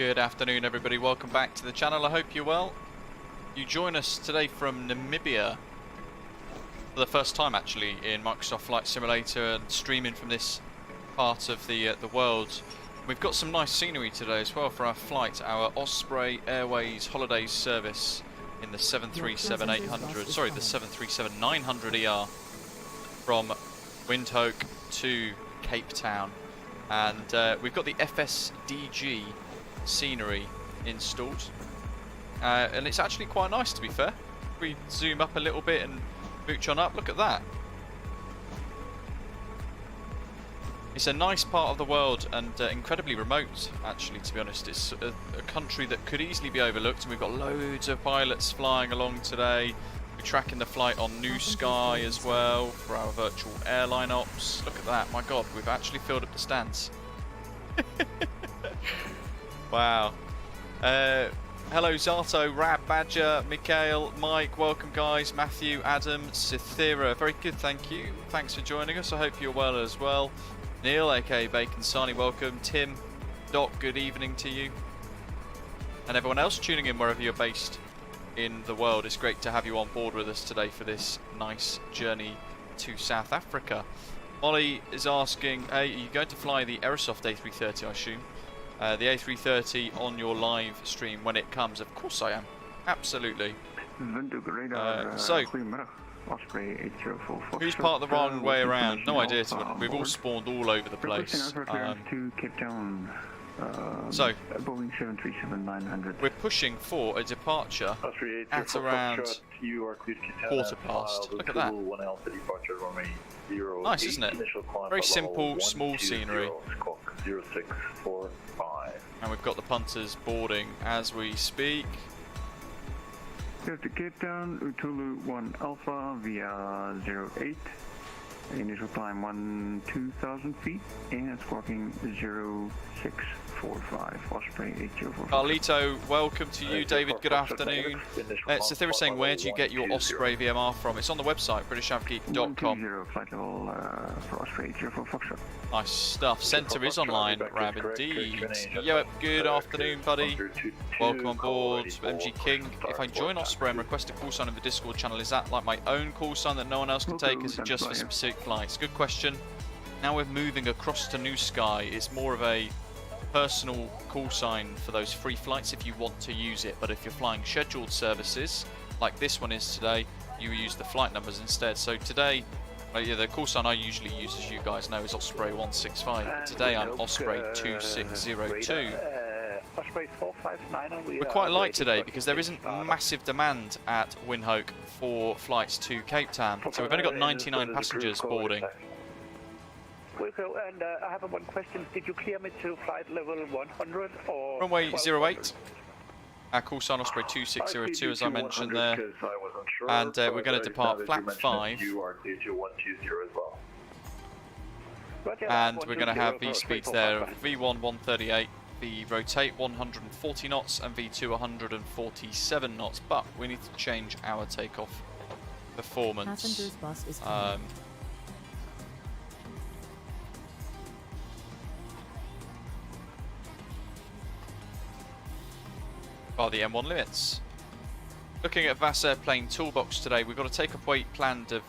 Good afternoon, everybody. Welcome back to the channel. I hope you're well. You join us today from Namibia for the first time, actually, in Microsoft Flight Simulator and streaming from this part of the world. We've got some nice scenery today as well for our flight, our Osprey Airways holidays service in the 737-800, sorry, the 737-900ER from Windhoek to Cape Town. And we've got the FSDG scenery installed. And it's actually quite nice, to be fair. If we zoom up a little bit and mooch on up, look at that. It's a nice part of the world and incredibly remote, actually, to be honest. It's a country that could easily be overlooked, and we've got loads of pilots flying along today. We're tracking the flight on NewSky as well for our virtual airline ops. Look at that, my god, we've actually filled up the stands. Wow. Hello Zato, Rab, Badger, Mikhail, Mike, welcome guys, Matthew, Adam, Cythera, very good, thank you. Thanks for joining us, I hope you're well as well. Neil, aka Bacon Sani, welcome. Tim, Doc, good evening to you. And everyone else tuning in wherever you're based in the world, it's great to have you on board with us today for this nice journey to South Africa. Molly is asking, hey, are you going to fly the Aerosoft A330, I assume? The A330 on your live stream when it comes? Of course I am. Absolutely. So, who's part of the wrong way around? No idea. We've all spawned all over the place. So, we're pushing for a departure at around quarter past. Look at that. Nice, isn't it? Very simple, small scenery. And we've got the punters boarding as we speak. Go to Cape Town, Utulu 1 Alpha via 08. Initial climb 2,000 feet and squawking 0645. Osprey 8045. Carlito, welcome to you. David, good afternoon. So they were saying, where do you get your Osprey VMR from? It's on the website, britishavgeek.com. Flight level for Osprey 804 Nice stuff. Centre is online, Rab, indeed. Yep, good afternoon, buddy. Welcome on board, MG King. If I join Osprey and request a call sign in the Discord channel, is that like my own call sign that no one else can take? Is it just for specific flights? Good question. Now we're moving across to NewSky. It's more of a personal call sign for those free flights if you want to use it, but if you're flying scheduled services like this one is today, you use the flight numbers instead. So today, yeah, the call sign I usually use, as you guys know, is Osprey 165, but today I'm Osprey 2602. We're quite light today because there isn't massive demand at Windhoek for flights to Cape Town, so we've only got 99 passengers boarding. And I have one question. Did you clear me to flight level 100 or runway 08? Our call sign Osprey 2602, as I mentioned there. And we're going to depart flap 5. And we're going to have V speeds there of V1 138, V rotate 140 knots, and V2 147 knots. But we need to change our takeoff performance. By the M1 limits. Looking at VAS Airplane Toolbox today, we've got a takeoff weight planned of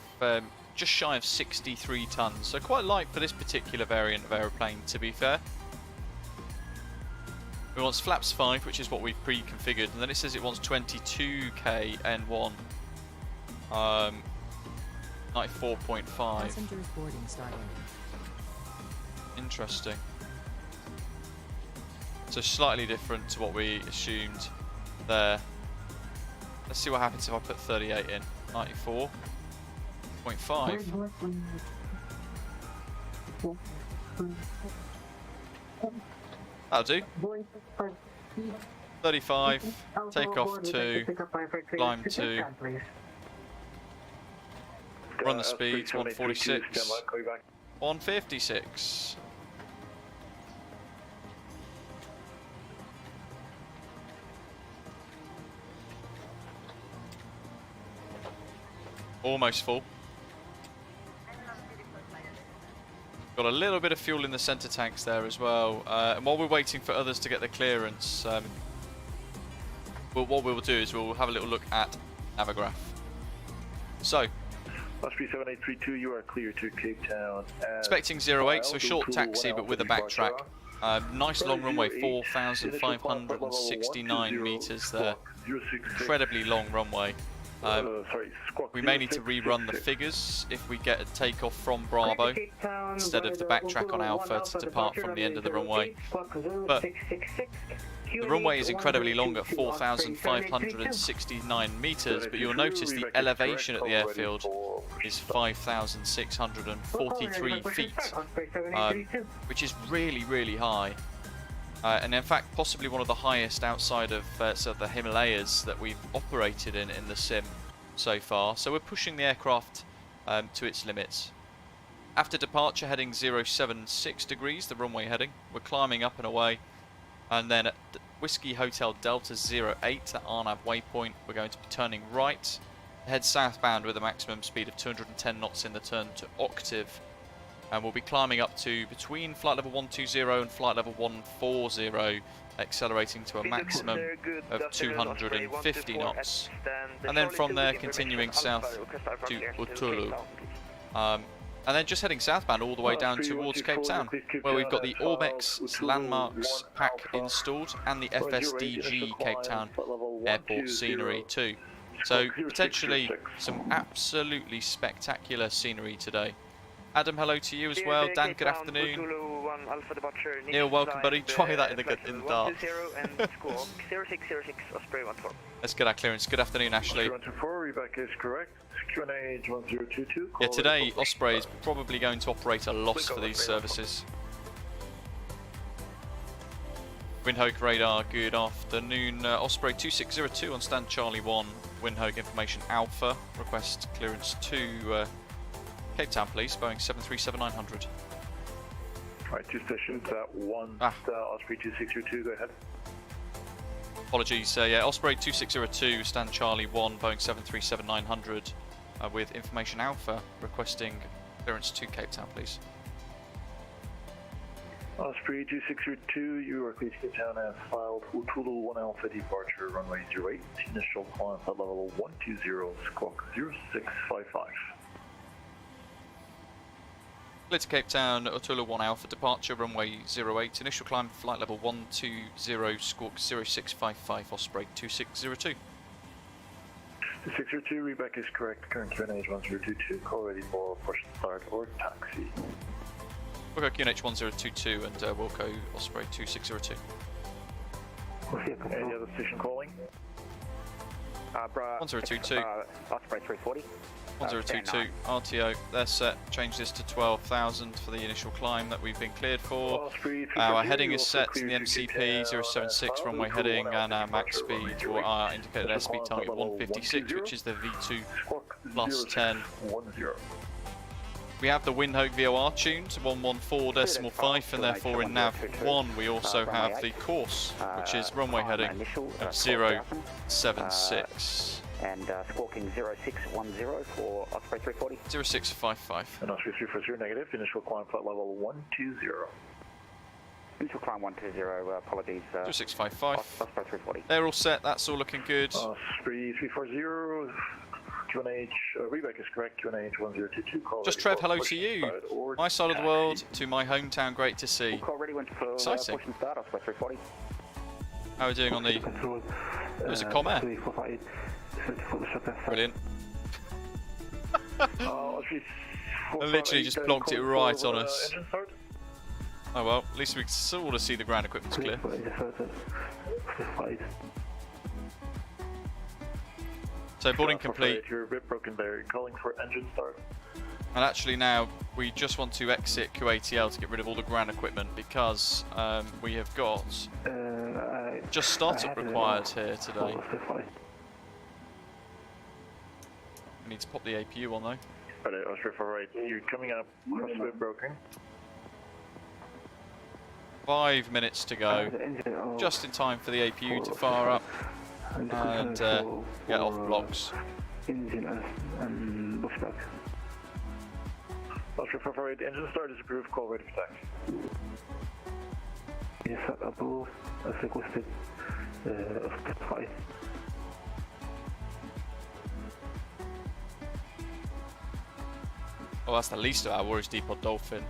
just shy of 63 tons, so quite light for this particular variant of aeroplane, to be fair. It wants flaps 5, which is what we've pre-configured, and then it says it wants 22k N1, 94.5. Interesting. So slightly different to what we assumed there. Let's see what happens if I put 38 in. 94.5. That'll do. 35, take off 2, climb 2. Run the speeds, 146, 156. Almost full. Got a little bit of fuel in the centre tanks there as well. And while we're waiting for others to get the clearance, what we will do is we'll have a little look at Navigraph. So, Osprey 7832, you are clear to Cape Town. expecting 08, so short taxi but with a backtrack. Nice long runway, 4,569 metres there. Incredibly long runway. We may need to rerun the figures if we get a takeoff from Bravo instead of the backtrack on Alpha to depart from the end of the runway. But the runway is incredibly long at 4,569 metres, but you'll notice the elevation at the airfield is 5,643 feet, which is really, really high. And in fact, possibly one of the highest outside of sort of the Himalayas that we've operated in the sim so far. So we're pushing the aircraft to its limits. After departure, heading 076 degrees, the runway heading. We're climbing up and away. And then at Whiskey Hotel Delta 08, that RNAV waypoint, we're going to be turning right. Head southbound with a maximum speed of 210 knots in the turn to Octave. And we'll be climbing up to between flight level 120 and flight level 140, accelerating to a maximum of 250 knots. And then from there, continuing south to Utulu. And then just heading southbound all the way down towards Cape Town, where we've got the Orbx landmarks pack installed and the FSDG Cape Town airport scenery too. So potentially some absolutely spectacular scenery today. Adam, hello to you as well. Dan, good afternoon. Neil, welcome, buddy. Try that in the dark. Let's get our clearance. Good afternoon, Ashley. 124, Rebecca is correct. QNH 1022. Yeah, today Osprey is probably going to operate a loss for these services. Windhoek radar, good afternoon. Osprey 2602 on stand Charlie 1. Windhoek information Alpha. Request clearance to Cape Town, please. Boeing 737-900. Right, two stations at 1 Osprey 2602, go ahead. Apologies, yeah, Osprey 2602, stand Charlie 1, Boeing 737-900 with information Alpha, requesting clearance to Cape Town, please. Osprey 2602, you are clear to Cape Town as filed. Utulu 1 Alpha departure, runway 08, initial climb at level 120, squawk 0655. Clear to Cape Town, Utulu 1 Alpha departure, runway 08, initial climb, flight level 120, squawk 0655, Osprey 2602. 2602, Rebecca is correct, current QNH 1022, call ready for push start or taxi. We'll go QNH 1022 and we'll go Osprey 2602. Any other station calling? 1022. Osprey 340. 1022 RTO, they're set. Change this to 12,000 for the initial climb that we've been cleared for. Our heading is set in the MCP 076 runway heading, and our max speed, or our indicated airspeed target 156, which is the V2 plus 10. We have the Windhoek VOR tuned to 114.5, and therefore in nav 1 we also have the course, which is runway heading of 076. And squawking 0610 for Osprey 340. 0655. And Osprey 340 negative, initial climb flight level 120. Initial climb 120, apologies. 0655. Osprey 340. They're all set, that's all looking good. Osprey 340, QNH, Rebecca is correct, QNH 1022. Call Just Trev, hello to you. My side of the world to my hometown, great to see. Call ready when for exciting. push and start, Osprey 340. How are we doing on the... Was it Comair? Brilliant. I literally just blocked it right on us. Oh well, at least we can sort of see the ground equipment's clear. So boarding complete. You're a bit broken there, calling for engine start. And actually now we just want to exit QATL to get rid of all the ground equipment because we have got just startup required here today. We need to pop the APU on though. Alright, Osprey for right, you're coming up, cross a bit broken. 5 minutes to go, just in time for the APU to fire up and get off blocks. Osprey 448, engine start is approved, call ready for taxi. Yes, approved, as requested, of 5. Well, that's the least of our worries, Depot Dolphin.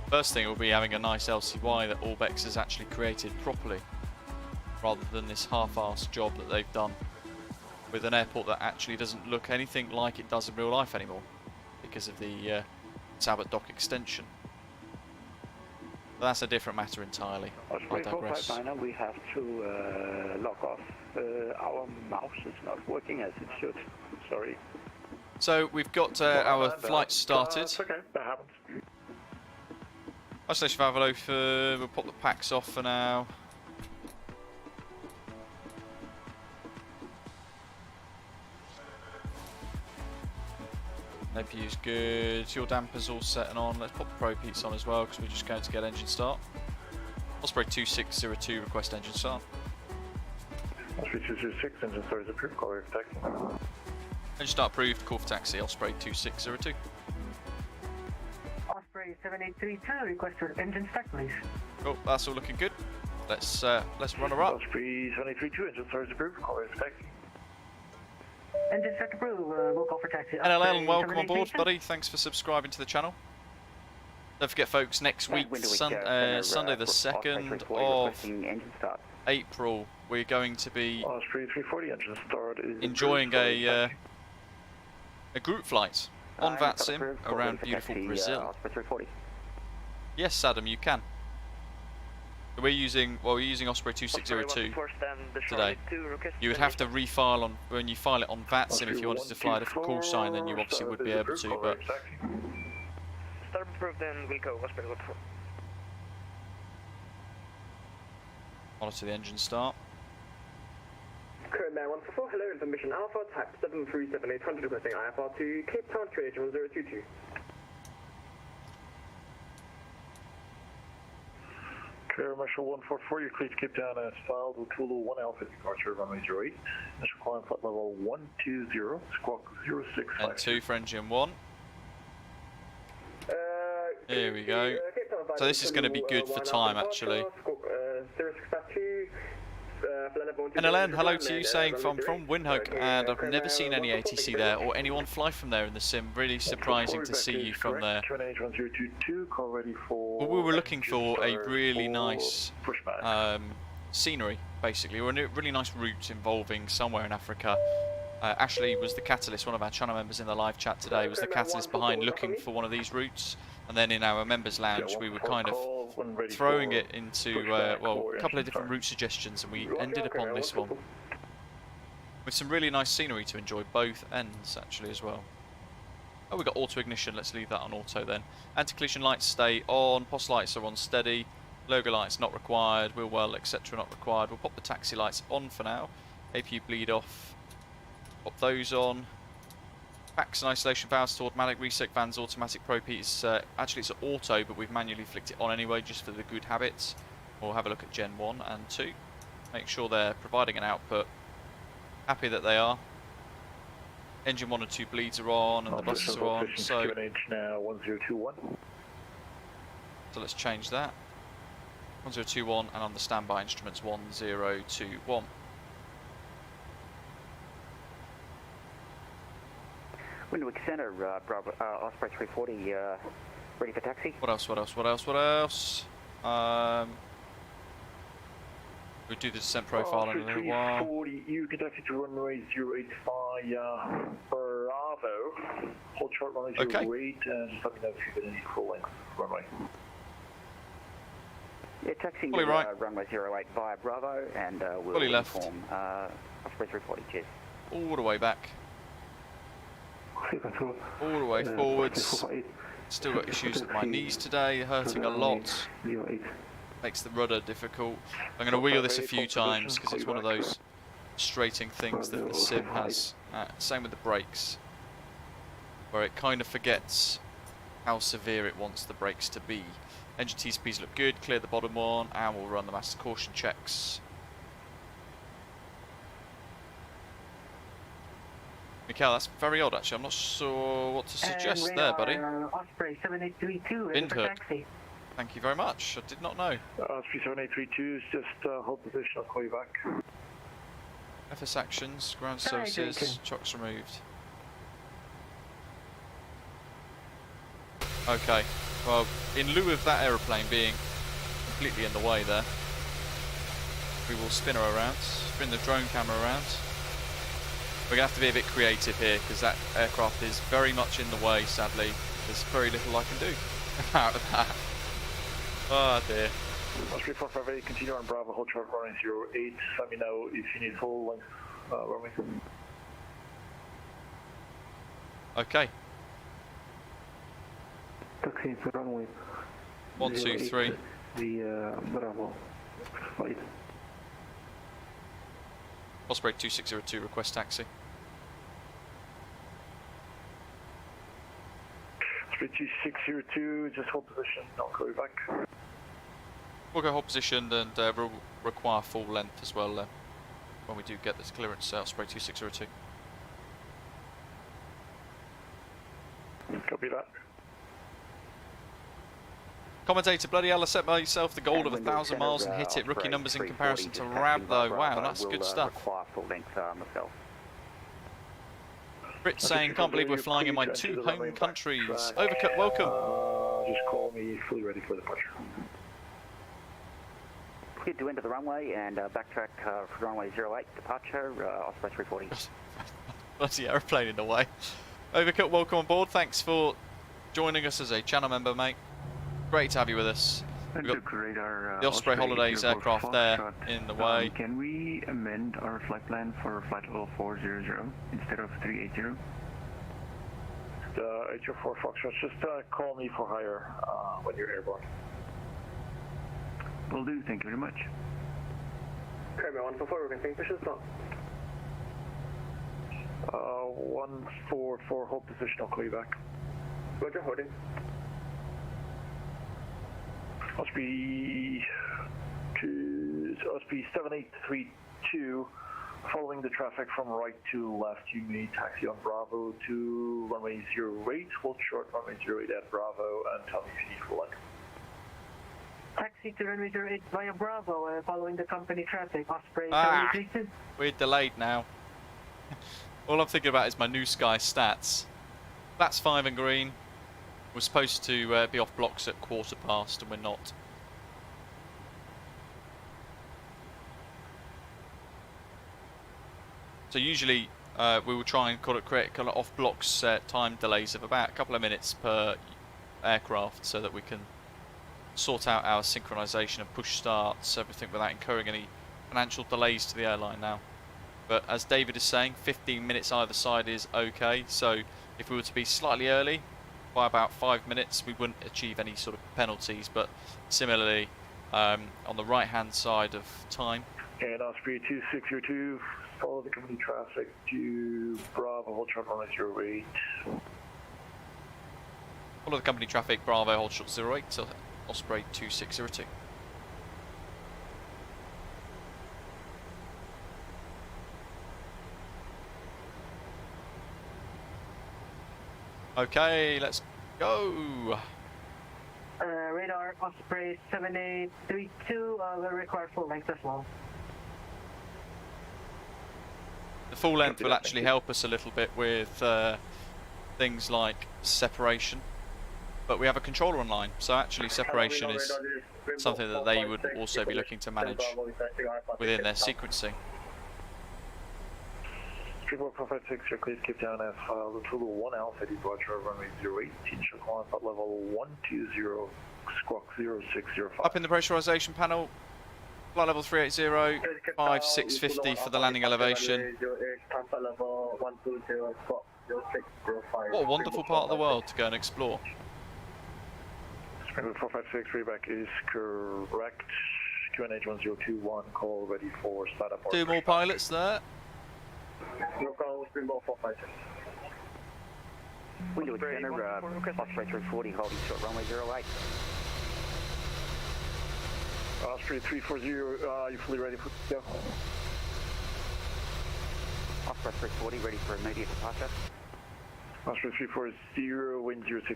First thing will be having a nice LCY that Orbx has actually created properly, rather than this half-assed job that they've done with an airport that actually doesn't look anything like it does in real life anymore because of the Talbot dock extension. But that's a different matter entirely. I Osprey digress. 459, we have to log off. Our mouse is not working as it should. Sorry. So we've got our flight started. It's okay, that happens. Isolation valve open, we'll pop the packs off for now. APU's good, fuel dampers all set and on. Let's pop the Pro Peats on as well because we're just going to get engine start. Osprey 2602, request engine start. Osprey 206, engine start is approved, call ready for taxi. Engine start approved, call for taxi, Osprey 2602. Osprey 7832, request for engine start, please. Oh, that's all looking good. Let's run her up. Osprey 7832, engine start is approved, call ready for taxi. Engine start approved, we'll call for taxi. NLL, and welcome on board, 7832. buddy. Thanks for subscribing to the channel. Don't forget, folks, next week, Sunday the 2nd of April, we're going to be Osprey 340, engine start is enjoying a group flight on VATSIM around beautiful Brazil. Yes, Adam, you can. We're using Osprey 2602 today. You would have to refile on when you file it on VATSIM if you wanted to fly a different call sign, then you obviously would be able to. But Start approved, then we'll go Osprey 4. monitor the engine start. Code 9144, hello, information Alpha, type 737-800, requesting IFR to Cape Town, QH 1022. Air Marshal 144, you're clear to Cape Town as filed with Tulu 1 Alpha departure runway 08. Initial climb flight level 120, squawk 06. And 2 for engine 1. Here we go. So this is going to be good for time actually. NLN, hello to you, saying from Windhoek, and I've never seen any ATC there or anyone fly from there in the sim. Really surprising to see you from there. Well, we were looking for a really nice scenery, basically, or a really nice route involving somewhere in Africa. Ashley was the catalyst, one of our channel members in the live chat today, was the catalyst behind looking for one of these routes. And then in our members lounge we were kind of throwing it into well, a couple of different route suggestions, and we ended up on this one with some really nice scenery to enjoy both ends actually as well. Oh, we've got auto ignition, let's leave that on auto then. Anti-collision lights stay on, POS lights are on steady, logo lights not required, wheel well etc not required. We'll pop the taxi lights on for now, APU bleed off, pop those on. Packs and isolation valves to automatic, reset vans automatic. Pro Pete is actually it's auto, but we've manually flicked it on anyway just for the good habits. We'll have a look at Gen 1 and 2, make sure they're providing an output. Happy that they are. Engine 1 and 2 bleeds are on and the buses are on, so let's change that. 1021 and on the standby instruments 1021. Windhoek Center, Bravo, Osprey 340, ready for taxi. What else? We'll do the descent profile in a little while. 340, you can taxi to runway 08 via Bravo. Hold short runway 08 and just let me know if you get any full length runway. Yeah, taxiing Fully right. runway 08 via Bravo, and we'll Fully left. inform Osprey 340, cheers. All the way back. All the way forwards. Still got issues with my knees today, hurting a lot. Makes the rudder difficult. I'm going to wheel this a few times because it's one of those frustrating things that the sim has. Same with the brakes, where it kind of forgets how severe it wants the brakes to be. Engine TCPs look good, clear the bottom one, and we'll run the master caution checks. Mikhail, that's very odd actually. I'm not sure what to suggest there, buddy. Osprey 7832, Windhoek. taxi. Thank you very much. I did not know. Osprey 7832 is just hold position, I'll call you back. FS actions, ground Sorry, services, Jason. trucks removed. Okay, well, in lieu of that aeroplane being completely in the way there, we will spin her around, spin the drone camera around. We're going to have to be a bit creative here because that aircraft is very much in the way, sadly. There's very little I can do about that. Oh dear. Osprey 458, continue on Bravo, hold short running 08. Let me know if you need full length runway. Okay, Taxi to runway. 1, 2, 3. The Bravo flight. Osprey 2602, request taxi. Osprey 2602, just hold position, I'll call you back. We'll go hold position and we'll require full length as well when we do get this clearance, Osprey 2602. Copy that. Commentator, bloody hell, I set myself the goal of 1,000 miles and hit it. Rookie numbers in comparison to Rab though. Wow, that's good stuff. Brit saying, can't believe we're flying in my 2 home countries. Overcut, welcome. Just call me fully ready for departure. Cleared to enter the runway and backtrack for runway 08, departure, Osprey 340. Bloody aeroplane in the way. Overcut, welcome on board. Thanks for joining us as a channel member, mate. Great to have you with us. We've got radar, the Osprey Holidays Turbo aircraft there Foxtrot. in the way. Can we amend our flight plan for flight level 400 instead of 380? The HO4 Foxtrot, just call me for hire when you're airborne. Will do, thank you very much. Cobra 144, we're going to push stop. 144, hold position, I'll call you back. Roger, holding. Osprey 7832, following the traffic from right to left, you may taxi on Bravo to runway 08, hold short runway 08 at Bravo, and tell me if you need full length. Taxi to runway 08 via Bravo, following the company traffic. Osprey Ah. 7832. We're delayed now. All I'm thinking about is my NewSky stats. That's 5 and green. We're supposed to be off blocks at 1/4 and we're not. So usually we will try and create kind of off blocks time delays of about a couple of minutes per aircraft so that we can sort out our synchronization and push starts, everything without incurring any financial delays to the airline now. But as David is saying, 15 minutes either side is okay. So if we were to be slightly early, by about 5 minutes, we wouldn't achieve any sort of penalties. But similarly, on the right-hand side of time. And Osprey 2602, follow the company traffic to Bravo, hold short runway 08. Follow the company traffic, Bravo, hold short 08 to Osprey 2602. Okay, let's go. Radar Osprey 7832 will require full length as well. The full length will actually help us a little bit with things like separation, but we have a controller online, so actually separation is something that they would also be looking to manage within their sequencing. 3456, you're clear to Cape Town at file Zulu 1 Alpha, departure runway 08, initial climb at level 120, squawk 0605. Up in the pressurization panel, flight level 380, 5650 for the landing elevation. What a wonderful part of the world to go and explore. Springboard 456, readback is correct. QNH 1021, call ready for startup. 2 more pilots there. Local Springboard 456. Windhoek Center, Osprey 340, holding short runway 08. Osprey 340, you fully ready for go? Osprey 340, ready for immediate departure. Osprey 340, wind 060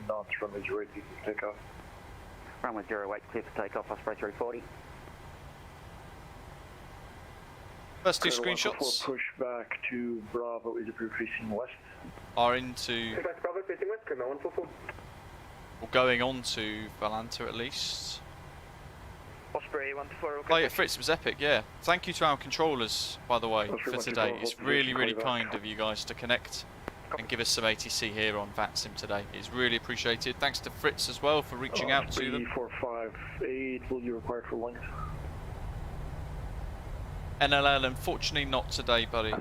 knots, runway 08, you can take off. Runway 08, clear for takeoff, Osprey 340. First two Clear screenshots push back to Bravo is approved facing west. are into, Back to Bravo, facing west, Command 144. or going on to Valanta at least. Osprey 124, okay. Oh yeah, Fritz, it was epic, yeah. Thank you to our controllers, by the way, Osprey for 124, today. It's hold really, position, really call you back. kind of you guys to connect and give us some ATC here on VATSIM today. It's really appreciated. Thanks to Fritz as well for reaching out to them. 3458, will you require for length? NLL, unfortunately not today, buddy.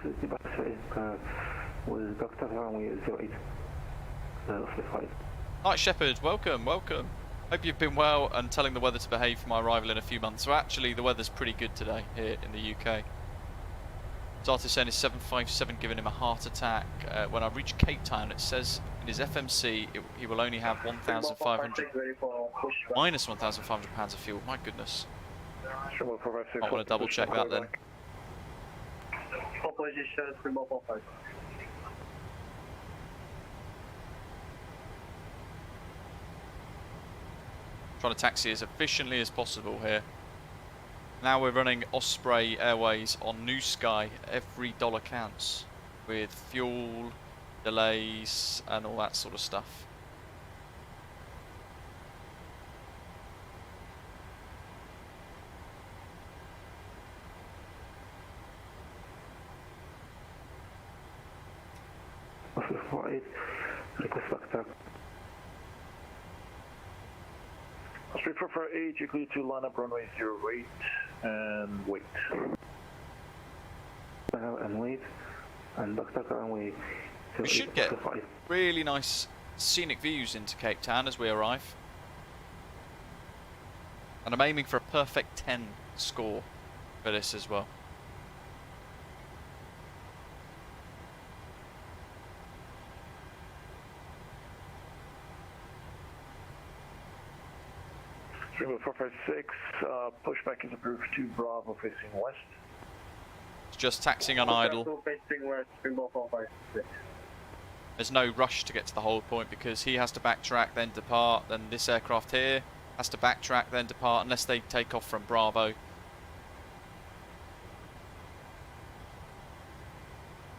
With Dr. Runway 08, Osprey 5. Night Shepherd, welcome, welcome. Hope you've been well and telling the weather to behave for my arrival in a few months. So actually the weather's pretty good today here in the UK. Dartisen is 757 giving him a heart attack. When I reach Cape Town, it says in his FMC he will only have 1,500 minus 1,500 pounds of fuel. My goodness. I want to double check that then. Trying to taxi as efficiently as possible here. Now we're running Osprey Airways on NewSky. Every dollar counts with fuel, delays and all that sort of stuff. Osprey 48, request back track. Osprey 448, you clear to line up runway 08 and wait. And wait, and back track runway 08. We should get really nice scenic views into Cape Town as we arrive. And I'm aiming for a perfect 10 score for this as well. Streamboat 456, pushback is approved to Bravo facing west. It's just taxiing on idle. Facing west, Streamboat 456. There's no rush to get to the hold point because he has to backtrack, then depart, then this aircraft here has to backtrack, then depart, unless they take off from Bravo.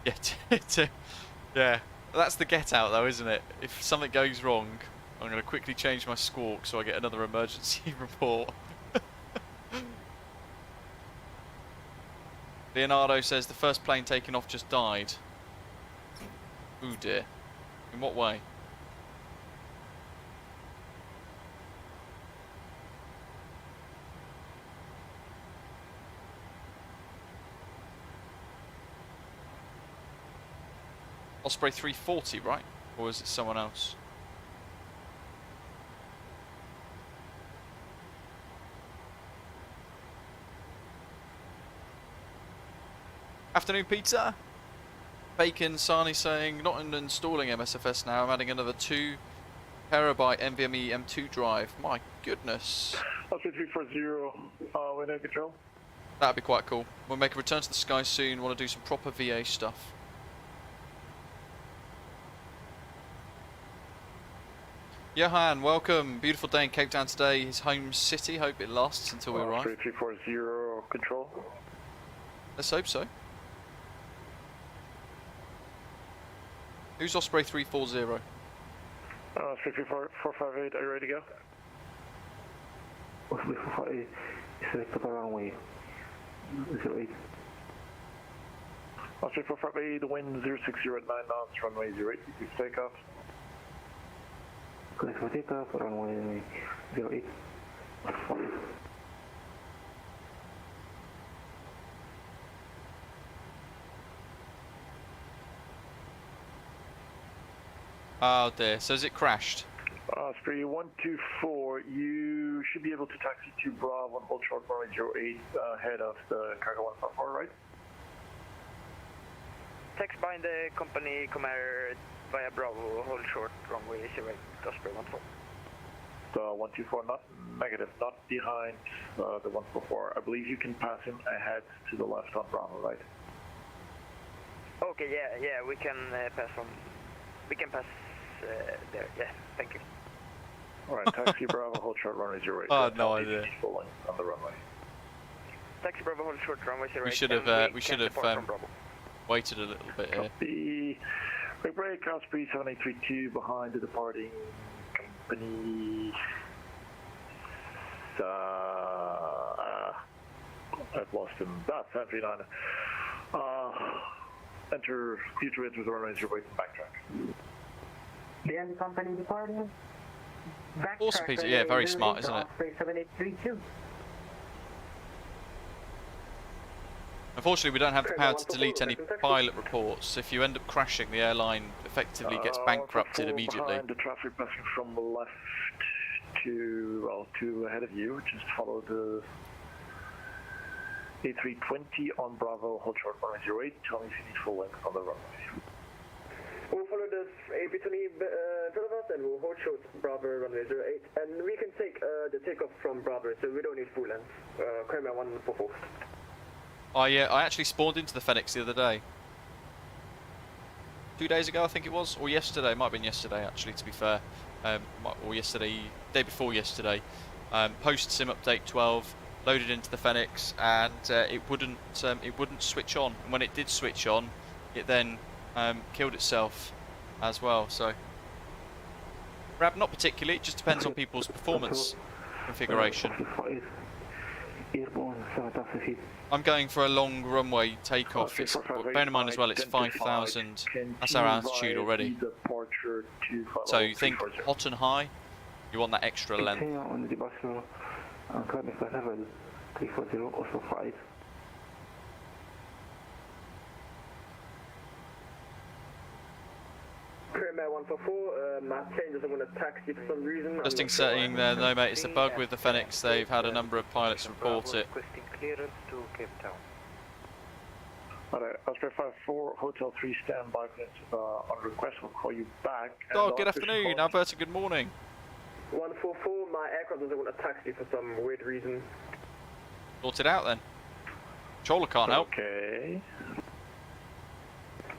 Yeah, that's the get out though, isn't it? If something goes wrong, I'm going to quickly change my squawk so I get another emergency report. Leonardo says the first plane taking off just died. Ooh dear. In what way? Osprey 340, right? Or is it someone else? Afternoon pizza. Bacon Sani saying not installing MSFS now. I'm adding another 2 terabyte NVMe M2 drive. My goodness. Osprey 340, window control. That'd be quite cool. We'll make a return to the sky soon. Want to do some proper VA stuff. Johan, welcome. Beautiful day in Cape Town today. His home city. Hope it lasts until we arrive. Osprey 340, control. Let's hope so. Who's Osprey 340? Osprey 458, are you ready to go? Osprey 448, select the runway 08. Osprey 458, wind 060 at 9 knots, runway 08, you can take off. Connect for takeoff, runway 08. Oh dear, so has it crashed? Osprey 124, you should be able to taxi to Bravo and hold short runway 08 ahead of the cargo 154, right? Text bind the company Comair via Bravo, hold short runway 08, Osprey 14. The 124, not negative, not behind the 144. I believe you can pass him ahead to the left on Bravo, right? Okay, yeah, we can pass from. We can pass there. Yeah, thank you. Alright, taxi Bravo, hold short runway 08. I had no idea. Full length on the runway. Taxi Bravo, hold short runway 08. We should have waited a little bit here. Copy. Quick break, Osprey 7832 behind the departing company. I've lost him. That's 739. Enter, future enters the runway 08 and backtrack. The end company departing. Awesome, Peter. Yeah, very smart, isn't it? Osprey 7832. Unfortunately, we don't have the power to delete any pilot reports. If you end up crashing, the airline effectively gets bankrupted immediately. Behind the traffic passing from the left to ahead of you. Just follow the A320 on Bravo, hold short runway 08. Tell me if you need full length on the runway. We'll follow this A320 front of us and we'll hold short Bravo runway 08. And we can take the takeoff from Bravo, so we don't need full length. Command 144. I actually spawned into the Phoenix the other day. 2 days ago, I think it was, or yesterday. It might have been yesterday, actually, to be fair. Or yesterday, day before yesterday. Post sim update 12, loaded into the Phoenix, and it wouldn't switch on. And when it did switch on, it then killed itself as well. So, not particularly. It just depends on people's performance configuration. I'm going for a long runway takeoff. Bear in mind as well, it's 5,000. That's our altitude already. So you think hot and high, you want that extra length. Command 144, Matt Chain doesn't want to taxi for some reason. Just inserting there, no mate, it's a bug with the Phoenix. They've had a number of pilots report it. Requesting clearance to Cape Town. Alright, Osprey 54, Hotel 3, standby on request. We'll call you back. Oh, good afternoon, Alberta, good morning. 144, my aircraft doesn't want to taxi for some weird reason. Sort it out then. Controller can't help. Okay.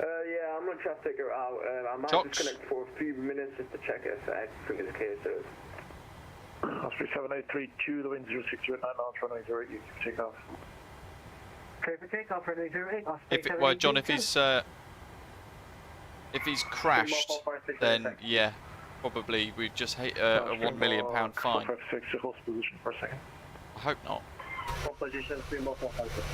Yeah, I'm gonna try to figure out. I might disconnect for a few minutes just to check if everything is okay. So. Osprey 7832, the wind 0609 knots, runway 08, you can take off. Okay, for takeoff, runway 08. Osprey Well, John, if he's crashed, then yeah, probably we've just hit a £1 million fine. 456, hold position for a second. I hope not. Hold position, 3 more 456.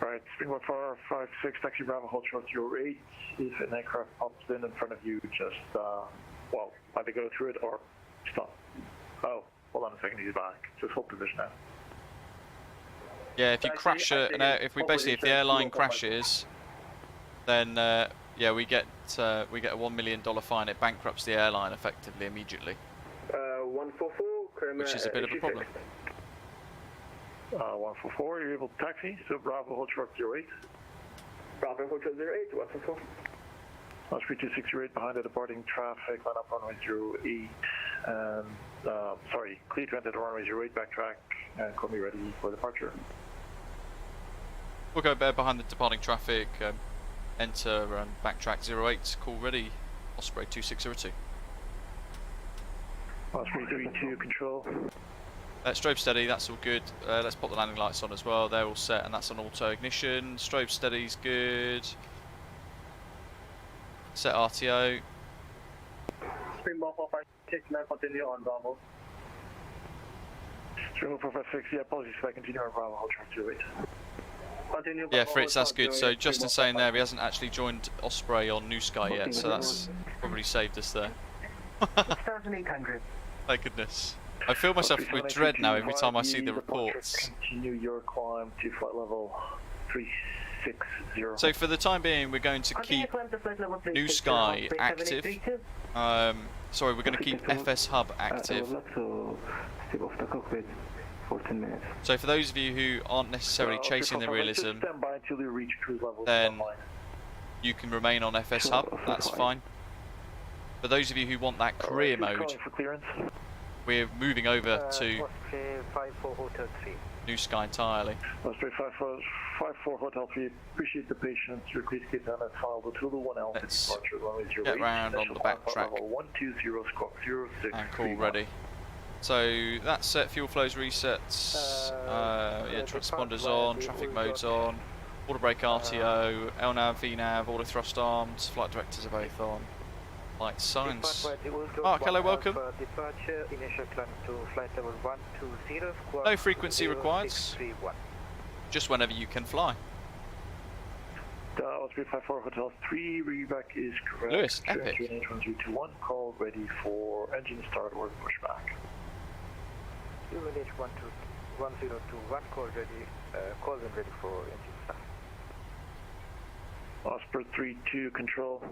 Alright, Springboard 456, taxi Bravo, hold short 08. If an aircraft pops in front of you, just, well, either go through it or stop. Oh, hold on a second, he's back. Just hold position now. Yeah, if you crash if the airline crashes, then yeah, we get a $1 million fine. It bankrupts the airline effectively immediately. 144, which is a bit of a problem. 144, you're able to taxi, so Bravo, hold short 08. Bravo, hold short 08, 144. Osprey 2608 behind the departing traffic, line up runway 08, and, sorry, clear to enter the runway 08, backtrack, and call me ready for departure. We'll go behind the departing traffic, enter and backtrack 08, call ready, Osprey 2602. Osprey 32, control. Strobe steady, that's all good. Let's put the landing lights on as well, they're all set, and that's on auto ignition. Strobe steady's good. Set RTO. Springboard 456, now continue on Bravo. Springboard 456, yeah, apologies if I continue on Bravo, hold short 08. Continue Yeah, Fritz, that's good. So Justin's saying there he hasn't actually joined Osprey on NewSky yet, so that's probably saved us there. 6,800. Thank goodness. I feel myself with dread now every time I see the reports. Continue your climb to flight level 360. So for the time being, we're going to keep NewSky active. Sorry, we're going to keep FS Hub active. So for those of you who aren't necessarily chasing the realism, then you can remain on FS Hub, that's fine. For those of you who want that career mode, we're moving over to Osprey 54 Hotel 3. NewSky entirely. Osprey 54 Hotel 3, appreciate the patience. Repeat Cape Town at file the Tulu 1 Alpha Let's departure runway 08. get round on the back track. Level 120 squawk 06. And call ready. So that's set, fuel flows resets, yeah, transponders on, traffic modes on, auto brake RTO, LNAV, VNAV, auto thrust arms, flight directors are both on. Light signs. Mark, hello, welcome. Departure, initial climb to flight level 120 squawk. No frequency required. 0631. Just whenever you can fly. Osprey 54 Hotel 3, readback is correct. Lewis, epic. H1021, call ready for engine start or pushback. UNH 1021, call ready, call when ready for engine start. Osprey 32 control.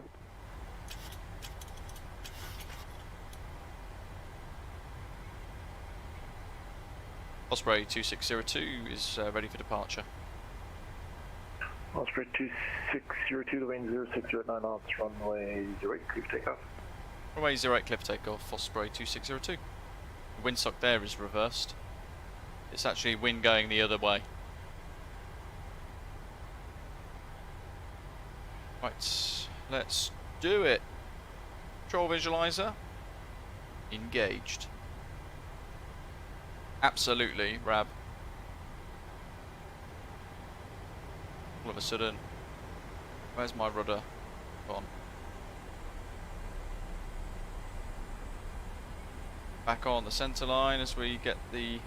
Osprey 2602 is ready for departure. Osprey 2602, the wind 06 at 9 knots, runway 08, clear takeoff. Runway 08, cliff takeoff, Osprey 2602. The windsock there is reversed. It's actually wind going the other way. Right, let's do it. Control visualizer. Engaged. Absolutely, Rab. All of a sudden, where's my rudder gone? Back on the centre line as we get the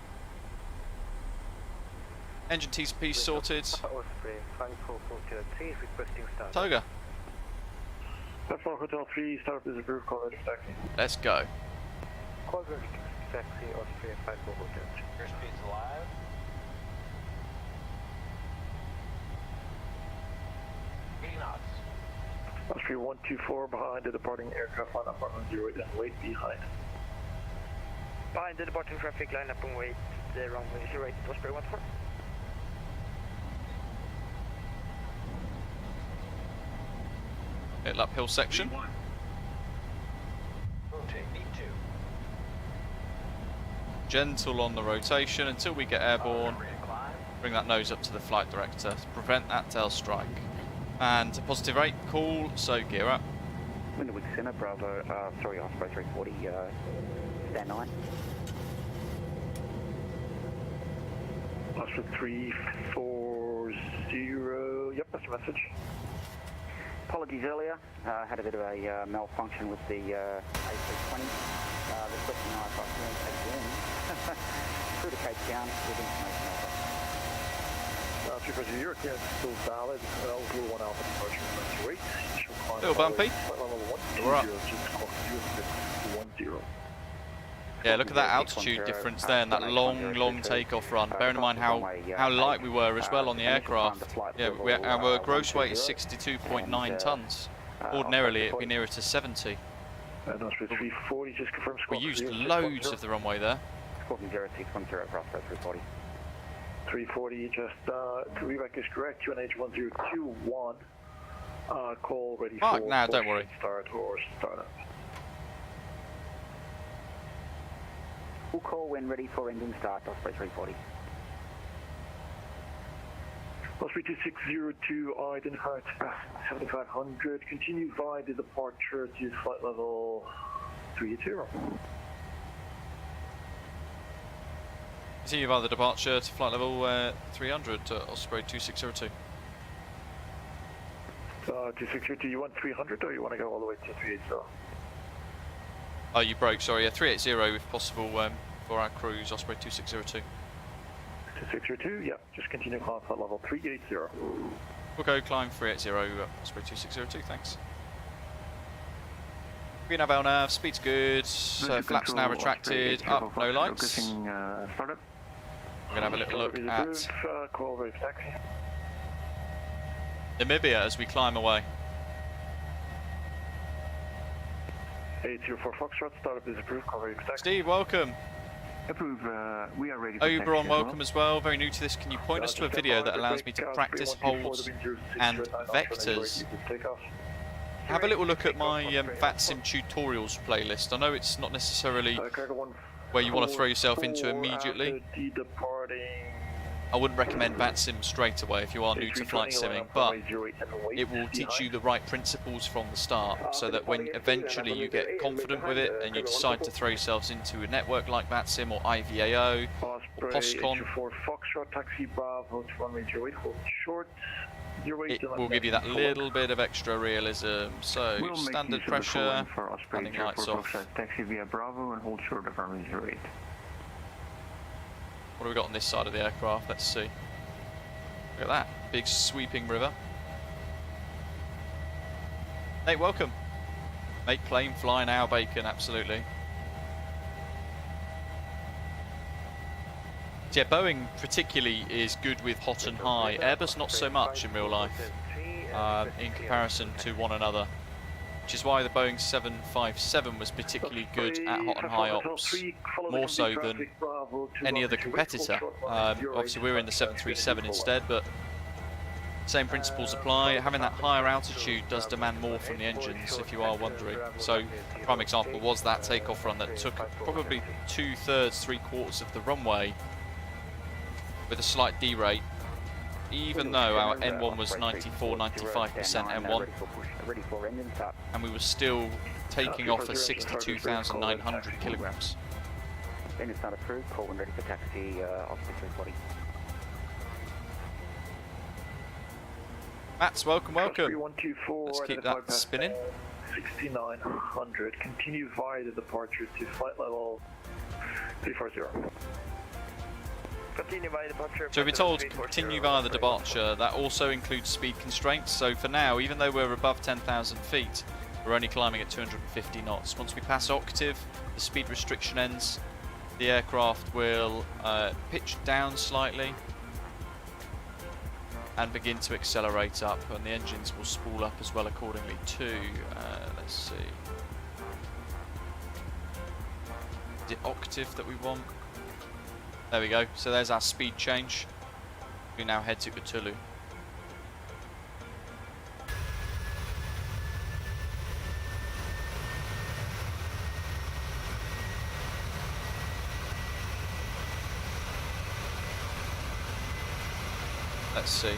engine TCP sorted. Osprey 54 Hotel 3, requesting start. Toga, 54 Hotel 3, startup is approved, call ready for taxi. let's go. Call ready taxi, Osprey 54 Hotel 3. Airspeed's live. Osprey 124 behind the departing aircraft line up runway 08 and wait behind. Behind the departing traffic line up and wait, the runway 08, Osprey 14. Little uphill section. Rotate, V2. Gentle on the rotation until we get airborne. Ready to climb. Bring that nose up to the flight director to prevent that tail strike. And a positive rate, cool, so gear up. Windhoek Centre, Bravo, sorry, Osprey 340, stand 9. Osprey 340, yep, that's the message. Apologies earlier, had a bit of a malfunction with the A320. Requesting IFR clearance again. Through to Cape Town with information over. 340, your clearance is still valid. L 1 Alpha departure runway 08. Initial climb Little bumpy. flight level 120, We're up. just squawk 0610. Yeah, look at that altitude difference there and that long takeoff run. Bearing in mind how light we were as well on the aircraft. Yeah, our gross weight is 62.9 tons. Ordinarily it'd be nearer to 70. And Osprey 340, just confirm We squawk used 0610. loads of the runway there. Squawking 0610 for Osprey 340. 340, just reback is correct. UNH 1021. Call ready Mark, for nah, don't worry. start or startup. We'll call when ready for engine start, Osprey 340. Osprey 2602, identified 7500. Continue via the departure to flight level 380. Continue via the departure to flight level 300 to Osprey 2602. 2602, you want 300 or you want to go all the way to 380? Oh, you broke, sorry. Yeah, 380 if possible for our cruise, Osprey 2602. 2602, yeah, just continue climb flight level 380. We'll go climb 380, Osprey 2602, thanks. Green nav, LNAV, speed's good, flaps now retracted, up, no lights. Startup. We're going to have a little look at Call ready for taxi. Namibia as we climb away. 804 Foxtrot, startup is approved, call ready for taxi. Steve, welcome. Approve, we are ready for Oberon, taxi as welcome as well. Very new to this. Can you point us to a video that allows me to practice holds and vectors? Have a little look at my VATSIM tutorials playlist. I know it's not necessarily where you want to throw yourself into immediately. I wouldn't recommend VATSIM straight away if you are new to flight simming, but it will teach you the right principles from the start, so that when eventually you get confident with it and you decide to throw yourselves into a network like VATSIM or IVAO or POSCON, it will give you that little bit of extra realism. So standard pressure, landing lights off. Taxi via Bravo and hold short of runway 08. What have we got on this side of the aircraft? Let's see. Look at that, big sweeping river. Hey, welcome. Make plane fly now, bacon, absolutely. So yeah, Boeing particularly is good with hot and high. Airbus not so much in real life, in comparison to one another. Which is why the Boeing 757 was particularly good at hot and high ops, more so than any other competitor. Obviously we're in the 737 instead, but same principles apply. Having that higher altitude does demand more from the engines, if you are wondering. So a prime example was that takeoff run that took probably 2/3, 3/4 of the runway with a slight derate, even though our N1 was 94–95% N1, and we were still taking off at 62,900 kilograms. Engine start approved, call when ready for taxi, Osprey 340. Mats, welcome, welcome. Let's keep that spinning. 6900, continue via the departure to flight level 340. So we're told to continue via the departure. That also includes speed constraints. So for now, even though we're above 10,000 feet, we're only climbing at 250 knots. Once we pass octave, the speed restriction ends. The aircraft will pitch down slightly and begin to accelerate up, and the engines will spool up as well accordingly too. Let's see. Is it octave that we want? There we go. So there's our speed change. We now head to Cthulhu. Let's see.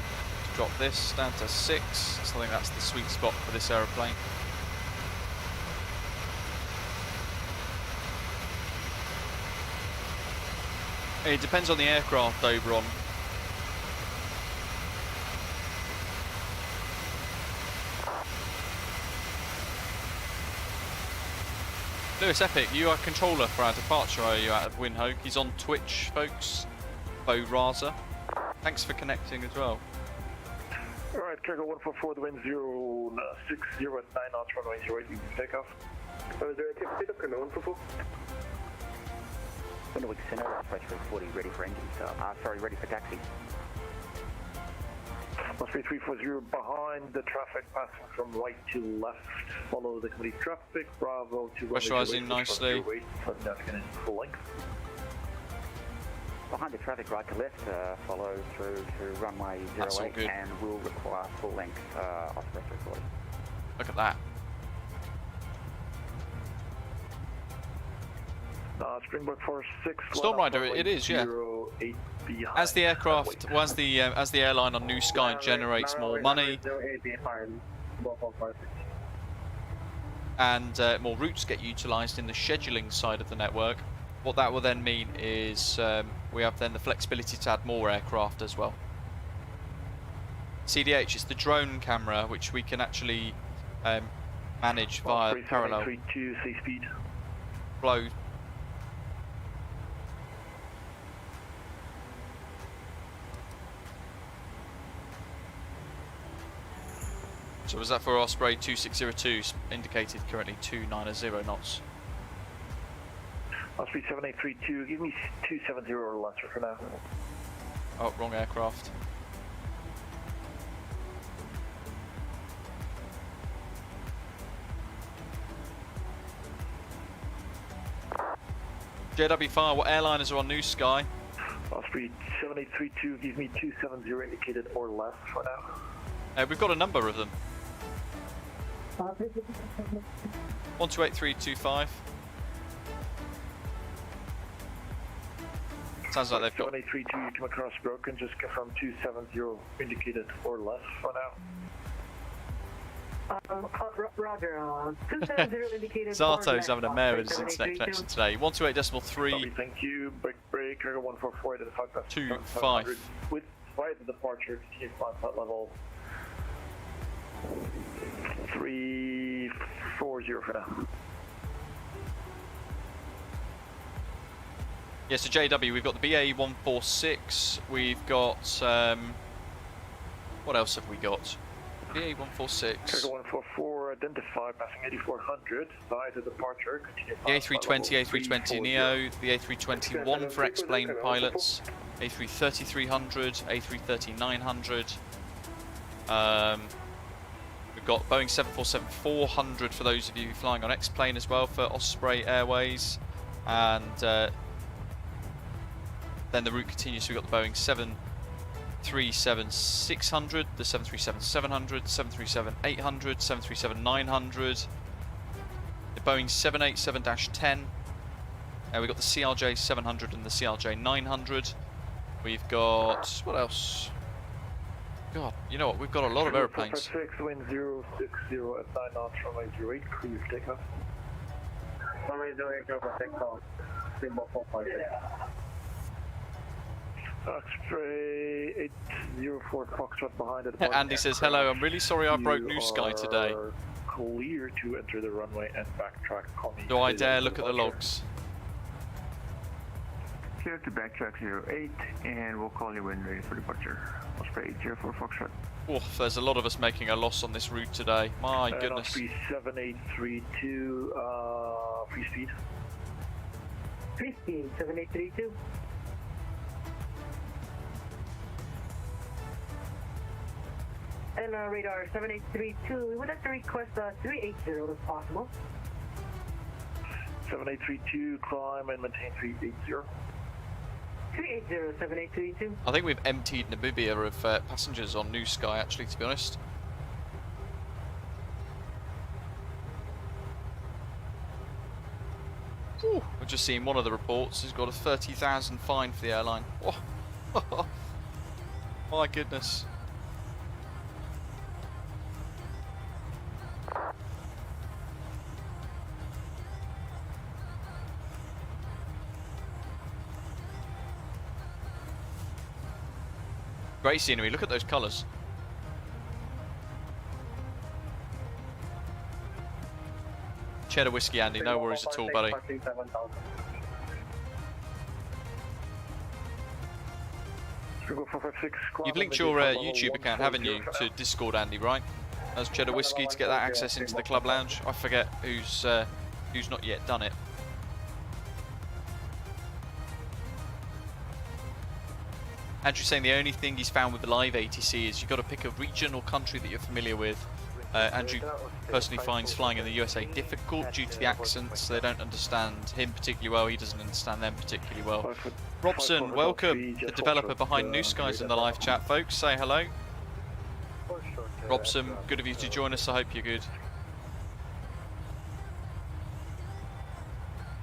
Drop this down to 6. So I think that's the sweet spot for this aeroplane. It depends on the aircraft, Oberon. Lewis Epic, you are controller for our departure, are you, out of Windhoek? He's on Twitch, folks. Bo Raza. Thanks for connecting as well. Alright, cargo 144, the wind 060 at 9 knots, runway 08, you can take off. Is there a tip pick up, cargo 144? Windhoek Center, Osprey 340, ready for engine start. Sorry, ready for taxi. Osprey 340 behind the traffic, passing from right to left. Follow the complete traffic. Bravo to pressurizing nicely. Full length. Behind the traffic, right to left, follow through to runway 08 and will require full length Osprey 340. Look at that. Springboard 46. Storm Rider, it is, yeah. As the aircraft, as the airline on NewSky generates more money and more routes get utilised in the scheduling side of the network, what that will then mean is we have then the flexibility to add more aircraft as well. CDH is the drone camera, which we can actually manage via parallel flow. So was that for Osprey 2602, indicated currently 290 knots. Osprey 7832, give me 270 or lesser for now. Oh, wrong aircraft. JW Fire, what airliners are on NewSky? Osprey 7832, give me 270 indicated or less for now. We've got a number of them. 128325. Sounds like they've got... 7832, you come across broken, just confirm 270 indicated or less for now. Roger, 270 indicated. Zato's having a mare with his internet connection today. 128.3. Thank you. Break, cargo 144, identified by 25. With flight departure, continue flight flight level 340 for now. Yeah, so JW, we've got the BA 146. We've got what else have we got? BA 146. Cargo 144, identified, passing 8400, via the departure, continue The A320, A320 Neo, the A321 for X-plane pilots, A330-300, A330-900. We've got Boeing 747-400 for those of you flying on X-plane as well for Osprey Airways, and then the route continues. So we've got the Boeing 737-600, the 737-700, 737-800, 737-900, the Boeing 787-10. We've got the CRJ-700 and the CRJ-900. We've got, what else? God, you know what? We've got a lot of airplanes. 6, wind 060 at 9 knots, runway 08, clear for takeoff. Runway 08, go for takeoff. Symbol 456. Osprey 804 Foxtrot behind it. Andy says, hello, I'm really sorry I broke NewSky today. Clear to enter the runway and backtrack. Do I dare look at the logs? Clear to backtrack 08, and we'll call you when ready for departure. Osprey 804 Foxtrot. Oof, there's a lot of us making a loss on this route today. My goodness. Osprey 7832, free speed. Free speed, 7832. And radar 7832, we would like to request 380 if possible. 7832, climb and maintain 380. 380, 7832. I think we've emptied Namibia of passengers on NewSky, actually, to be honest. Ooh, we're just seeing one of the reports has got a 30,000 fine for the airline. Oh. My goodness. Great scenery, look at those colours. Cheddar whiskey, Andy, no worries at all, buddy. You've linked your YouTube account, haven't you, to Discord, Andy, right? As Cheddar Whiskey to get that access into the club lounge. I forget who's not yet done it. Andrew's saying the only thing he's found with the live ATC is you've got to pick a region or country that you're familiar with. Andrew personally finds flying in the USA difficult due to the accents. They don't understand him particularly well, he doesn't understand them particularly well. Robson, welcome, the developer behind NewSky's in the live chat, folks. Say hello. Robson, good of you to join us, I hope you're good.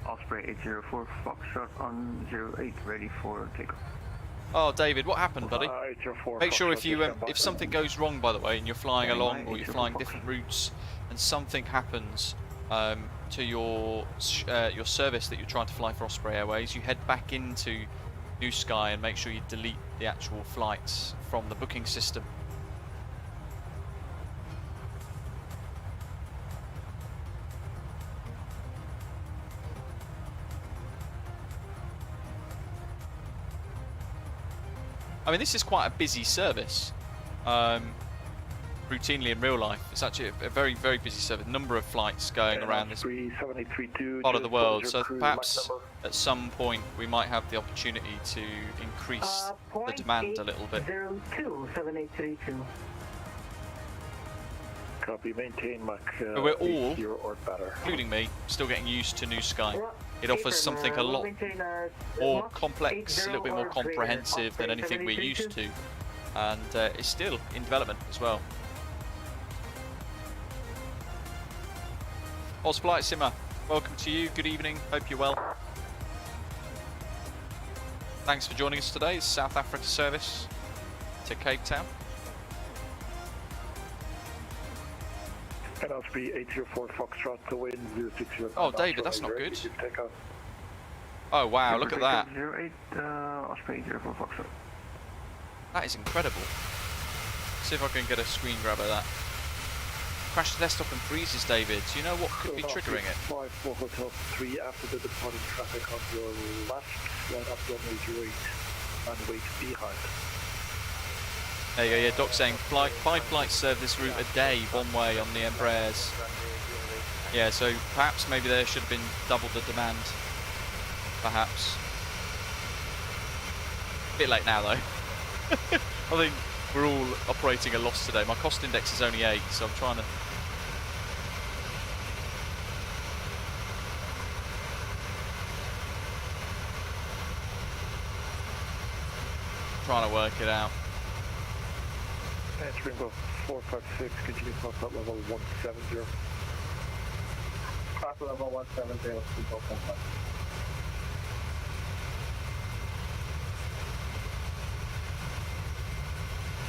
Osprey 804 Foxtrot on 08, ready for takeoff. Oh, David, what happened, buddy? Make sure if something goes wrong, by the way, and you're flying along or you're flying different routes, and something happens to your service that you're trying to fly for Osprey Airways, you head back into NewSky and make sure you delete the actual flights from the booking system. I mean, this is quite a busy service, routinely in real life. It's actually a very, very busy service. Number of flights going around this part of the world. So perhaps at some point we might have the opportunity to increase the demand a little bit. 7832. Copy, maintain Mach But we're all, 80 or better. including me, still getting used to NewSky. It offers something a lot more complex, a little bit more comprehensive than anything we're used to, and it's still in development as well. Oz Flight Simmer, welcome to you, good evening, hope you're well. Thanks for joining us today. It's South Africa service to Cape Town. And Osprey 804 Foxtrot to wind 060. Oh, David, that's not good. Takeoff. Oh, wow, look at that. 08, Osprey 804 Foxtrot. That is incredible. See if I can get a screen grab of that. Crash the desktop and freezes, David. Do you know what could be triggering it? 54 Hotel 3 after the departing traffic on your left, line up runway 08 and wait behind. There you go, yeah, Doc's saying 5 flights serve this route a day, one way on the Embraers. Yeah, so perhaps maybe there should have been double the demand. Perhaps. A bit late now though. I think we're all operating a loss today. My cost index is only 8, so I'm trying to work it out. And Springbok 456, continue cross up level 170. Cross level 170, Springbok 156.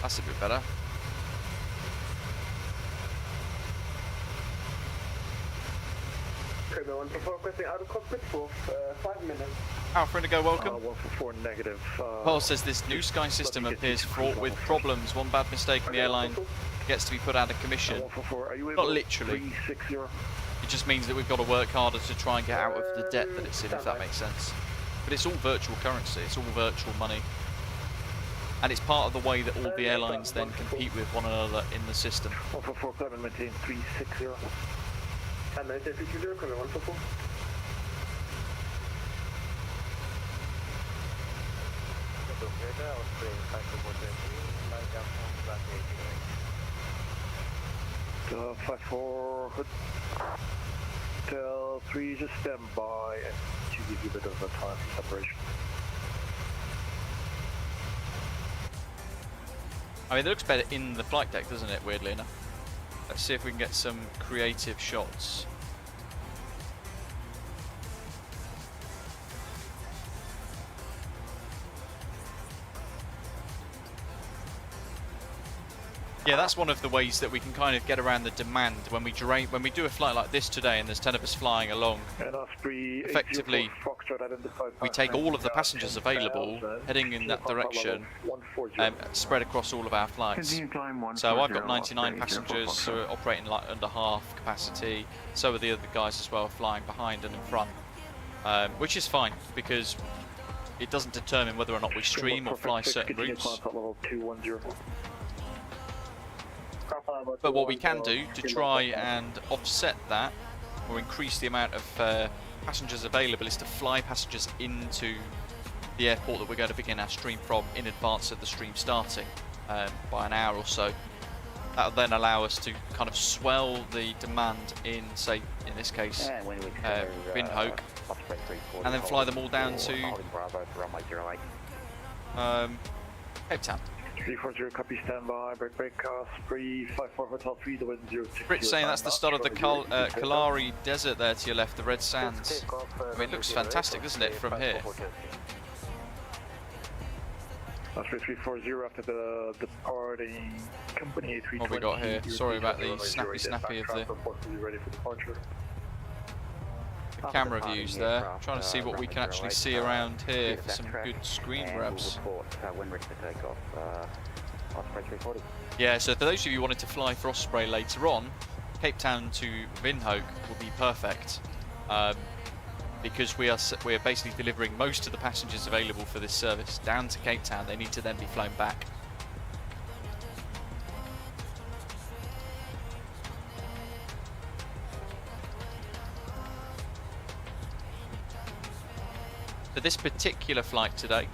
That's a bit better. Okay, 144 requesting out of cockpit for 5 minutes. Alpha Indigo, welcome. 144 negative. Paul says this NewSky system appears fraught with problems. One bad mistake and the airline gets to be put out of commission. 144, are you Not literally. 360? It just means that we've got to work harder to try and get out of the debt that it's in, if that makes sense. But it's all virtual currency, it's all virtual money. And it's part of the way that all the airlines then compete with one another in the system. 144, climb and maintain 360. And then 360, come in 144. Uh, 54 Hotel 3, just stand by and to give you a bit of a time for separation. I mean, it looks better in the flight deck, doesn't it, weirdly enough? Let's see if we can get some creative shots. Yeah, that's one of the ways that we can kind of get around the demand when we do a flight like this today and there's 10 of us flying along. And Osprey Effectively, we take all of the passengers available heading in that direction spread across all of our flights. So I've got 99 passengers, so we're operating like under half capacity. So are the other guys as well, flying behind and in front, which is fine because it doesn't determine whether or not we stream or fly certain routes. But what we can do to try and offset that or increase the amount of passengers available is to fly passengers into the airport that we're going to begin our stream from in advance of the stream starting by an hour or so. That'll then allow us to kind of swell the demand in, say, in this case, Windhoek, and then fly them all down to Cape Town. 340, copy, standby, break, Osprey 54 Hotel 3, the wind 060. Brit's saying that's the start of the Kalahari Desert there to your left, the red sands. I mean, it looks fantastic, doesn't it, from here? Osprey 340 after the departing company A320. What have we got here? Sorry about the snappy of the camera views there. I'm trying to see what we can actually see around here for some good screen grabs. Yeah, so for those of you who wanted to fly for Osprey later on, Cape Town to Windhoek will be perfect because we are basically delivering most of the passengers available for this service down to Cape Town. They need to then be flown back. For this particular flight today,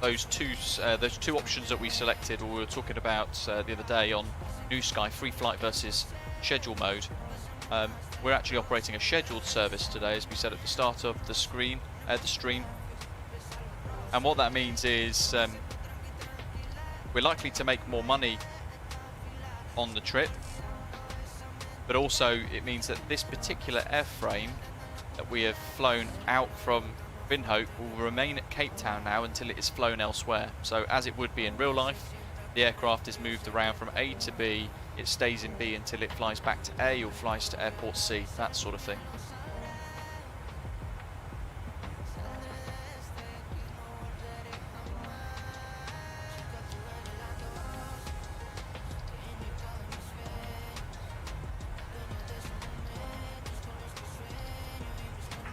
those two options that we selected, or we were talking about the other day on NewSky, free flight versus schedule mode, we're actually operating a scheduled service today, as we said at the start of the stream. And what that means is we're likely to make more money on the trip, but also it means that this particular airframe that we have flown out from Windhoek will remain at Cape Town now until it is flown elsewhere. So as it would be in real life, the aircraft is moved around from A to B, it stays in B until it flies back to A or flies to airport C, that sort of thing.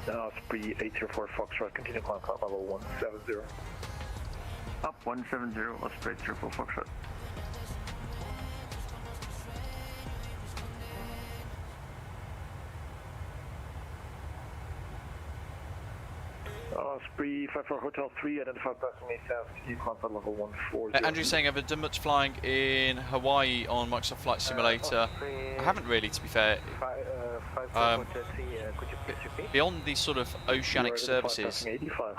Osprey 804 Foxtrot, continue climb level 170. Up 170, Osprey 804 Foxtrot. Osprey 54 Hotel 3, identified passenger south, continue climb level 140. Andrew's saying, have I done much flying in Hawaii on Microsoft Flight Simulator? I haven't really, to be fair. Beyond these sort of oceanic services,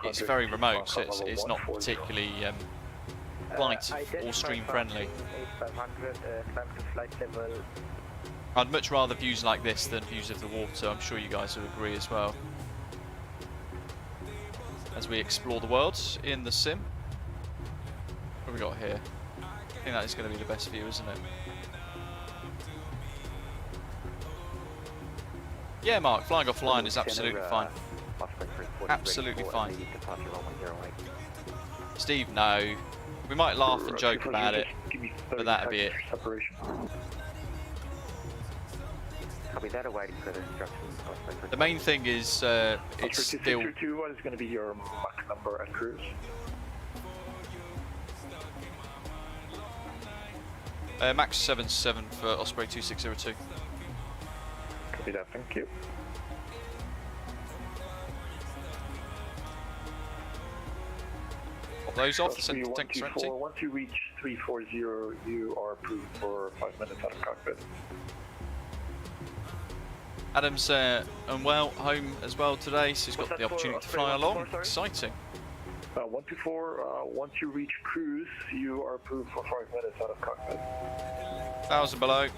it's very remote, so it's not particularly flight or stream friendly. I'd much rather views like this than views of the water. I'm sure you guys would agree as well. As we explore the world in the sim. What have we got here? I think that is going to be the best view, isn't it? Yeah, Mark, flying offline is absolutely fine. Absolutely fine. Steve, no. We might laugh and joke about it, but that'd be it. The main thing is it's still... What is going to be your Mach number and cruise? Max 77 for Osprey 2602. Copy that, thank you. Pop those off, the center tanks are empty. Once you reach 340, you are approved for 5 minutes out of cockpit. Adam's unwell, home as well today, so he's got the opportunity to fly along. Exciting. 124, once you reach cruise, you are approved for 5 minutes out of cockpit. 1,000 below.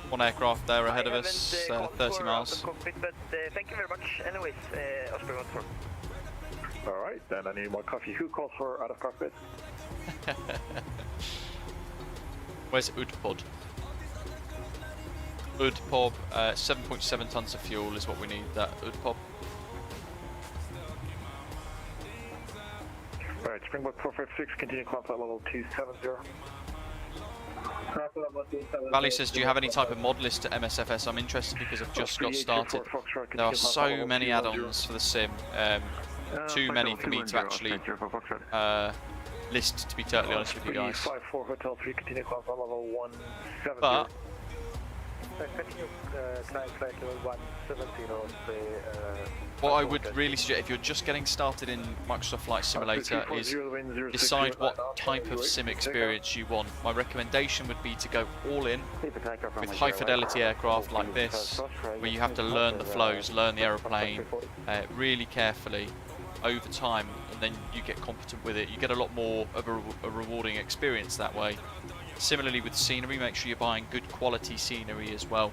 One aircraft there ahead of us, 30 miles. Cockpit, but thank you very much. Anyways, Osprey 14. Alright, then I need more coffee. Who called for out of cockpit? Where's Udpod? Udpop, 7.7 tons of fuel is what we need, that Udpop. Alright, Springbok 456, continue climb flight level 270. Valley says, do you have any type of mod list to MSFS? I'm interested because I've just got started. There are so many add-ons for the sim. Too many for me to actually list, to be totally honest with you guys. 54 Hotel 3, continue climb flight level 170. But what I would really suggest, if you're just getting started in Microsoft Flight Simulator, is decide what type of sim experience you want. My recommendation would be to go all in with high fidelity aircraft like this, where you have to learn the flows, learn the aeroplane really carefully over time, and then you get competent with it. You get a lot more of a rewarding experience that way. Similarly with scenery, make sure you're buying good quality scenery as well.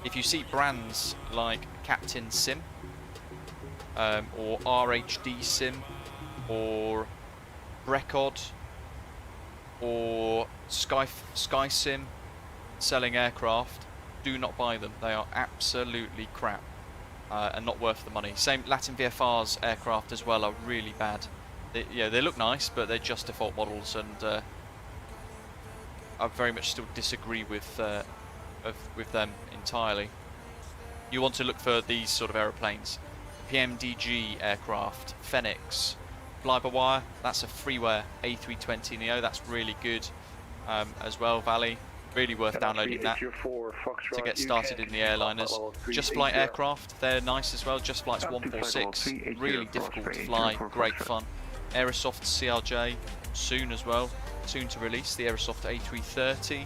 If you see brands like Captain Sim, or RHD Sim, or Brecod, or Sky Sim selling aircraft, do not buy them. They are absolutely crap and not worth the money. Same, Latin VFR's aircraft as well are really bad. They look nice, but they're just default models, and I very much still disagree with them entirely. You want to look for these sort of aeroplanes. PMDG aircraft, Phoenix, fly-by-wire, that's a freeware A320 Neo, that's really good as well, Valley. Really worth downloading that to get started in the airliners. Just Flight aircraft, they're nice as well. Just Flight's 146, really difficult to fly, great fun. Aerosoft CRJ, soon as well. Soon to release the Aerosoft A330.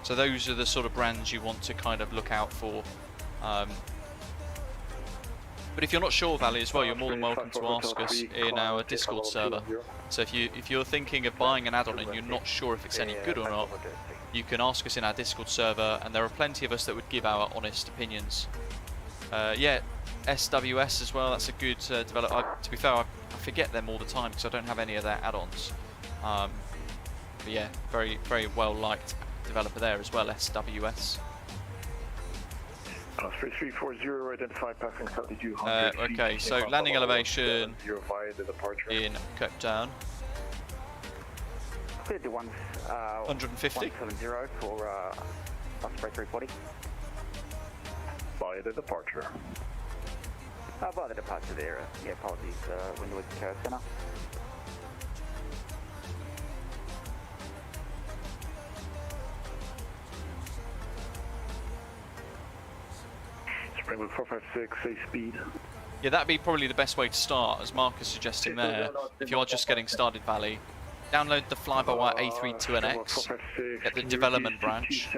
So those are the sort of brands you want to kind of look out for. But if you're not sure, Valley, as well, you're more than welcome to ask us in our Discord server. So if you're thinking of buying an add-on and you're not sure if it's any good or not, you can ask us in our Discord server, and there are plenty of us that would give our honest opinions. Yeah, SWS as well. That's a good developer. To be fair, I forget them all the time because I don't have any of their add-ons. But yeah, very well liked developer there as well. SWS. Osprey 340, identify passing 7200 feet. Okay, so landing elevation via the departure. in Shutdown. Cleared to 150. 170 for Osprey 340. Via the departure. By the departure there, yeah, apologies, Windhoek Centre. Springwood 456, safe speed. Yeah, that'd be probably the best way to start, as Mark is suggesting there. If you are just getting started, Valley, download the fly-by-wire A32NX, get the development branch,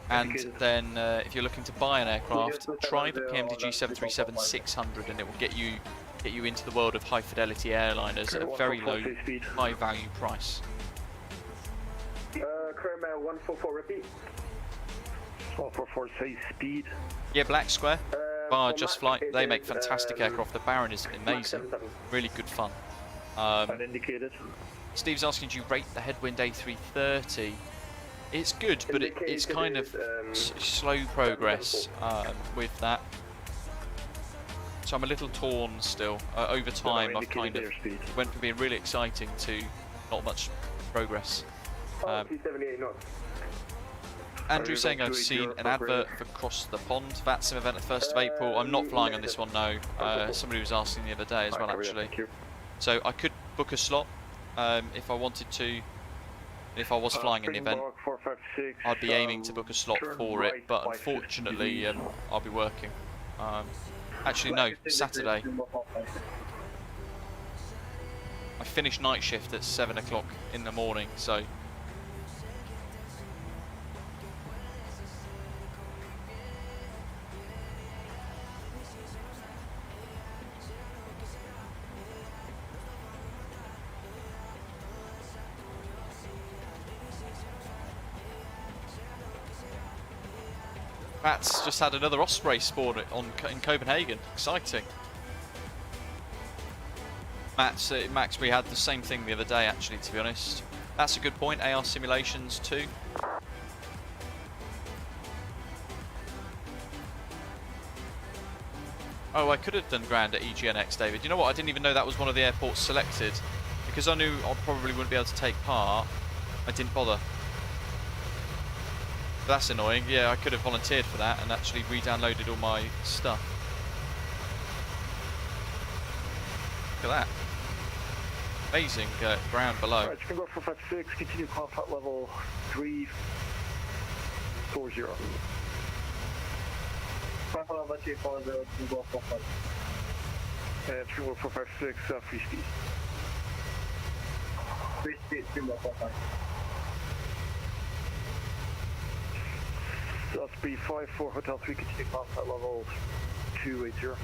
and then if you're looking to buy an aircraft, try the PMDG 737-900, and it will get you into the world of high-fidelity airliners at a very low, high-value price. Crowmare 144, repeat. 144, safe speed. Yeah, Black Square, Bar Just Flight, they make fantastic aircraft. The Baron is amazing, really good fun. Unindicated. Steve's asking, do you rate the Headwind A330? It's good, but it's kind of slow progress with that. So I'm a little torn still. Over time, I've kind of went from being really exciting to not much progress. Andrew's saying I've seen an advert for Cross the Pond VATSIM event the 1st of April. I'm not flying on this one, no. Somebody was asking the other day as well, actually. So I could book a slot if I wanted to. If I was flying in the event, I'd be aiming to book a slot for it, but unfortunately I'll be working. Actually no, Saturday. I finish night shift at 7 o'clock in the morning, so Matt's just had another Osprey spawn in Copenhagen. Exciting. Max, we had the same thing the other day, actually, to be honest. That's a good point. AR simulations too. Oh, I could have done ground at EGNX, David. You know what? I didn't even know that was one of the airports selected. Because I knew I probably wouldn't be able to take part, I didn't bother. That's annoying. Yeah, I could have volunteered for that and actually re-downloaded all my stuff. Look at that. Amazing ground below. Alright, Springbok 456, continue contact level 340. And Springbok 456, free speed. Free speed, Springbok 456. Osprey 54, Hotel 3, continue contact level 280.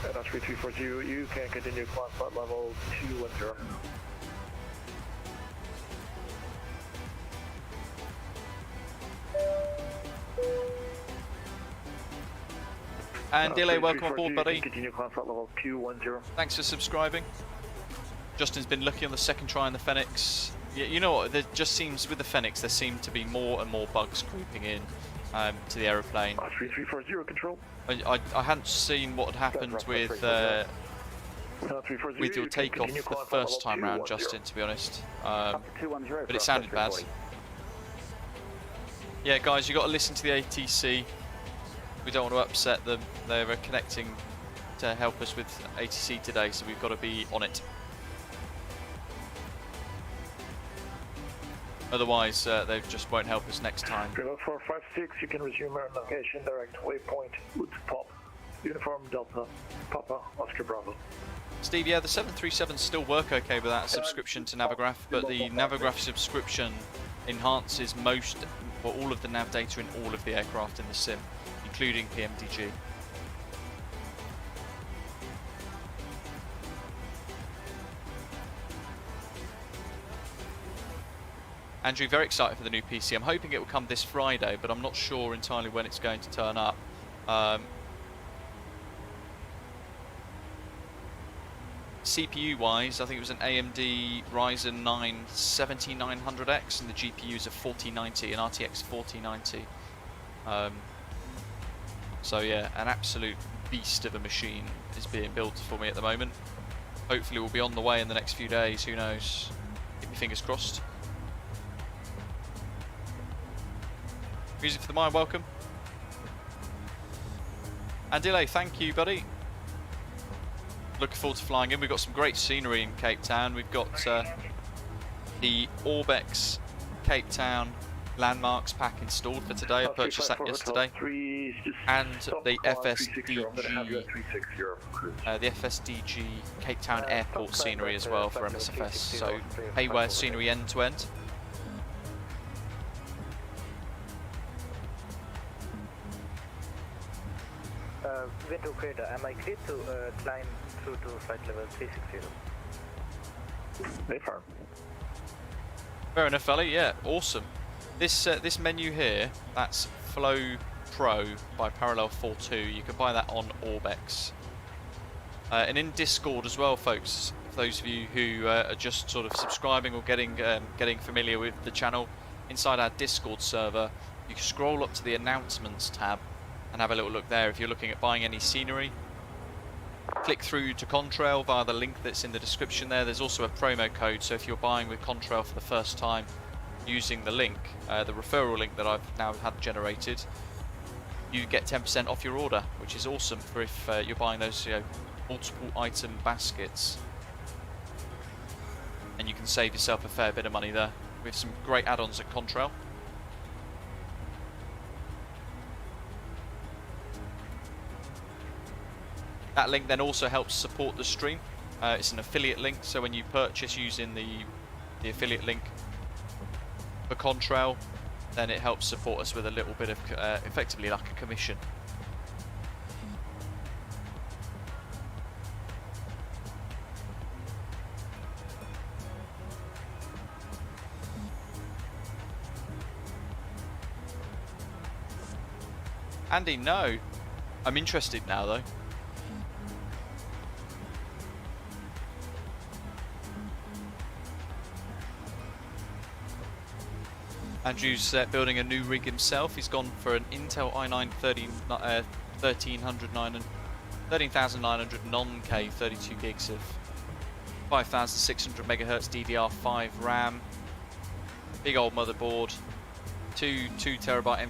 And Osprey 340, you can continue contact level 210. And Delay, welcome on board, buddy. Continue contact level 210. Thanks for subscribing. Justin's been lucky on the second try on the Fenix. Yeah, you know what? There just seems with the Fenix there seem to be more and more bugs creeping in to the aeroplane. 3340 control. I hadn't seen what had happened with your takeoff the first time round, Justin. To be honest, but it sounded bad. Yeah, guys, you got to listen to the ATC. We don't want to upset them. They're connecting to help us with ATC today, so we've got to be on it. Otherwise, they just won't help us next time. 456, you can resume our navigation, direct waypoint, Woods Pop, Uniform Delta, Papa, Oscar Bravo. Steve, yeah, the 737s still work okay with that subscription to Navigraph, but the Navigraph subscription enhances all of the nav data in all of the aircraft in the sim, including PMDG. Andrew, very excited for the new PC. I'm hoping it will come this Friday, but I'm not sure entirely when it's going to turn up. CPU-wise, I think it was an AMD Ryzen 9 7900X, and the GPU is a 4090, an RTX 4090. So yeah, an absolute beast of a machine is being built for me at the moment. Hopefully it will be on the way in the next few days, who knows. Keep your fingers crossed. Music for the Mind, welcome. Andile, thank you, buddy. Looking forward to flying in. We've got some great scenery in Cape Town. We've got the Orbx Cape Town landmarks pack installed for today. I purchased that yesterday. And the FSDG Cape Town Airport scenery as well for MSFS. So payware scenery end to end. Windhoek radar, am I clear to climb through to flight level 360? Affirm. Fair enough, Ali. Yeah, awesome. This menu here, that's Flow Pro by Parallel 42. You can buy that on Orbx. And in Discord as well, folks. For those of you who are just sort of subscribing or getting familiar with the channel, inside our Discord server, you can scroll up to the announcements tab and have a little look there if you're looking at buying any scenery. Click through to Contrail via the link that's in the description there. There's also a promo code, so if you're buying with Contrail for the first time using the link, the referral link that I've now had generated, you get 10% off your order, which is awesome for if you're buying those multiple item baskets. And you can save yourself a fair bit of money there with some great add-ons at Contrail. That link then also helps support the stream. It's an affiliate link, so when you purchase using the affiliate link for Contrail, then it helps support us with a little bit of effectively like a commission. Andy, no. I'm interested now though. Andrew's building a new rig himself. He's gone for an Intel i9 13900 non-K, 32 gigs of 5600 megahertz DDR5 RAM, big old motherboard, two terabyte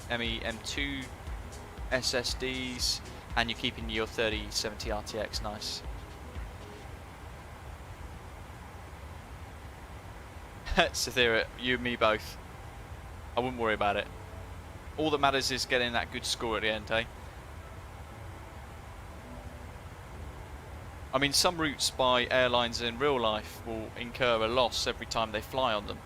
NVMe M2 SSDs, and you're keeping your 3070 RTX. Nice. Cythera, you and me both. I wouldn't worry about it. All that matters is getting that good score at the end, eh? I mean, some routes by airlines in real life will incur a loss every time they fly on them.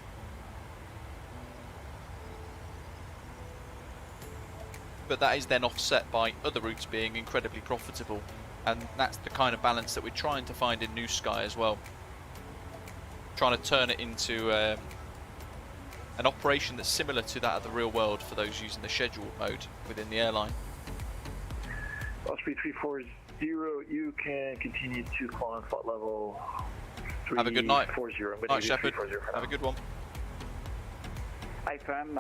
But that is then offset by other routes being incredibly profitable. And that's the kind of balance that we're trying to find in NewSky as well. Trying to turn it into an operation that's similar to that of the real world for those using the scheduled mode within the airline. Osprey 340, you can continue to climb on flight level 340. Have a good night. Night, Shepherd. Have a good one. AFM,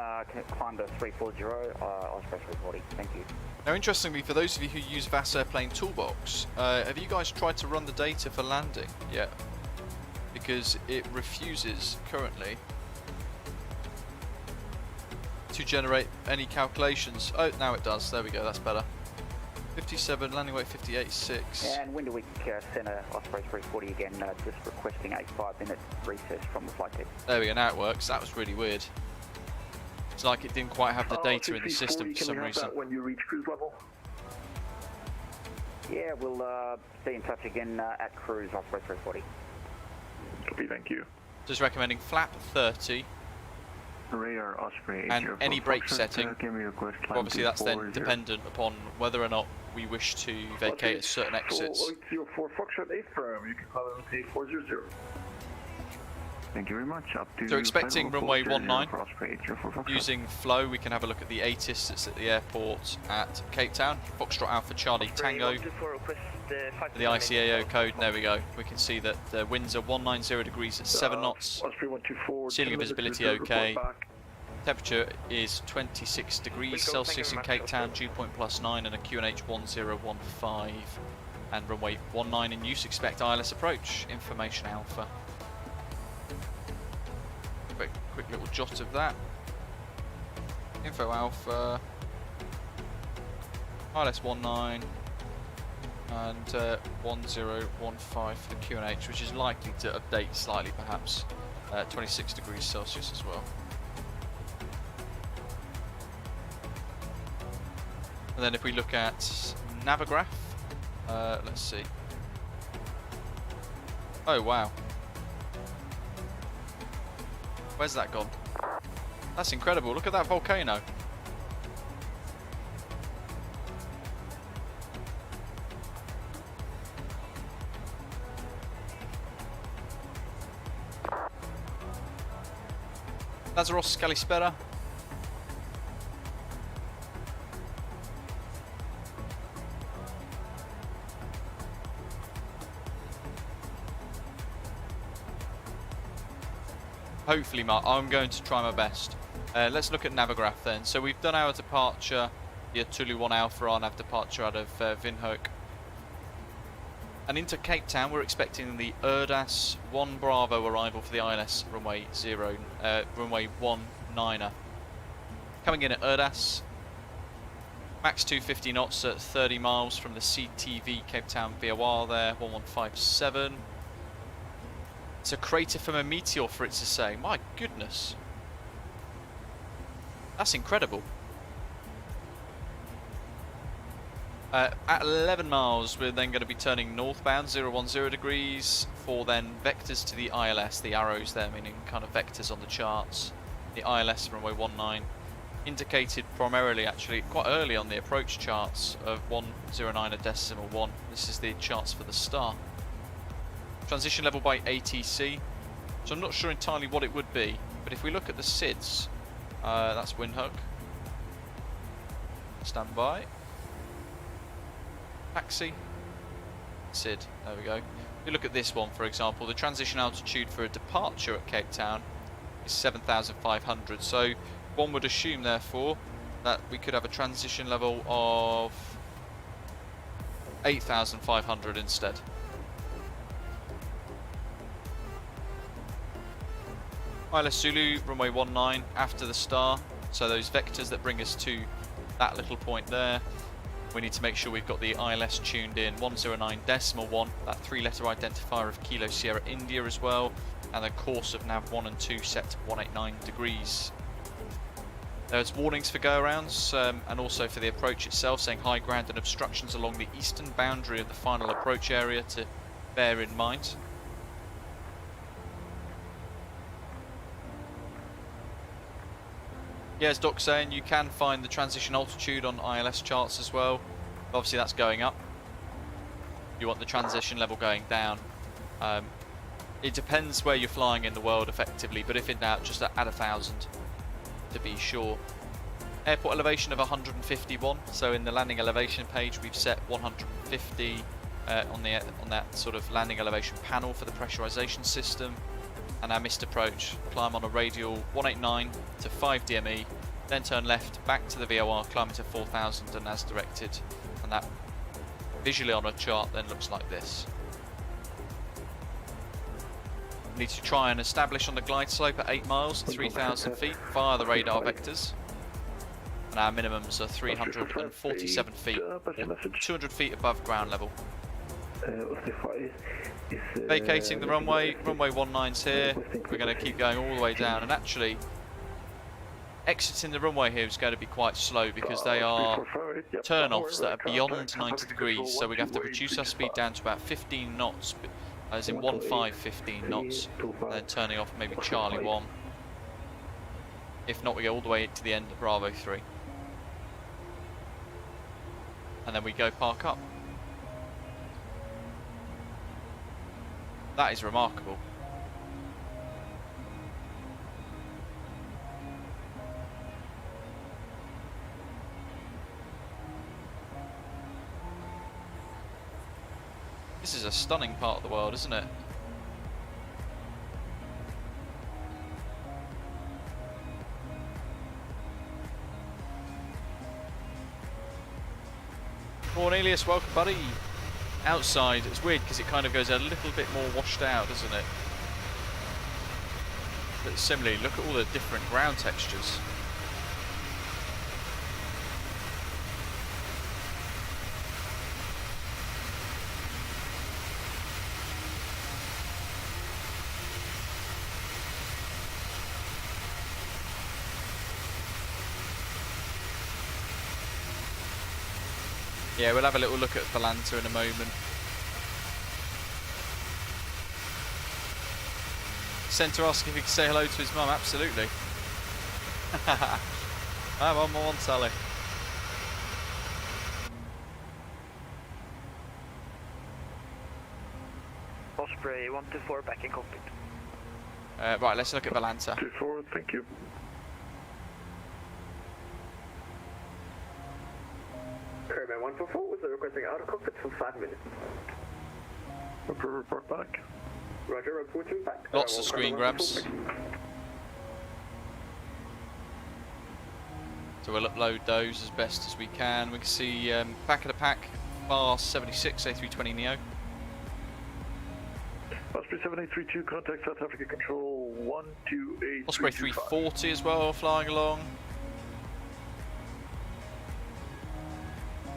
climb to 340, Osprey 340, thank you. Now interestingly, for those of you who use VAS Airplane Toolbox, have you guys tried to run the data for landing yet? Because it refuses currently to generate any calculations. Oh, now it does. There we go. That's better. 57, landing weight 58.6. And Windhoek Centre, Osprey 340 again, just requesting a 5-minute recess from the flight deck. There we go. Now it works. That was really weird. It's like it didn't quite have the data in the system for some reason. That when you reach cruise level? Yeah, we'll be in touch again at cruise, Osprey 340. Copy, thank you. Just recommending flap 30 Radar Osprey and any brake setting. Obviously that's then dependent upon whether or not we wish to vacate at certain exits. 0804 Foxtrot A firm, you can call them A400. Thank you very much. Up to So expecting runway 19. for Osprey 804 Using flow, we can have a look at the ATIS that's at the airport at Cape Town. Foxtrot Alpha Charlie Tango. The ICAO code, there we go. We can see that the winds are 190 degrees at 7 knots. Osprey 124. Ceiling of visibility okay. Temperature is 26 degrees Celsius in Cape Town, dew point +9 and a QNH 1015. And runway 19 in use, expect ILS approach. Information Alpha. Quick little jot of that. Info Alpha. ILS 19 and 1015 for the QNH, which is likely to update slightly perhaps. 26 degrees Celsius as well. And then if we look at Navigraph, let's see. Oh wow. Where's that gone? That's incredible, look at that volcano. Lazaros Kalispera. Hopefully, Mark, I'm going to try my best. Let's look at Navigraph then. So we've done our departure, the Tulu 1 Alpha, our nav departure out of Windhoek. And into Cape Town, we're expecting the Urdas 1 Bravo arrival for the ILS runway 19er. Coming in at Urdas, max 250 knots at 30 miles from the CTV Cape Town VOR there, 1157. It's a crater from a meteor for it to say. My goodness. That's incredible. At 11 miles, we're then going to be turning northbound 010 degrees for then vectors to the ILS, the arrows there meaning kind of vectors on the charts. The ILS runway 19 indicated primarily actually quite early on the approach charts of 109.1. This is the charts for the star. Transition level by ATC, so I'm not sure entirely what it would be, but if we look at the SIDS, that's Windhoek. Stand by. Taxi. SID, there we go. If we look at this one, for example, the transition altitude for a departure at Cape Town is 7,500, so one would assume therefore that we could have a transition level of 8,500 instead. ILS Zulu, runway 19 after the star, so those vectors that bring us to that little point there, we need to make sure we've got the ILS tuned in 109.1, that 3-letter identifier of Kilo Sierra India as well, and the course of nav 1 and 2 set to 189 degrees. There's warnings for go-arounds and also for the approach itself, saying high ground and obstructions along the eastern boundary of the final approach area to bear in mind. Yeah, as Doc's saying, you can find the transition altitude on ILS charts as well. Obviously that's going up. You want the transition level going down. It depends where you're flying in the world effectively, but if in doubt, just add 1,000 to be sure. Airport elevation of 151, so in the landing elevation page we've set 150 on that sort of landing elevation panel for the pressurization system. And our missed approach, climb on a radial 189 to 5 DME, then turn left back to the VOR, climb to 4000 and as directed, and that visually on a chart then looks like this. We need to try and establish on the glide slope at 8 miles, 3,000 feet via the radar vectors, and our minimums are 347 feet, 200 feet above ground level. Vacating the runway 19's here, we're going to keep going all the way down, and actually exiting the runway here is going to be quite slow because they are turn-offs that are beyond 90 degrees, so we're going to have to reduce our speed down to about 15 knots, as in 15 knots, and then turning off maybe Charlie 1. If not, we go all the way to the end of Bravo 3. And then we go park up. That is remarkable. This is a stunning part of the world, isn't it? Cornelius, welcome, buddy. Outside, it's weird because it kind of goes a little bit more washed out, doesn't it? But similarly, look at all the different ground textures. Yeah, we'll have a little look at Valanta in a moment. Centre asking if he can say hello to his mum. Absolutely. I'm on my one, Sally. Osprey 124 back in cockpit. Right, let's look at Valanta. 24, thank you. Courier 144 was requesting out of cockpit for 5 minutes. Report back. Roger, reporting back. Lots of screen grabs. So we'll upload those as best as we can. We can see back of the pack, bar 76, A320neo. Osprey 7832, contact South Africa Control 128. Osprey 340 as well, flying along.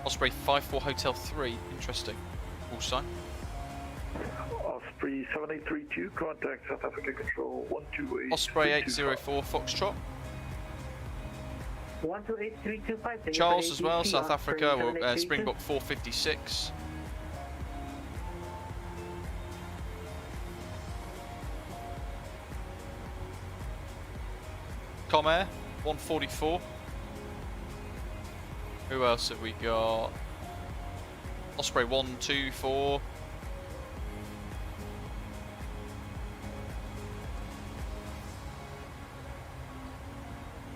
Osprey 54 Hotel 3, interesting. All sign. Osprey 7832, contact South Africa Control 128. Osprey 804 Foxtrot. 128325. Charles as well, South Africa, or Springbok 456. Comair 144. Who else have we got? Osprey 124.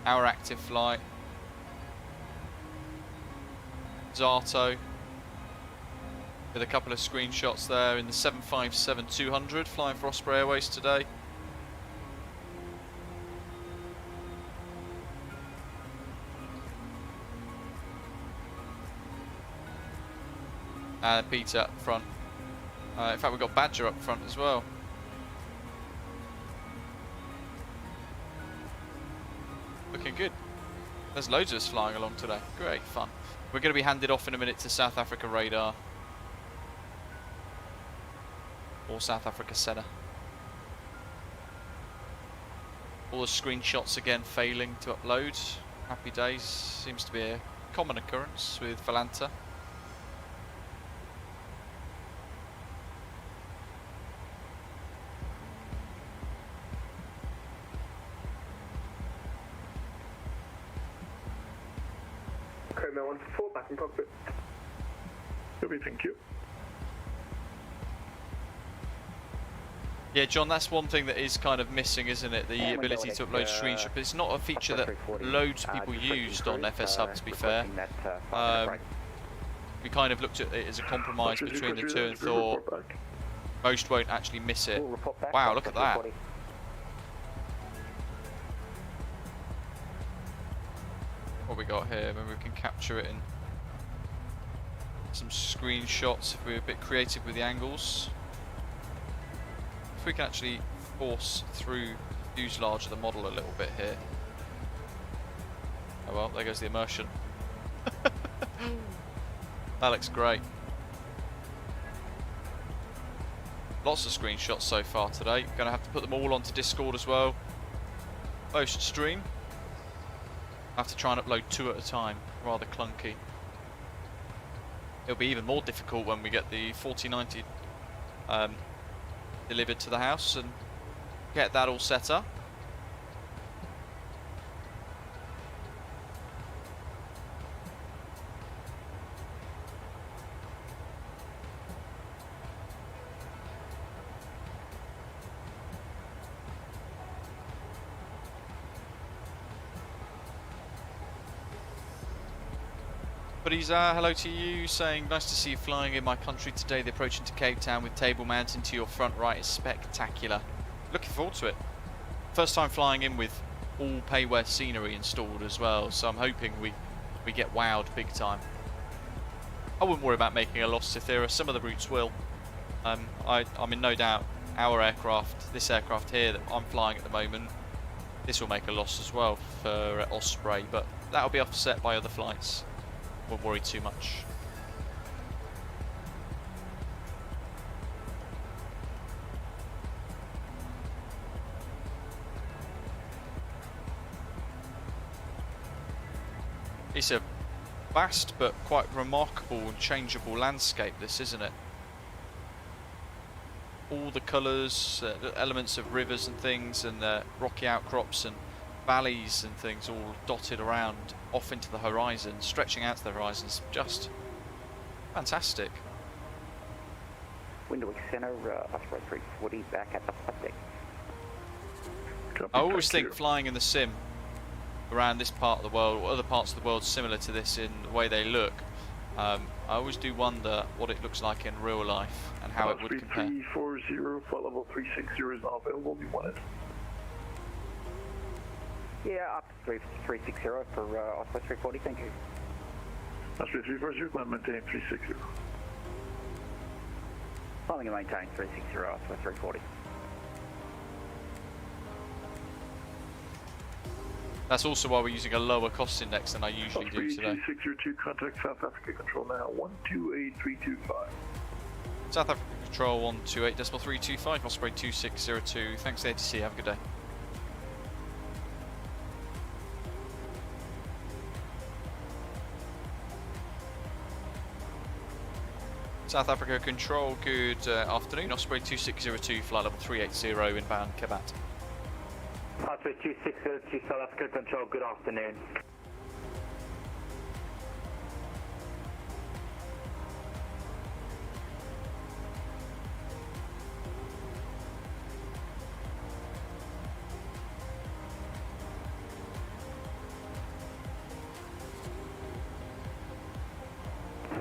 Our active flight. Zato. With a couple of screenshots there in the 737-200 flying for Osprey Airways today. And Peter up front. In fact, we've got Badger up front as well. Looking good. There's loads of us flying along today. Great fun. We're going to be handed off in a minute to South Africa radar. Or South Africa Center. All the screenshots again failing to upload. Happy days. Seems to be a common occurrence with Valanta. Courier 144 back in cockpit. Copy, thank you. Yeah, John, that's one thing that is kind of missing, isn't it? The And ability to upload screenshots. But it's not a feature that 340, loads of people used on FS Hub, to be fair. We kind of looked at it as a compromise between the two and thought most won't actually miss it. Wow, look at that. What we got here? Maybe we can capture it in some screenshots if we're a bit creative with the angles. If we can actually force through the fuselage of the model a little bit here. Oh well, there goes the immersion. That looks great. Lots of screenshots so far today. Going to have to put them all onto Discord as well. Post stream. I have to try and upload 2 at a time. Rather clunky. It'll be even more difficult when we get the 4090 delivered to the house and get that all set up. But he's hello to you, saying nice to see you flying in my country today. The approach into Cape Town with table mounting to your front right is spectacular. Looking forward to it. First time flying in with all payware scenery installed as well, so I'm hoping we get wowed big time. I wouldn't worry about making a loss if there are some of the routes will. I'm in no doubt our aircraft, this aircraft here that I'm flying at the moment, this will make a loss as well for Osprey, but that'll be offset by other flights. Won't worry too much. It's a vast but quite remarkable and changeable landscape, this, isn't it? All the colours, elements of rivers and things, and rocky outcrops and valleys and things all dotted around off into the horizon, stretching out to the horizon. It's just fantastic. Windhoek Centre, Osprey 340 back at the flight deck. I always think flying in the sim around this part of the world, or other parts of the world similar to this in the way they look, I always do wonder what it looks like in real life and how it would compare. 340, flight level 360 is not available. Do you want it? Yeah, up to 360 for Osprey 340, thank you. Osprey 340, climb maintain 360. Climbing and maintain 360, Osprey 340. That's also why we're using a lower cost index than I usually do today. 2602, contact South Africa control now, 128325. South Africa control 128.325, Osprey 2602. Thanks ATC, have a good day. South Africa control, good afternoon. Osprey 2602, flight level 380, inbound Kebat. Osprey 2602, South Africa control, good afternoon.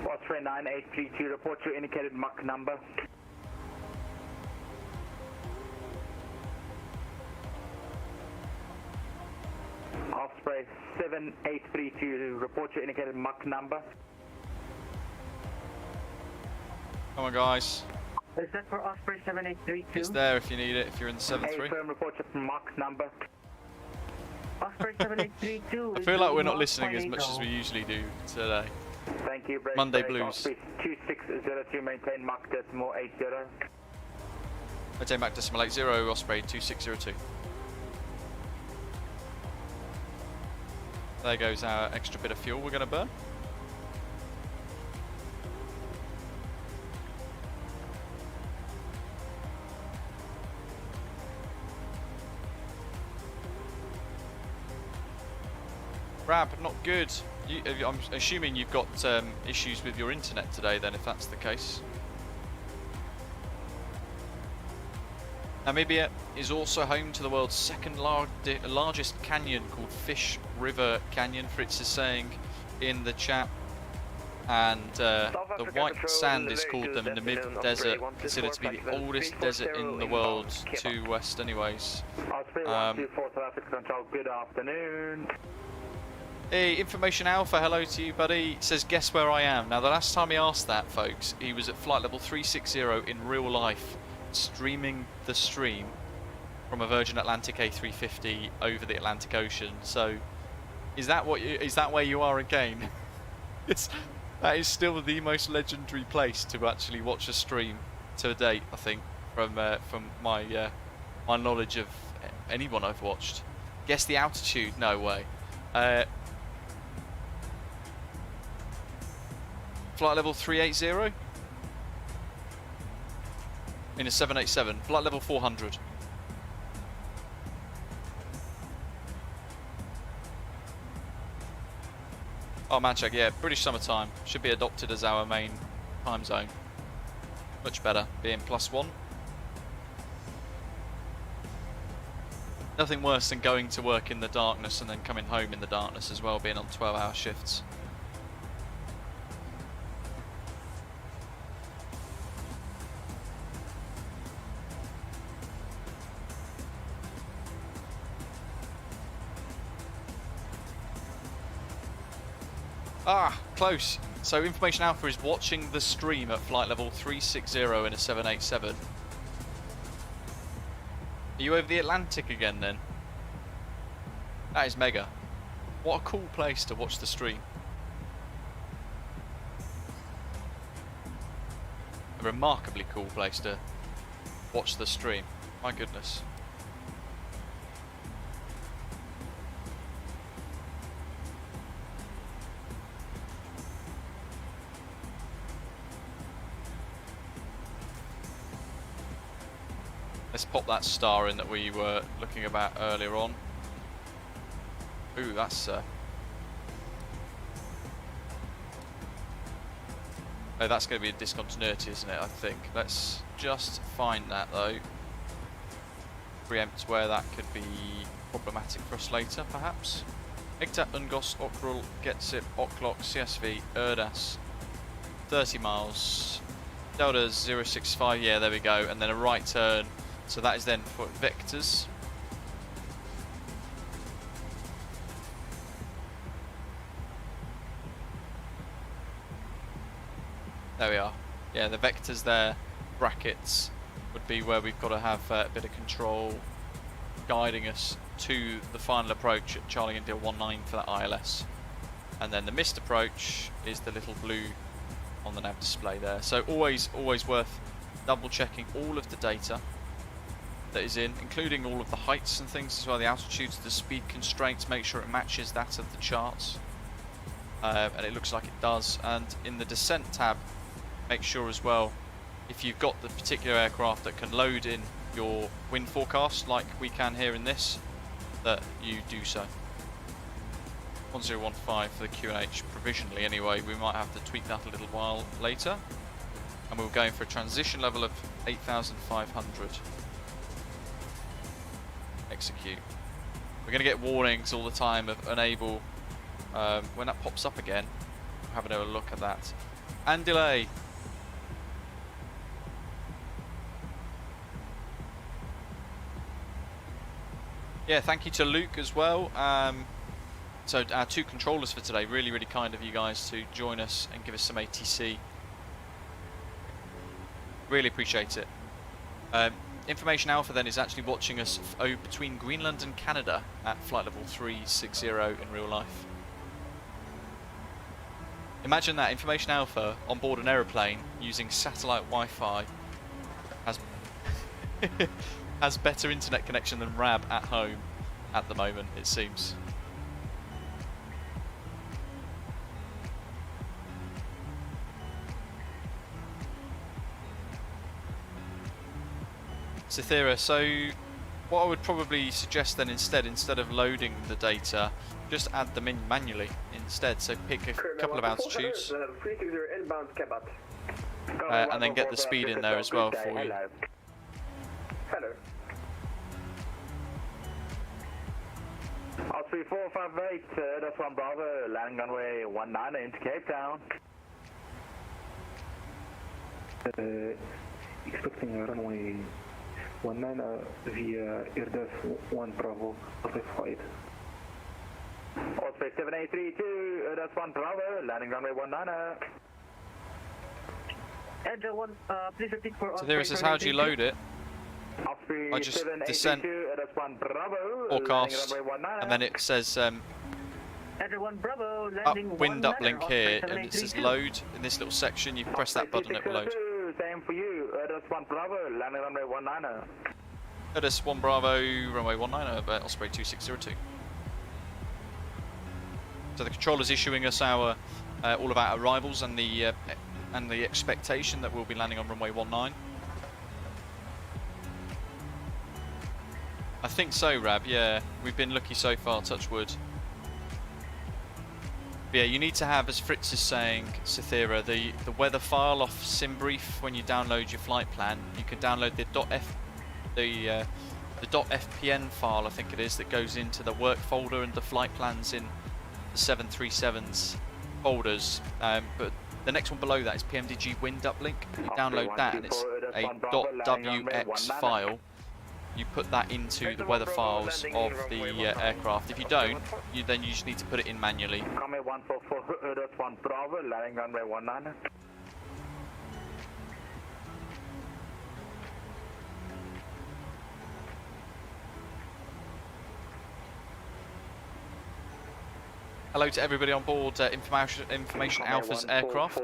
Osprey 9832, report your indicated Mach number. Osprey 7832, report your indicated Mach number. Come on guys. Is that for Osprey 7832? It's there if you need it, if you're in the 7-3. Hey, firm, report your Mach number. Osprey 7832. I feel like we're not listening as much as we usually do today. Thank you, break, Monday break. blues. Osprey 2602, maintain Mach decimal 80. Maintain Mach decimal 80, Osprey 2602. There goes our extra bit of fuel we're going to burn. Rab, not good. I'm assuming you've got issues with your internet today then, if that's the case. Namibia is also home to the world's second largest canyon called Fish River Canyon, Fritz is saying in the chat. And the white sand is called the Namib Desert, considered to be the oldest desert in the world to west anyways. Osprey 124, South Africa control, good afternoon. Hey, Information Alpha, hello to you, buddy. It says, guess where I am. Now, the last time he asked that, folks, he was at flight level 360 in real life, streaming the stream from a Virgin Atlantic A350 over the Atlantic Ocean. So, is that where you are again? That is still the most legendary place to actually watch a stream to date, I think, from my my knowledge of anyone I've watched. Guess the altitude? No way. Flight level 380 in a 787. Flight level 400. Oh, Manchak, yeah, British summertime should be adopted as our main time zone. Much better, being +1. Nothing worse than going to work in the darkness and then coming home in the darkness as well, being on 12-hour shifts. Ah, close. So Information Alpha is watching the stream at flight level 360 in a 787. Are you over the Atlantic again then? That is mega. What a cool place to watch the stream. A remarkably cool place to watch the stream. My goodness. Let's pop that star in that we were looking about earlier on. Ooh, that's oh, that's going to be a discontinuity, isn't it? I think. Let's just find that though. Preempt where that could be problematic for us later, perhaps. Egtap, Ungos, Okrul, Getsip, Oklok, CSV, Erdas. 30 miles. Delta 065, yeah, there we go. And then a right turn. So that is then for vectors. There we are. Yeah, the vectors there, brackets, would be where we've got to have a bit of control guiding us to the final approach at Charlie India 19 for that ILS. And then the missed approach is the little blue on the nav display there. So always worth double checking all of the data that is in, including all of the heights and things as well, the altitudes, the speed constraints, make sure it matches that of the charts. And it looks like it does. And in the descent tab, make sure as well, if you've got the particular aircraft that can load in your wind forecast, like we can here in this, that you do so. 1015 for the QNH provisionally anyway, we might have to tweak that a little while later. And we're going for a transition level of 8,500. Execute. We're going to get warnings all the time of unable, when that pops up again, we'll have another look at that. And delay. Yeah, thank you to Luke as well. So our two controllers for today, really kind of you guys to join us and give us some ATC. Really appreciate it. Information Alpha then is actually watching us between Greenland and Canada at flight level 360 in real life. Imagine that, Information Alpha on board an aeroplane using satellite Wi-Fi has better internet connection than RAB at home at the moment, it seems. Cythera, so what I would probably suggest then instead of loading the data, just add them in manually instead. So pick a couple of altitudes and then get the speed in there as well for you. Hello. Osprey 458, that's 1 Bravo, landing runway 19 into Cape Town. Expecting runway 19 via Erdas 1 Bravo, Osprey flight. Osprey 7832, that's 1 Bravo, landing runway 19. Edge 1, please repeat for So there it says, how do you load it? Osprey I just descent, that's 1 Bravo, forecast, and then it says Edge 1 Bravo, landing wind 19, uplink here, Osprey and it says 7832. load in this little section. You press that button, it will load. Same for you, that's 1 Bravo, landing runway 19. That's 1 Bravo, runway 19 over Osprey 2602. So the controller's issuing us our all of our arrivals and the expectation that we'll be landing on runway 19. I think so, Rab, yeah. We've been lucky so far, touch wood. But yeah, you need to have, as Fritz is saying, Cythera, the weather file off SimBrief when you download your flight plan. You can download the .fpn file, I think it is, that goes into the work folder and the flight plans in the 737's folders. But the next one below that is PMDG wind uplink. You download that and it's a .wx file. you put that into the weather files of the aircraft. If you don't, then you just need to put it in manually. Coming 144, that's 1 Bravo, landing runway 19. Hello to everybody on board Information Alpha's aircraft,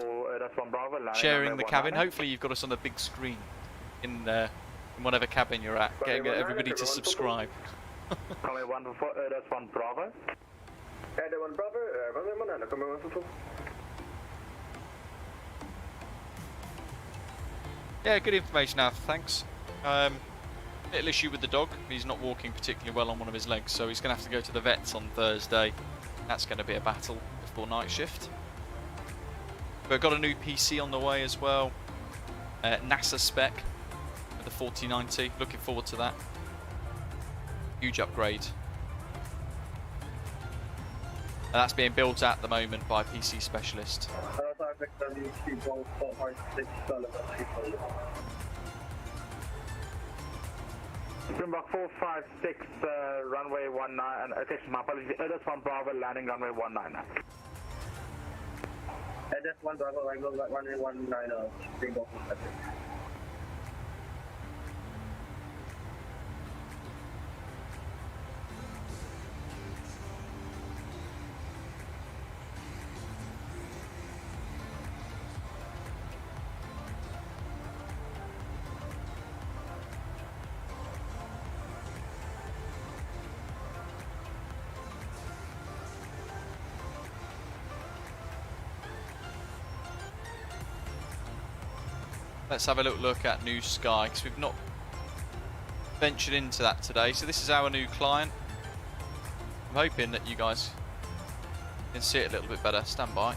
sharing the cabin. Hopefully you've got us on the big screen in whatever cabin you're at. Get everybody to subscribe. Coming 144, that's 1 Bravo. Add 1 Bravo, runway 19, coming 144. Yeah, good information, Alpha, thanks. Little issue with the dog. He's not walking particularly well on one of his legs, so he's going to have to go to the vets on Thursday. That's going to be a battle before night shift. We've got a new PC on the way as well. NASA spec with the 4090. Looking forward to that. Huge upgrade. And that's being built at the moment by PC Specialist. Springbok 456, runway 19, attention, my apologies, that's 1 Bravo, landing runway 19. That's 1 Bravo, runway 19, Springbok 456. Let's have a little look at NewSky, because we've not ventured into that today. So this is our new client. I'm hoping that you guys can see it a little bit better. Stand by.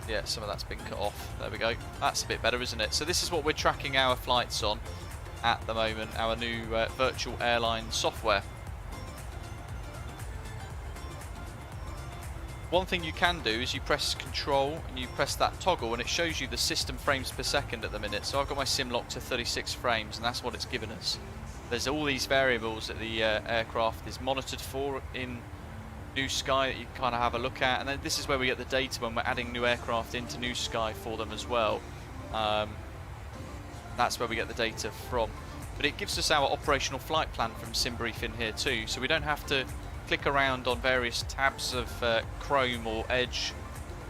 Yeah, some of that's been cut off. There we go. That's a bit better, isn't it? So this is what we're tracking our flights on at the moment, our new Virtual Airline software. One thing you can do is you press control and you press that toggle and it shows you the system frames per second at the minute. So I've got my sim locked to 36 frames and that's what it's given us. There's all these variables that the aircraft is monitored for in NewSky that you can kind of have a look at, and then this is where we get the data when we're adding new aircraft into NewSky for them as well. That's where we get the data from. But it gives us our operational flight plan from SimBrief in here too, so we don't have to click around on various tabs of Chrome or Edge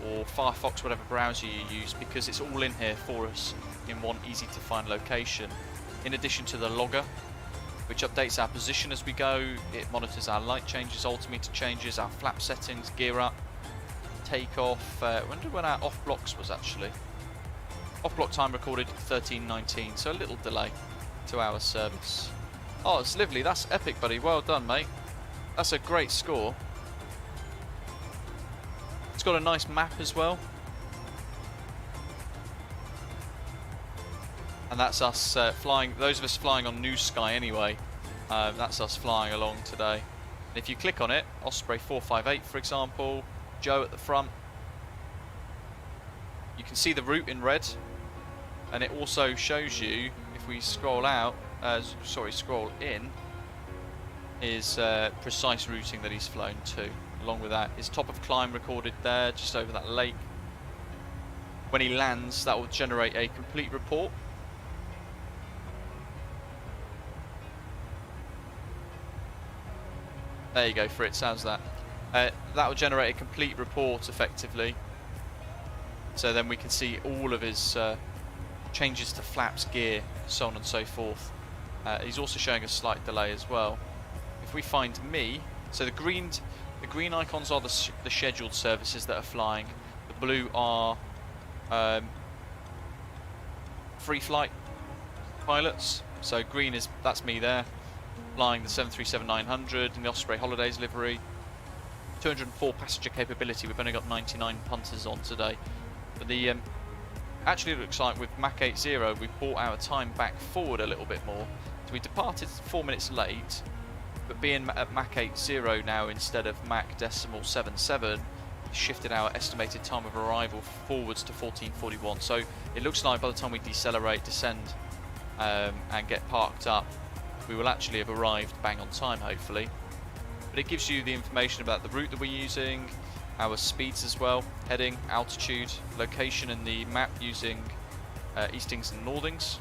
or Firefox, whatever browser you use, because it's all in here for us in one easy to find location. In addition to the logger, which updates our position as we go, it monitors our light changes, altimeter changes, our flap settings, gear up, takeoff. I wonder when our off blocks was actually. Off block time recorded 13:19, so a little delay to our service. Oh, it's lovely. That's epic, buddy. Well done, mate. That's a great score. It's got a nice map as well. And that's us flying, those of us flying on NewSky anyway, that's us flying along today. And if you click on it, Osprey 458 for example, Joe at the front, you can see the route in red, and it also shows you, if we scroll out, scroll in, his precise routing that he's flown to. Along with that, his top of climb recorded there, just over that lake. When he lands, that will generate a complete report. There you go, Fritz, how's that? That will generate a complete report effectively. So then we can see all of his changes to flaps, gear, so on and so forth. He's also showing a slight delay as well. If we find me, so the green icons are the scheduled services that are flying. The blue are free flight pilots. So green is, that's me there, flying the 737-900 in the Osprey Holidays livery. 204 passenger capability. We've only got 99 punters on today. But the actually it looks like with Mach 80 we've brought our time back forward a little bit more. So we departed 4 minutes late, but being at Mach 80 now instead of Mach 77, shifted our estimated time of arrival forwards to 14:41. So it looks like by the time we decelerate, descend, and get parked up, we will actually have arrived bang on time, hopefully. But it gives you the information about the route that we're using, our speeds as well, heading, altitude, location in the map using eastings and northings,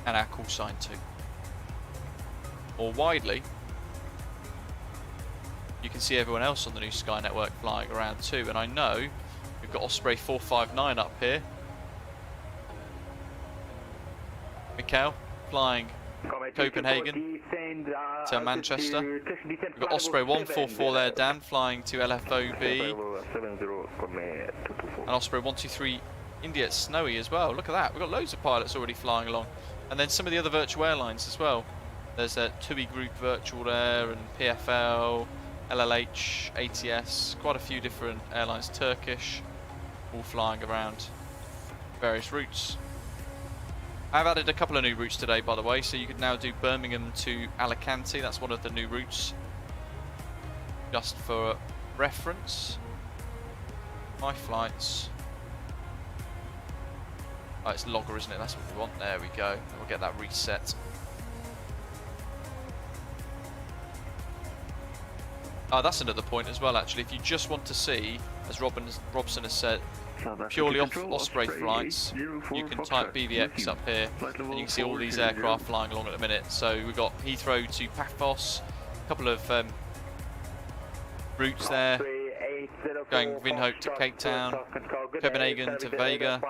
and our call sign too. More widely, you can see everyone else on the NewSky network flying around too, and I know we've got Osprey 459 up here. Mikhail flying Copenhagen to Manchester. We've got Osprey 144 there, Dan, flying to LFOB. And Osprey 123 India at Snowy as well. Look at that, we've got loads of pilots already flying along. And then some of the other virtual airlines as well. There's a TUI Group Virtual Air and PFL, LLH, ATS, quite a few different airlines, Turkish, all flying around various routes. I've added a couple of new routes today, by the way, so you could now do Birmingham to Alicante. That's one of the new routes. Just for reference, my flights. Oh, it's logger, isn't it? That's what we want. There we go. We'll get that reset. Oh, that's another point as well, actually. If you just want to see, as Robson has said, purely off Osprey flights, you can type BVX up here, and you can see all these aircraft flying along at the minute. So we've got Heathrow to Paphos, a couple of routes there, going Windhoek to Cape Town, Copenhagen to Vega.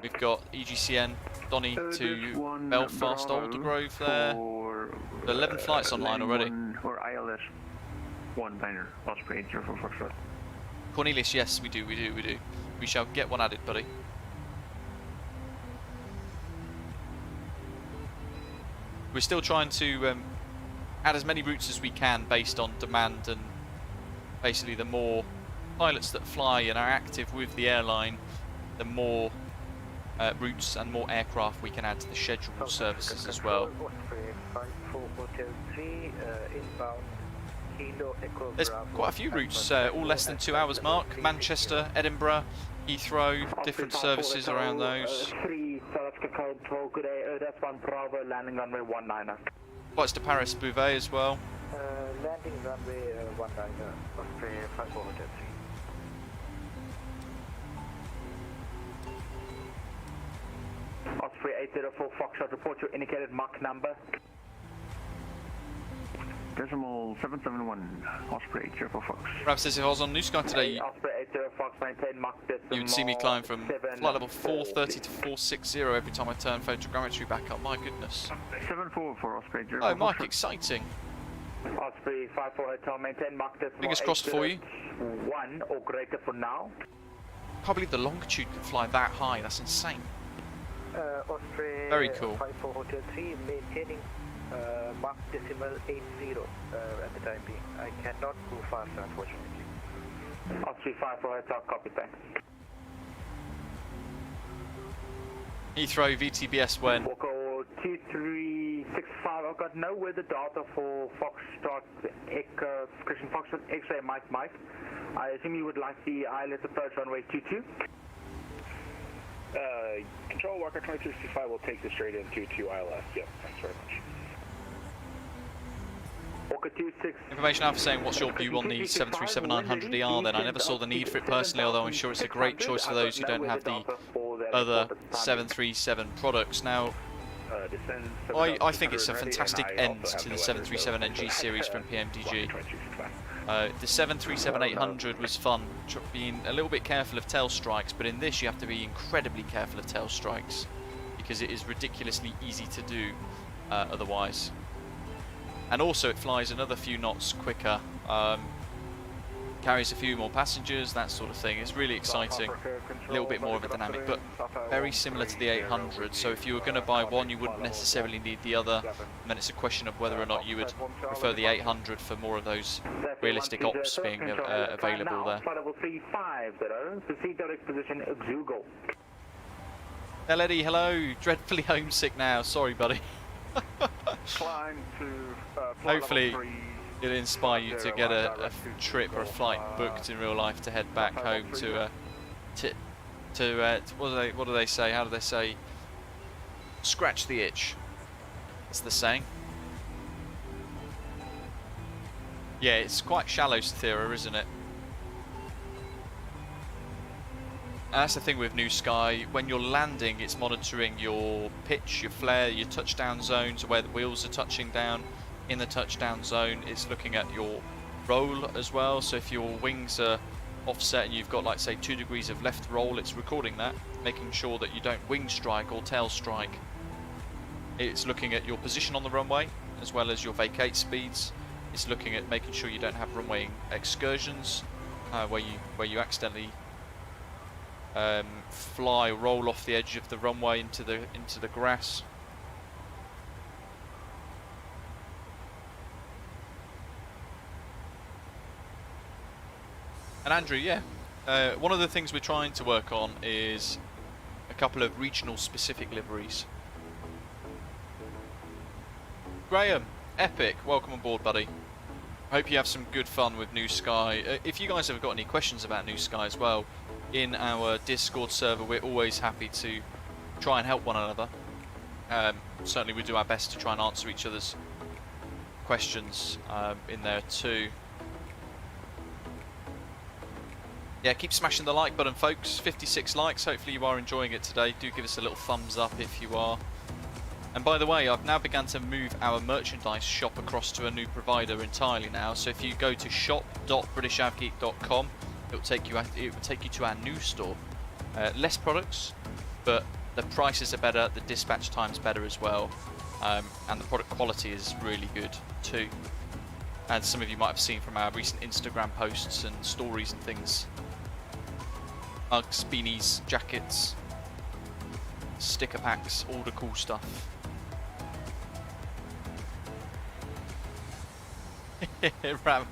We've got EGCN, Donny to Belfast, Aldergrove there. 11 flights online already. Or ILS 1-liner, Osprey 04 Cornelius, yes, we do. We shall get one added, buddy. We're still trying to add as many routes as we can based on demand, and basically the more pilots that fly and are active with the airline, the more routes and more aircraft we can add to the scheduled services as well. There's quite a few routes, all less than 2 hours mark. Manchester, Edinburgh, Heathrow, different services around those. Flights to Paris, Beauvais as well. Landing runway 19, Osprey 54 Hotel 3. Osprey 804 Foxtrot, report your indicated Mach number. Decimal 771, Osprey 804 Fox. Perhaps if I was on NewSky today, Osprey 80 Fox, maintain Mach decimal. you would see me climb from flight level 430 to 460 every time I turn photogrammetry back up. My goodness. 74 for Osprey 804 Oh, Mike, exciting. Osprey 54 Hotel, maintain Mach decimal. Fingers crossed for you. 1 or greater for now. Can't believe the longitude can fly that high. That's insane. Osprey Very cool. 54 Hotel 3, maintaining Mach decimal 80 at the time being. I cannot go faster, unfortunately. Osprey 54 Hotel, copy, thanks. Heathrow VTBS when? Walker 2365, I've got no weather data for Foxtrot, Christian Foxtrot, X-ray Mike. I assume you would like the ILS approach runway 22? Control Walker 2265 will take this straight into 2 ILS. Yep, thanks very much. Walker 26. Information Alpha saying, what's your view on the 737-900ER then? I never saw the need for it personally, although I'm sure it's a great choice for those who don't have the other 737 products. Now, I think it's a fantastic end to the 737NG series from PMDG. The 737-800 was fun, being a little bit careful of tail strikes, but in this you have to be incredibly careful of tail strikes because it is ridiculously easy to do otherwise. And also it flies another few knots quicker, carries a few more passengers, that sort of thing. It's really exciting, a little bit more of a dynamic, but very similar to the 800. So if you were going to buy one, you wouldn't necessarily need the other, and then it's a question of whether or not you would prefer the 800 for more of those realistic ops being available there. Eddie, hello, dreadfully homesick now, sorry buddy. Hopefully it'll inspire you to get a trip or a flight booked in real life to head back home to what do they say? How do they say? Scratch the itch. as the saying. Yeah, it's quite shallow, Cythera, isn't it? And that's the thing with NewSky. When you're landing, it's monitoring your pitch, your flare, your touchdown zones, where the wheels are touching down in the touchdown zone. It's looking at your roll as well. So if your wings are offset and you've got, like, say, 2 degrees of left roll, it's recording that, making sure that you don't wing strike or tail strike. It's looking at your position on the runway as well as your vacate speeds. It's looking at making sure you don't have runway excursions where you accidentally roll off the edge of the runway into the grass. And Andrew, yeah, one of the things we're trying to work on is a couple of regional specific liveries. Graham, Epic, welcome on board, buddy. Hope you have some good fun with NewSky. If you guys have got any questions about NewSky as well, in our Discord server, we're always happy to try and help one another. Certainly we do our best to try and answer each other's questions in there too. Yeah, keep smashing the like button, folks. 56 likes, hopefully you are enjoying it today. Do give us a little thumbs up if you are. And by the way, I've now begun to move our merchandise shop across to a new provider entirely now. So if you go to shop.brishavgeek.com, it will take you to our new store. Less products, but the prices are better, the dispatch time's better as well, and the product quality is really good too. And some of you might have seen from our recent Instagram posts and stories and things. Mugs, beanies, jackets, sticker packs, all the cool stuff. Ram.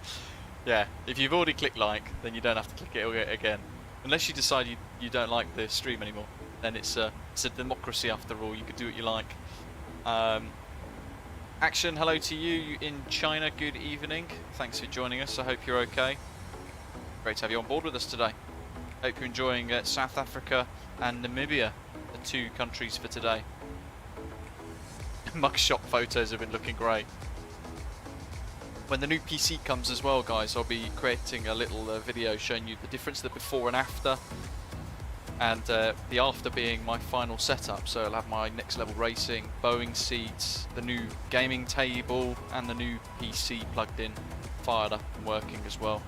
Yeah, if you've already clicked like, then you don't have to click it again. Unless you decide you don't like the stream anymore, then it's a democracy after all. You can do what you like. Action, hello to you in China. Good evening. Thanks for joining us. I hope you're okay. Great to have you on board with us today. Hope you're enjoying South Africa and Namibia, the 2 countries for today. Mugshot photos have been looking great. When the new PC comes as well, guys, I'll be creating a little video showing you the difference, the before and after. And the after being my final setup, so I'll have my next level racing, Boeing seats, the new gaming table, and the new PC plugged in, fired up and working as well.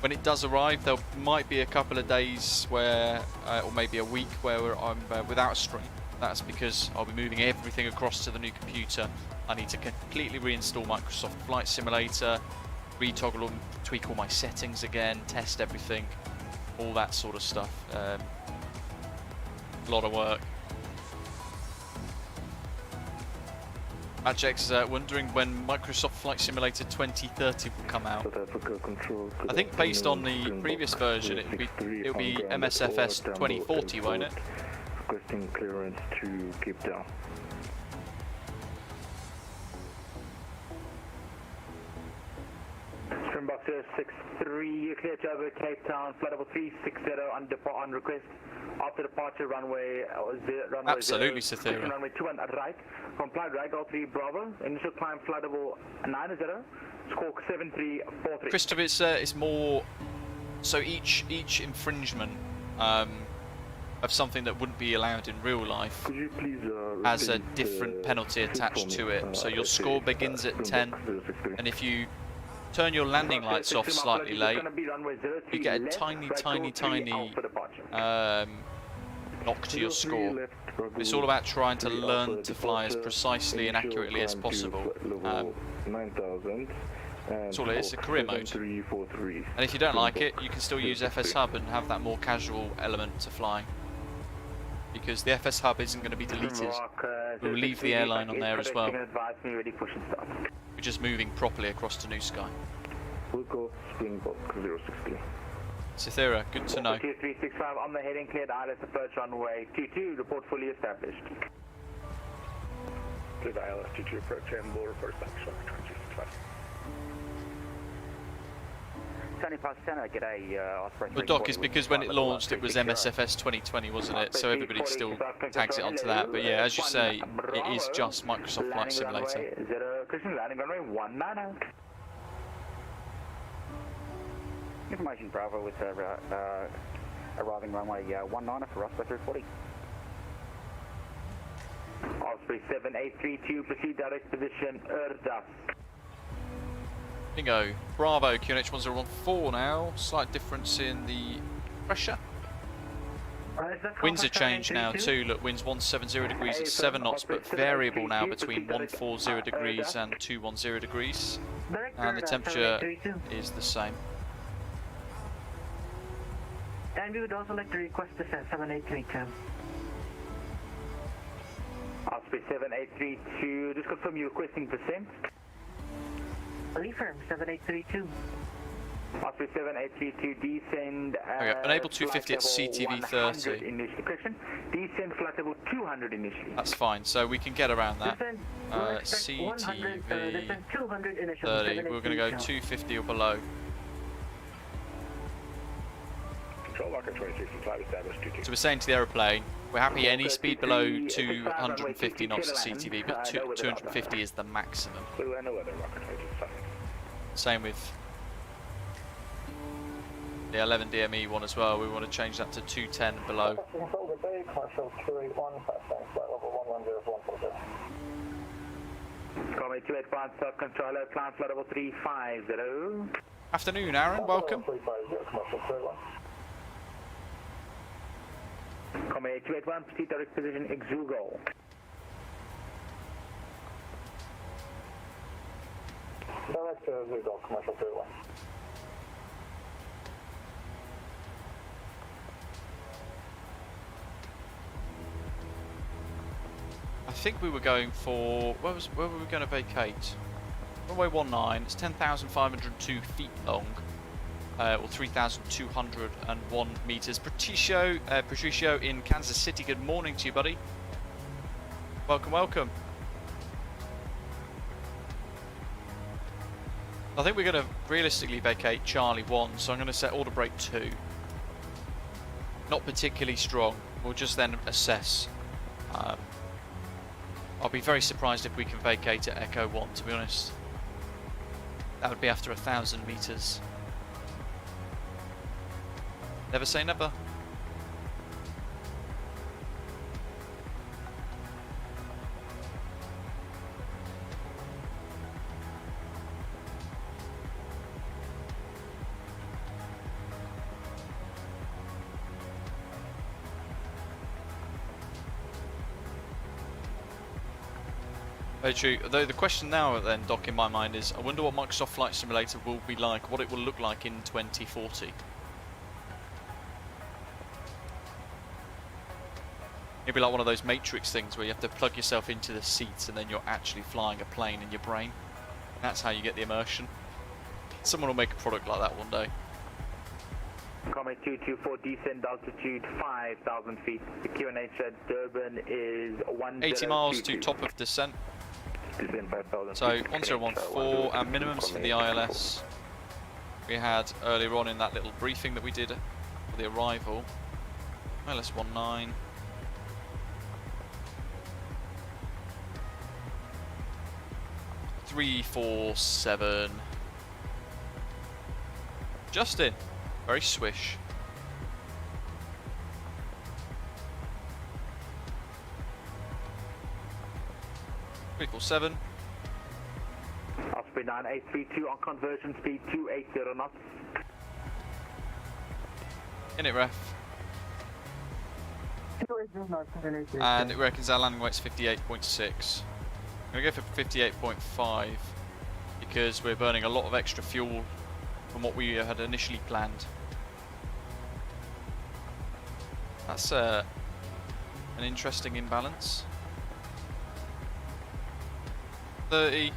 When it does arrive, there might be a couple of days where, or maybe a week, where I'm without a stream. That's because I'll be moving everything across to the new computer. I need to completely reinstall Microsoft Flight Simulator, retoggle, tweak all my settings again, test everything, all that sort of stuff. A lot of work. Magic's wondering when Microsoft Flight Simulator 2030 will come out. I think based on the previous version, it'll be MSFS 2040, won't it? Requesting clearance to Cape Town. Springbok 063, you clear to over Cape Town, flight level 360 on request. After departure, runway absolutely, Cythera. Runway 21 right, comply right, all 3 Bravo. Initial climb, flight level 90, squawk 7343. Christopher, it's more, so each infringement of something that wouldn't be allowed in real life has a different penalty attached to it. So your score begins at 10, and if you turn your landing lights off slightly late, you get a tiny knock to your score. It's all about trying to learn to fly as precisely and accurately as possible. That's all it is, a career mode. And if you don't like it, you can still use FS Hub and have that more casual element to flying. Because the FS Hub isn't going to be deleted. We'll leave the airline on there as well. We're just moving properly across to NewSky. Cythera, good to know. 2365 on the heading, cleared ILS approach runway 22, report fully established. Cleared ILS 22 approach and will report back to 2365. Sunny Pass Center, g'day, Osprey. The dock is because when it launched it was MSFS 2020, wasn't it? So everybody still tags it onto that. But yeah, as you say, it is just Microsoft Flight Simulator. Christian landing runway 19. Information Bravo with arriving runway 19 for Osprey 340. Osprey 7832, proceed direct position, Urda. Bingo. Bravo, QNH 1014 now. Slight difference in the pressure. Winds are changed now too. Look, winds 170 degrees at 7 knots, but variable now between 140 degrees and 210 degrees. And the temperature is the same. And we would also like to request descent 7832. Osprey 7832, just confirm you're requesting descent. Confirm 7832. Osprey 7832, descend. Okay, enable 250 at CTV 30. Initial question. Descend flight level 200 initially. That's fine, so we can get around that. CTV 200 initial. 30. We're going to go 250 or below. Control locker 2065 established 22. So we're saying to the aeroplane, we're happy any speed below 250 knots at CTV, but 250 is the maximum. Blue and the weather, rocker 2065. Same with the 11 DME one as well. We want to change that to 210 below. Control the bay, commercial 281, flight level 110, 140. Coming 281, stop controller, climb flight level 350. Afternoon, Aaron. Welcome. 350, commercial 281. Coming 281, proceed direct position, Exugo. Direct to Exugo, commercial 281. I think we were going for where were we going to vacate? Runway 19. It's 10,502 feet long, or 3,201 meters. Patricio in Kansas City. Good morning to you, buddy. Welcome, welcome. I think we're going to realistically vacate Charlie 1, so I'm going to set order brake 2. Not particularly strong. We'll just then assess. I'll be very surprised if we can vacate at Echo 1, to be honest. That would be after 1,000 meters. Never say never. Very true. Though the question now then, Doc, in my mind is, I wonder what Microsoft Flight Simulator will be like, what it will look like in 2040. It'll be like one of those Matrix things where you have to plug yourself into the seats and then you're actually flying a plane in your brain. That's how you get the immersion. Someone will make a product like that one day. Comet 224, descend altitude 5,000 feet. The QNH at Durban is 80 miles to top of descent. Descend 5,000 So feet. 1014, our minimums for the ILS we had earlier on in that little briefing that we did for the arrival. ILS 19. Three, 4, 7. Justin, very swish. 347. Osprey 9832 on conversion speed 280 knots. In it, ref. And it reckons our landing weight's 58.6. I'm going to go for 58.5 because we're burning a lot of extra fuel from what we had initially planned. That's an interesting imbalance. 30,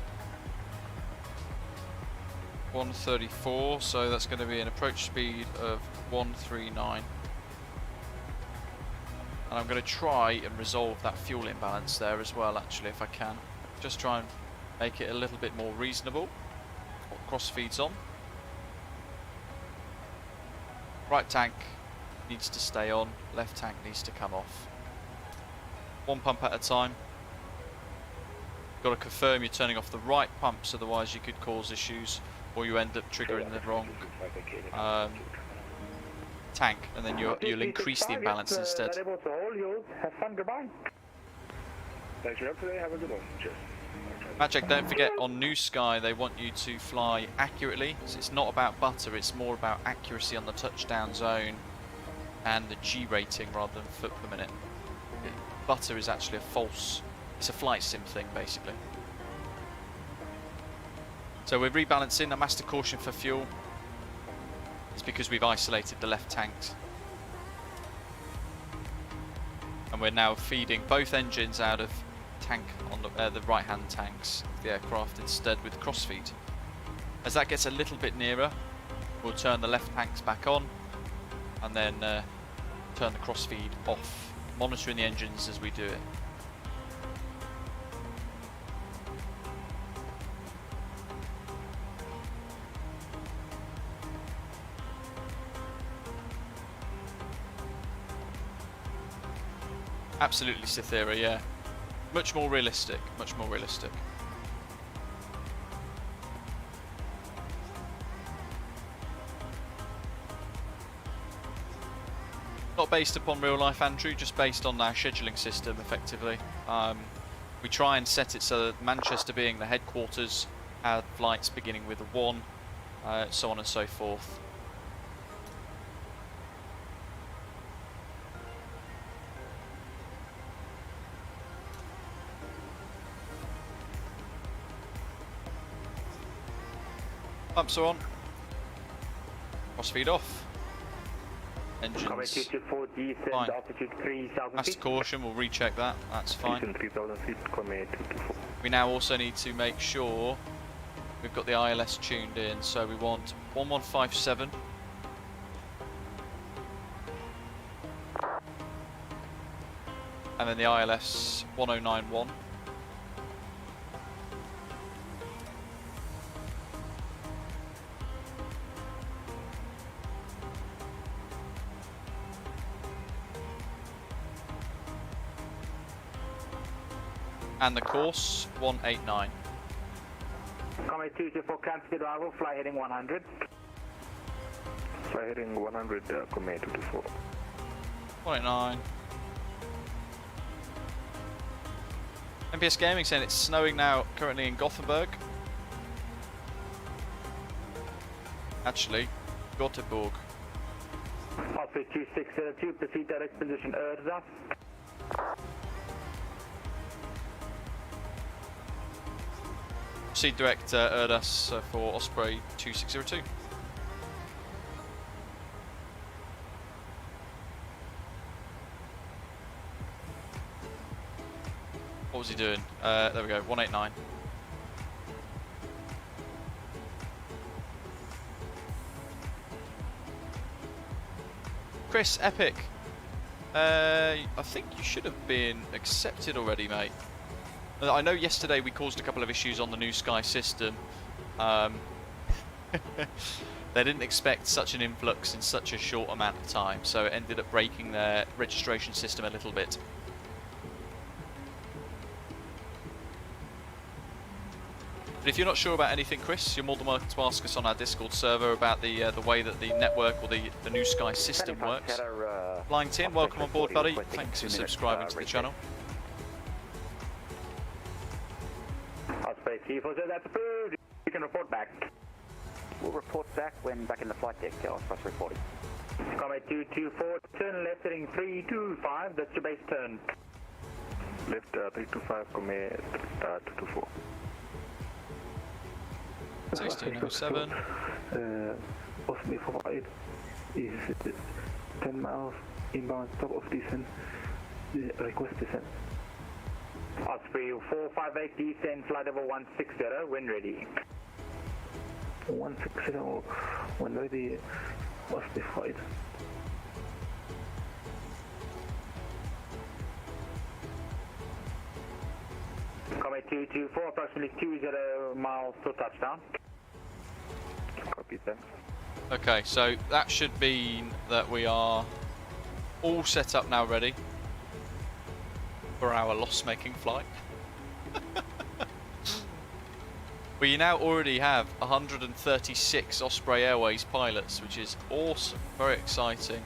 134, so that's going to be an approach speed of 139. And I'm going to try and resolve that fuel imbalance there as well, actually, if I can. Just try and make it a little bit more reasonable. Cross feeds on. Right tank needs to stay on, left tank needs to come off. One pump at a time. Got to confirm you're turning off the right pumps, otherwise you could cause issues, or you end up triggering the wrong tank, and then you'll increase the imbalance instead. Have fun, goodbye. Thanks for your help today. Have a good one. Cheers. Magic, don't forget, on NewSky they want you to fly accurately. So it's not about butter, it's more about accuracy on the touchdown zone and the G rating rather than foot per minute. Butter is actually a false, it's a flight sim thing basically. So we're rebalancing. A master caution for fuel. It's because we've isolated the left tanks. And we're now feeding both engines out of tank on the right hand tanks of the aircraft instead with crossfeed. As that gets a little bit nearer, we'll turn the left tanks back on and then turn the crossfeed off, monitoring the engines as we do it. Absolutely Cythera, yeah. Much more realistic, much more realistic. Not based upon real life, Andrew, just based on our scheduling system, effectively. We try and set it so that Manchester being the headquarters, our flights beginning with a 1, so on and so forth. Pumps are on. Crossfeed off. Engines fine. Master caution, we'll recheck that. That's fine. We now also need to make sure we've got the ILS tuned in. So we want 1157. And then the ILS 1091. And the course 189. Comet 224, cancel the arrival, fly heading 100. Fly heading 100, Comet 224. 189. MPS Gaming saying it's snowing now currently in Gothenburg. Actually, Göteborg. Osprey 2602, proceed direct position Urza. Proceed direct Erdas for Osprey 2602. What was he doing? There we go, 189. Chris, Epic. I think you should have been accepted already, mate. I know yesterday we caused a couple of issues on the NewSky system. They didn't expect such an influx in such a short amount of time, so it ended up breaking their registration system a little bit. But if you're not sure about anything, Chris, you're more than welcome to ask us on our Discord server about the way that the network or the NewSky system works. Flying Tin, welcome on board, buddy. Thanks for subscribing to the channel. Osprey 340, that's approved. You can report back. We'll report back when back in the flight deck, Osprey reporting. Comet 224, turn left heading 325, that's your base turn. Left 325, Comet 224. 1607. Osprey 48 is 10 miles inbound, top of descent. Request descent. Osprey 458, descend, flight level 160, when ready. 160, when ready, Osprey 48. Comet 224, approximately 20 miles to touchdown. Copy, thanks. Okay, so that should mean that we are all set up now, ready for our loss-making flight. We now already have 136 Osprey Airways pilots, which is awesome, very exciting.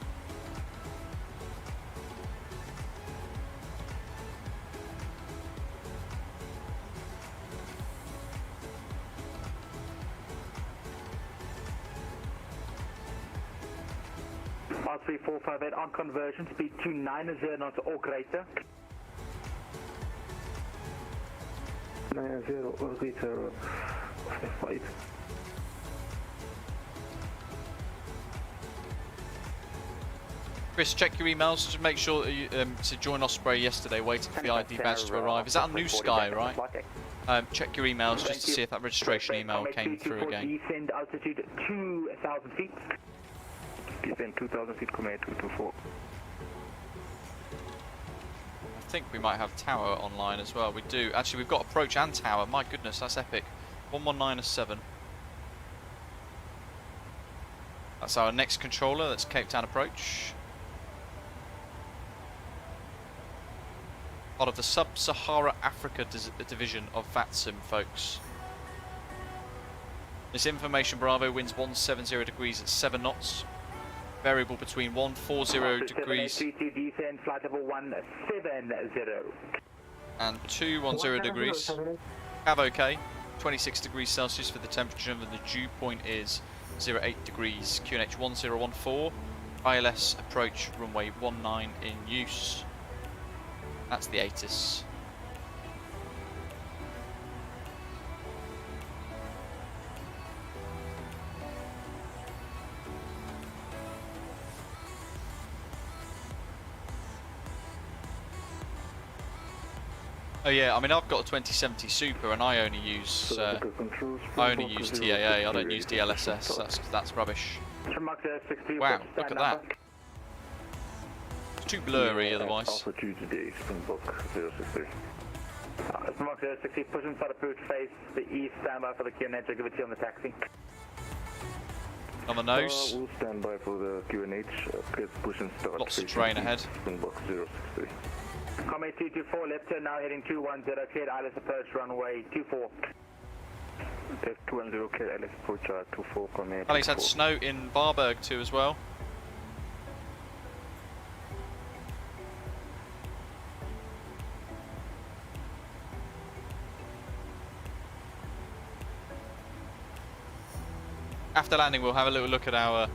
Osprey 458 on conversion, speed 290 knots or greater. 90 or greater, fight. Chris, check your emails. Just make sure that you to join Osprey yesterday, waiting for the ID badge to arrive. Is that on NewSky, right? Check your emails just to see if that registration email came through again. Descend altitude 2,000 feet. Descend 2,000 feet, Command 224. I think we might have tower online as well. We do. Actually, we've got approach and tower. My goodness, that's epic. 11907. That's our next controller. That's Cape Town approach. Part of the Sub-Sahara Africa division of VATSIM, folks. This information Bravo winds 170 degrees at 7 knots. Variable between 140 degrees descend flight level 170 and 210 degrees. Have OK. 26 degrees Celsius for the temperature, and the dew point is 08 degrees. QNH 1014. ILS approach runway 19 in use. That's the ATIS. Oh yeah, I mean I've got a 2070 Super and I only use TAA. I don't use DLSS. That's rubbish. Wow, look at that. It's too blurry otherwise. Altitude today, Springbok 063. Springbok 060, push inside approach face the east, standby for the QNH, give it to you on the taxi. On the nose. We'll stand by for the QNH, push and start. Lots of terrain ahead. Springbok 063. Command 224, left turn now heading 210, cleared ILS approach runway 24. Left 210, cleared ILS approach 24, Command. Alex had snow in Varberg too as well. After landing we'll have a little look at our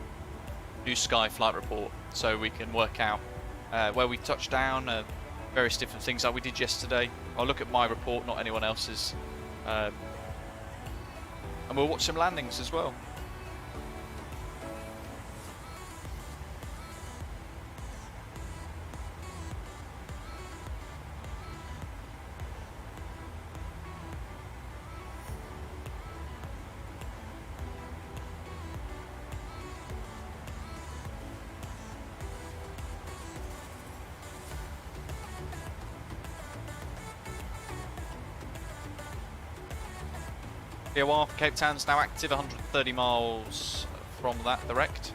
NewSky flight report so we can work out where we touched down, various different things like we did yesterday. I'll look at my report, not anyone else's, and we'll watch some landings as well. VOR for Cape Town's now active, 130 miles from that direct.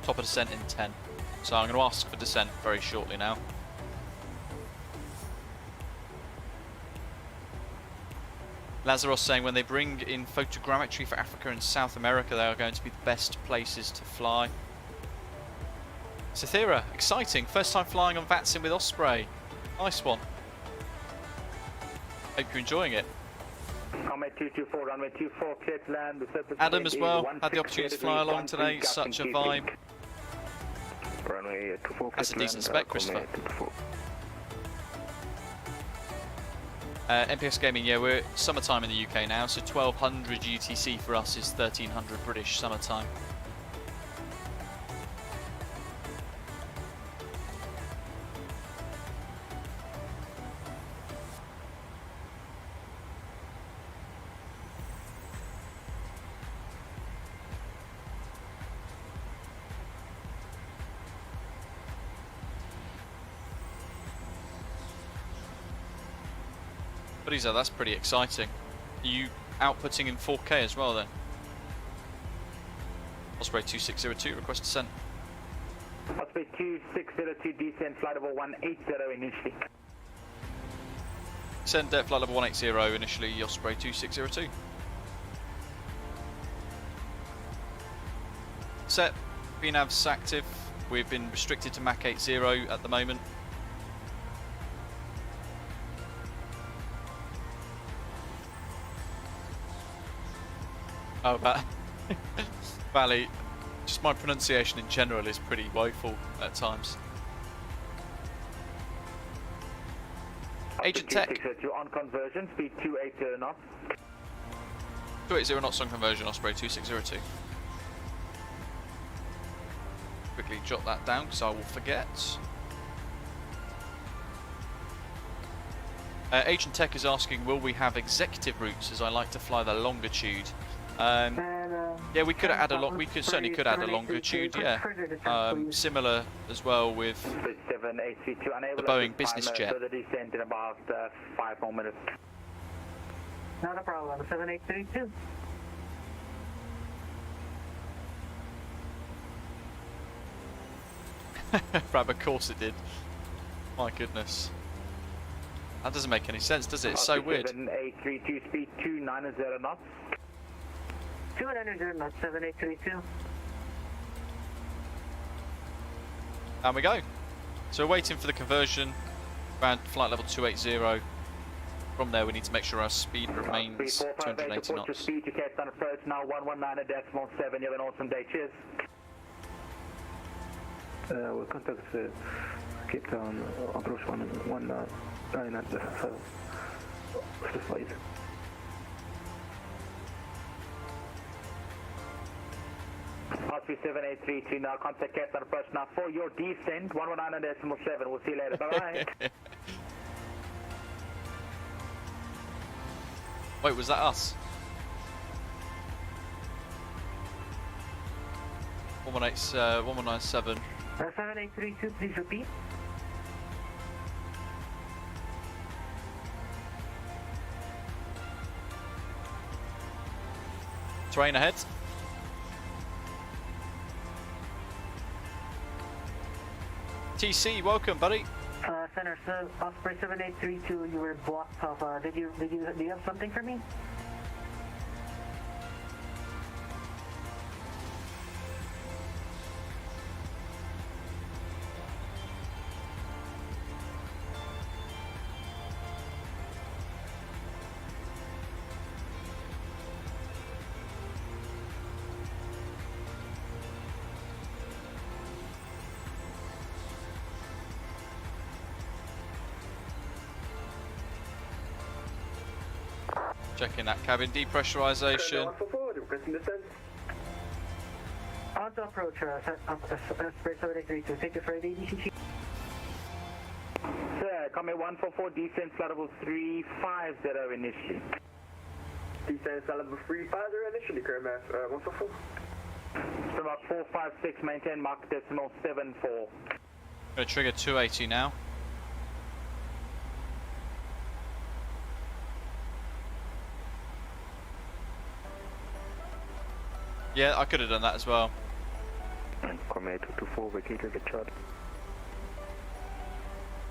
Top of descent in 10. So I'm going to ask for descent very shortly now. Lazarus saying when they bring in photogrammetry for Africa and South America, they are going to be the best places to fly. Cythera, exciting. First time flying on VATSIM with Osprey. Nice one. Hope you're enjoying it. Command 224, runway 24, clear to land. Adam as well, had the opportunity to fly along today, such a vibe. Runway 24, that's a decent spec, Christopher. MPS Gaming, yeah, we're summertime in the UK now, so 1200 UTC for us is 1300 British summertime. But that's pretty exciting. Are you outputting in 4K as well then? Osprey 2602, request descent. Osprey 2602, descent, flight level 180 initially. Descend at flight level 180 initially, Osprey 2602. Set, VNAV's active. We've been restricted to Mach 80 at the moment. Oh, Valley. Just my pronunciation in general is pretty woeful at times. Agent Tech. 2602 on conversion, speed 280 knots. 280 knots on conversion, Osprey 2602. Quickly jot that down because I will forget. Agent Tech is asking, will we have executive routes, as I like to fly the longitude? Yeah, we could add a lot. We could certainly could add a longitude. Yeah, similar as well with the Boeing business jet. Further descent in about 5 more minutes. Not a problem. 7832. Brab, of course it did. My goodness. That doesn't make any sense, does it? It's so weird. 7832, speed 290 knots. 290 knots, 7832. And we go. So we're waiting for the conversion around flight level 280. From there we need to make sure our speed remains 280 knots. Speed to Cape Town approach now 119.7. You have an awesome day. Cheers. We'll contact Cape Town approach 119.7. What's the flight? Osprey 7832 now, contact Cape Town approach now for your descent 119.7. We'll see you later. Bye bye. Wait, was that us? 1197. 7832, please repeat. Terrain ahead. TC, welcome, buddy. Center, so Osprey 7832, you were blocked off. Do you have something for me? Checking that cabin depressurization. On to approach, Osprey 7832. Take the Friday DCC. Sir, Command 144, descent flight level 350 initially. Descent flight level 350 initially, Kermass 144. So about 456, maintain Mach decimal 74. Gonna trigger 280 now. Yeah, I could have done that as well. Command 224, vacated the chart.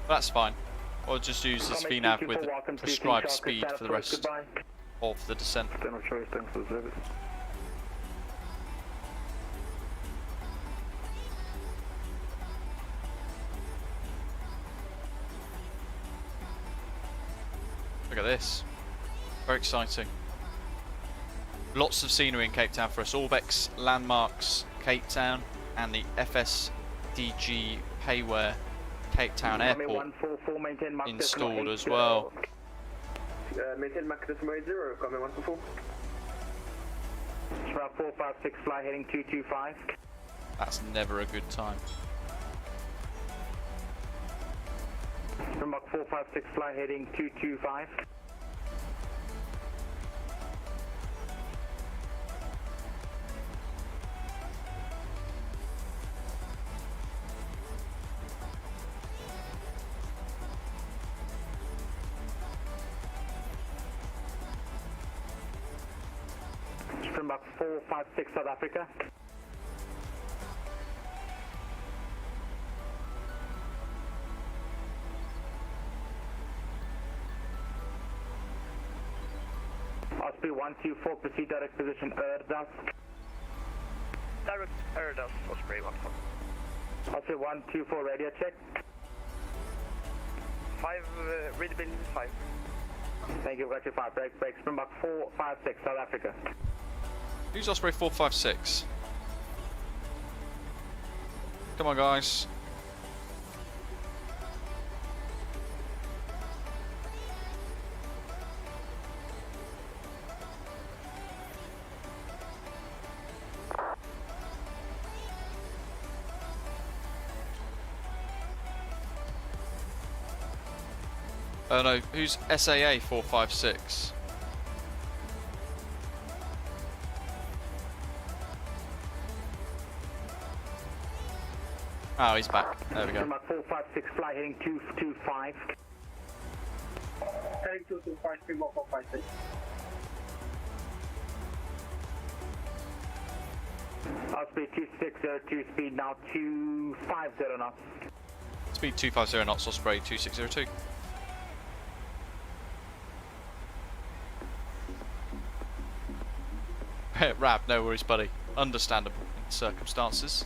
That's fine. Or just use this VNAV with the prescribed speed for the rest of the descent. No choice, thanks for the service. Look at this. Very exciting. Lots of scenery in Cape Town for us. Orbx, landmarks, Cape Town, and the FSDG payware Cape Town Airport installed as well. Maintain Mach decimal 80, Command 144. Route 456, fly heading 225. That's never a good time. From Mach 456, fly heading 225. From Mach 456, South Africa. Osprey 124, proceed direct position Erdas. Direct Erdas, Osprey 14. Osprey 124, radio check. 5, readability 5. Thank you, got your 5, break, Springbok 456, South Africa. Who's Osprey 456? Come on, guys. Oh no, who's SAA 456? Oh, he's back. There we go. Springbok 456, fly heading 225. Heading 225, Springbok 456. Osprey 2602, speed now 250 knots. Speed 250 knots, Osprey 2602. Rab, no worries, buddy. Understandable in circumstances.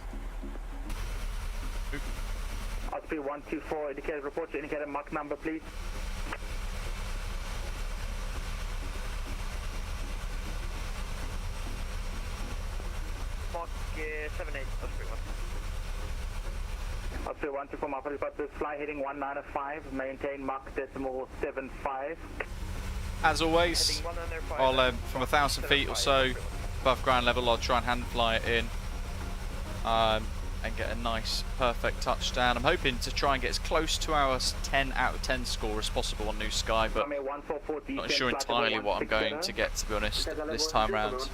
Oop. Osprey 124, indicator report your indicator Mach number, please. Mach 78, Osprey 1. Osprey 124, Mach report this fly heading 195, maintain Mach decimal 75. As always, Heading 105. I'll from 1,000 feet or so above ground level, I'll try and hand fly it in and get a nice, perfect touchdown. I'm hoping to try and get as close to our 10 out of 10 score as possible on NewSky, but not sure entirely what I'm going to get, to be honest, this time round.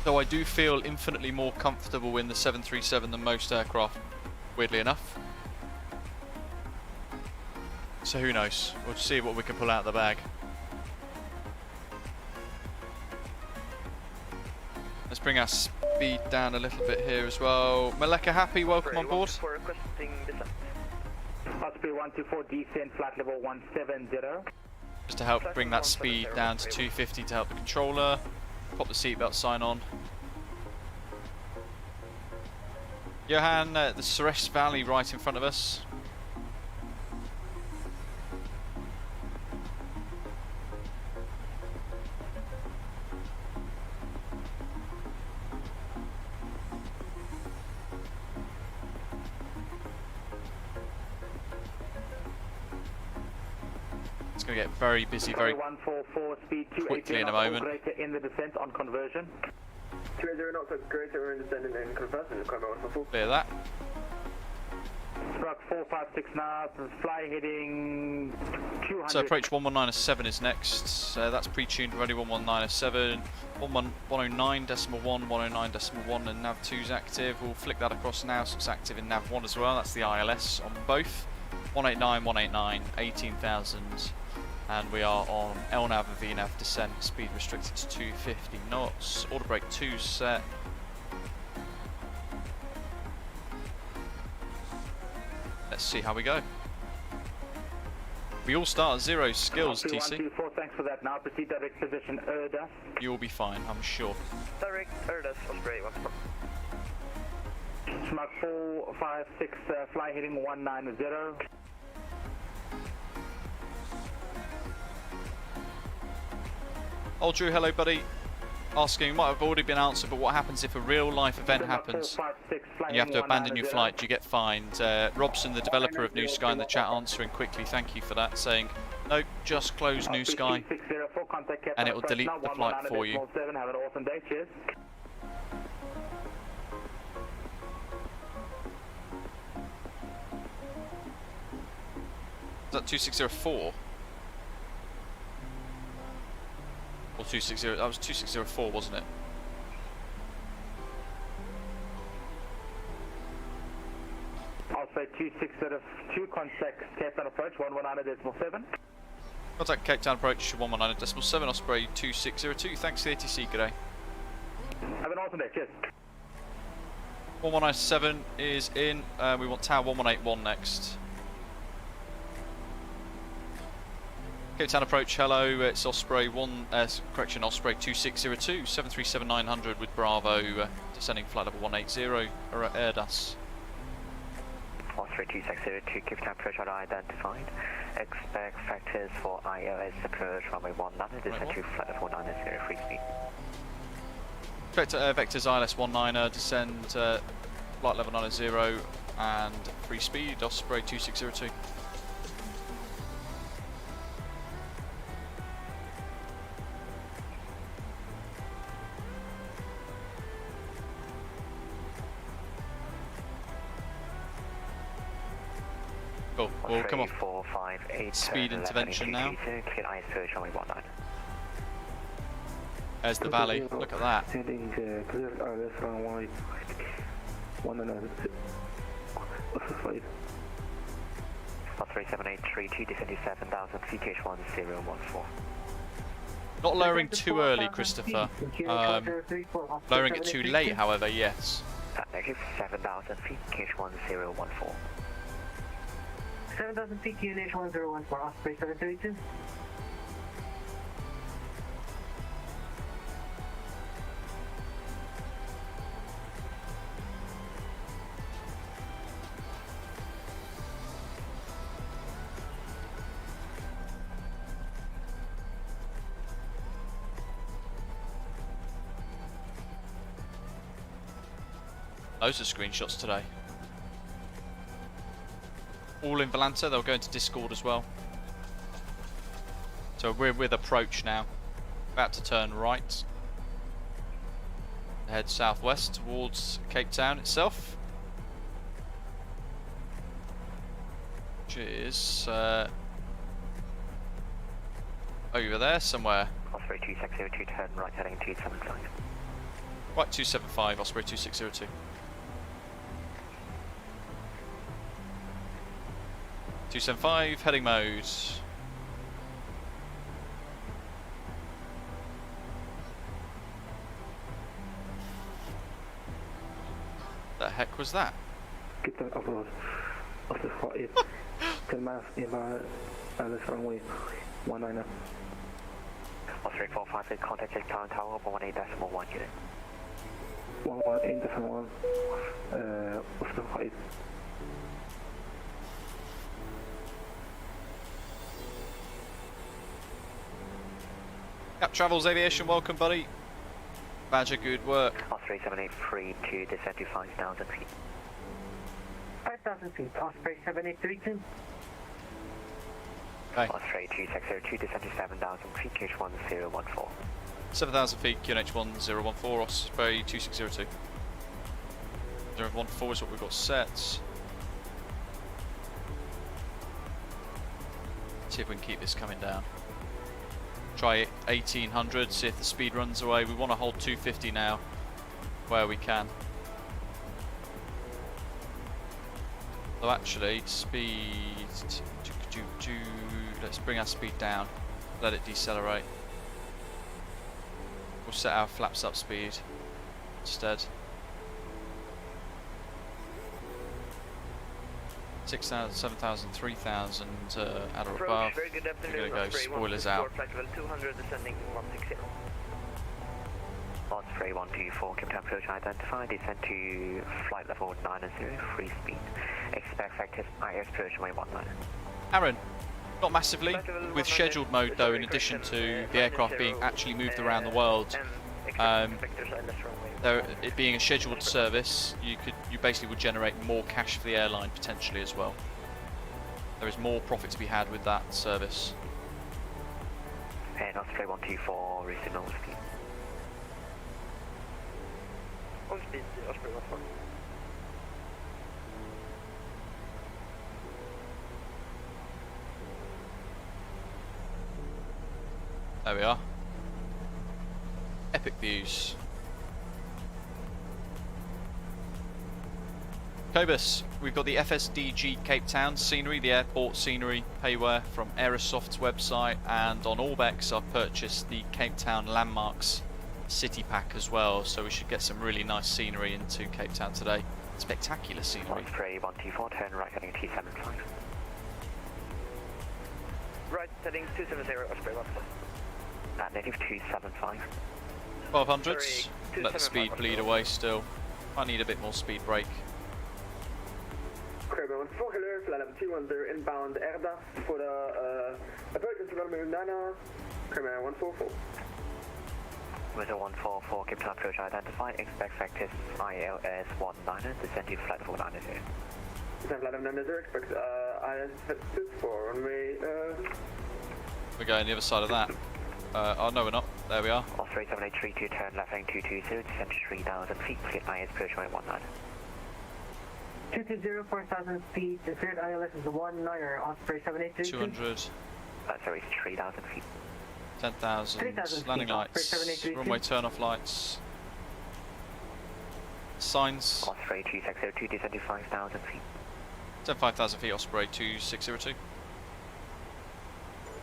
Though I do feel infinitely more comfortable in the 737 than most aircraft, weirdly enough. So who knows? We'll see what we can pull out of the bag. Let's bring our speed down a little bit here as well. Maleka Happy, welcome on board. For requesting descent. Osprey 124, descent flight level 170. Just to help bring that speed down to 250 to help the controller. Pop the seatbelt sign on. Johan, the Suresh Valley right in front of us. It's going to get very busy very 144, speed quickly in a moment. greater in the descent on conversion. 280 knots greater in descent and conversion, Clear that. Struck 456 now, fly heading 200. So approach 119.7 is next. That's pre-tuned already. 119.7, 109.1, 109.1, and nav 2 is active. We'll flick that across now, so it's active in nav 1 as well. That's the ILS on both. 189, 189, 18,000. And we are on LNAV and VNAV descent, speed restricted to 250 knots. Auto brake 2 set. Let's see how we go. We all start at 0 skills, TC. 124, thanks for that. Now proceed direct position Erdas. You'll be fine, I'm sure. Direct Erdas, Osprey 14. Mach 456, fly heading 190. Old Drew, hello buddy. Asking, might have already been answered, but what happens if a real life event happens and you have to abandon your flight? Do you get fined? Robson, the developer of NewSky in the chat, answering quickly, thank you for that, saying, nope, just close NewSky and it will delete the flight for you. Have an awesome day, cheers. Is that 2604? Or 260, that was 2604, wasn't it? I'll say 2602, contact Cape Town approach 119.7. Contact Cape Town approach 119.7, Osprey 2602. Thanks for the ATC, g'day. Have an awesome day, cheers. 1197 is in, we want tower 1181 next. Cape Town approach, hello, it's Osprey Osprey 2602, 737-900 with Bravo, descending flight level 180, Airbus. Osprey 2602, Cape Town approach identified. Expect factors for ILS approach runway 19, descend to flight level 190, free speed. Vectors ILS 19, descend flight level 90 and free speed, Osprey 2602. Cool, we'll come off 458, speed intervention now. Clear IS approach runway 19. There's the valley, look at that. Heading clear ILS runway 19. What's the flight? 37832, descend to 7,000 feet, KH1014. Not lowering too early, Christopher. Lowering it too late, however, yes. Negative 7,000 feet, KH1014. 7,000 feet, QNH1014, Osprey 732. Loads of screenshots today. All in Volanta, they'll go into Discord as well. So we're with approach now. About to turn right. Head southwest towards Cape Town itself. Which is over there somewhere. Osprey 2602, turn right heading 275. Right, 275, Osprey 2602. .275, heading mode. The heck was that? Get the upload of the flight. 10 miles nearby ILS runway 19. Osprey 458, contact Cape Town Tower over 18.1 unit. 118.1. What's the flight? Cap Travels Aviation, welcome buddy. Badger, good work. Osprey 7832, descend to 5,000 feet. 5,000 feet, Osprey 7832. Okay. Osprey 2602, descend to 7,000 feet, KH1014. 7,000 feet, QNH 1014, Osprey 2602. 014 is what we've got set. See if we can keep this coming down. Try 1800, see if the speed runs away. We want to hold 250 now, where we can. Though actually, speed... Let's bring our speed down. Let it decelerate. We'll set our flaps up speed instead. 6,000, 7,000, 3,000 at or above. Very good afternoon. We're going to go spoilers out. Flight level 200, descending 160. Osprey 124, Cape Town approach identified, descend to flight level 90, free speed. Expect factors IS approach runway 19. Aaron, not massively. With scheduled mode though, in addition to the aircraft being actually moved around the world, it being a scheduled service, you basically would generate more cash for the airline potentially as well. There is more profit to be had with that service. And Osprey 124, receive normal speed. On speed, Osprey 14. There we are. Epic views. Cobus, we've got the FSDG Cape Town scenery, the airport scenery payware from Aerosoft's website, and on Orbx I've purchased the Cape Town Landmarks City Pack as well, so we should get some really nice scenery into Cape Town today. Spectacular scenery. Osprey 124, turn right heading T75. Right, heading 270, Osprey 14. Native 275. 1200s. Let the speed bleed away still. I need a bit more speed brake. Kramer 14, hello, flight level 210 inbound Airdas for the approach to runway 99, Kramer 144. With a 144, keep time approach identified, expect factors ILS 19, descend to flight level 90. Descend flight level 90, expect ILS for runway, We're going the other side of that. Oh no, we're not. There we are. Osprey 7832, turn left lane 220, descend to 3000 feet, clear ILS approach runway 19. 220, 4,000 feet, the third ILS is 19er, Osprey 7832. 200. Sorry, it's 3000 feet. 10,000. 3,000 Landing feet, lights. 783. Runway turn-off lights. Signs. Osprey 2602, descend to 5,000 feet. Descend 5,000 feet, Osprey 2602.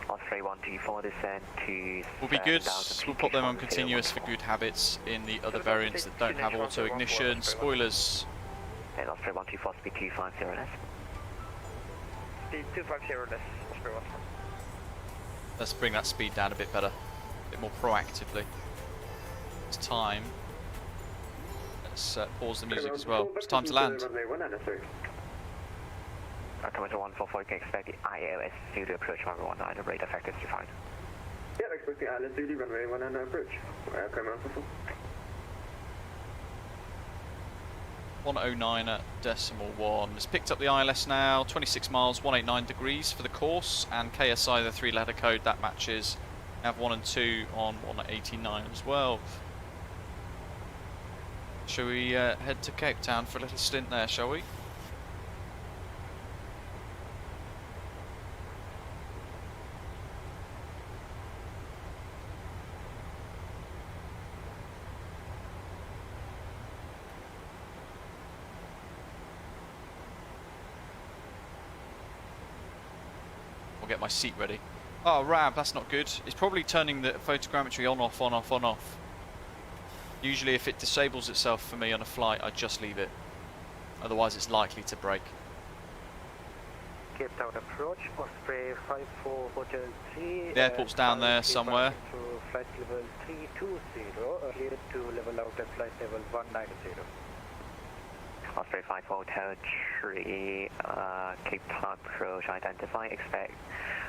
Osprey 124, descend to Will be good. 7,000 feet, We'll put them on control continuous for 014. good habits in the other variants that don't have auto ignition. Spoilers. And Osprey 124, speed 250 less. Speed 250 less, Osprey 1. Let's bring that speed down a bit better. A bit more proactively. It's time. Let's pause the music as well. It's time to land. Coming to 144, you can expect the ILS to approach runway 19, rate effective to find. yeah, expecting ILS to runway 19 approach, Kramer 144. 109.1. It's picked up the ILS now, 26 miles, 189 degrees for the course, and KSI, the 3-letter code, that matches. Nav 1 and 2 on 189 as well. Shall we head to Cape Town for a little stint there, shall we? Get my seat ready. Oh, Rab, that's not good. It's probably turning the photogrammetry on, off, on, off, on, off. Usually if it disables itself for me on a flight, I just leave it. Otherwise it's likely to break. Cape Town approach, Osprey 54 Hotel 3. The airport's down there somewhere. To flight level 320, clear to level out at flight level 190. Osprey 54 Hotel 3, Cape Town approach identify, expect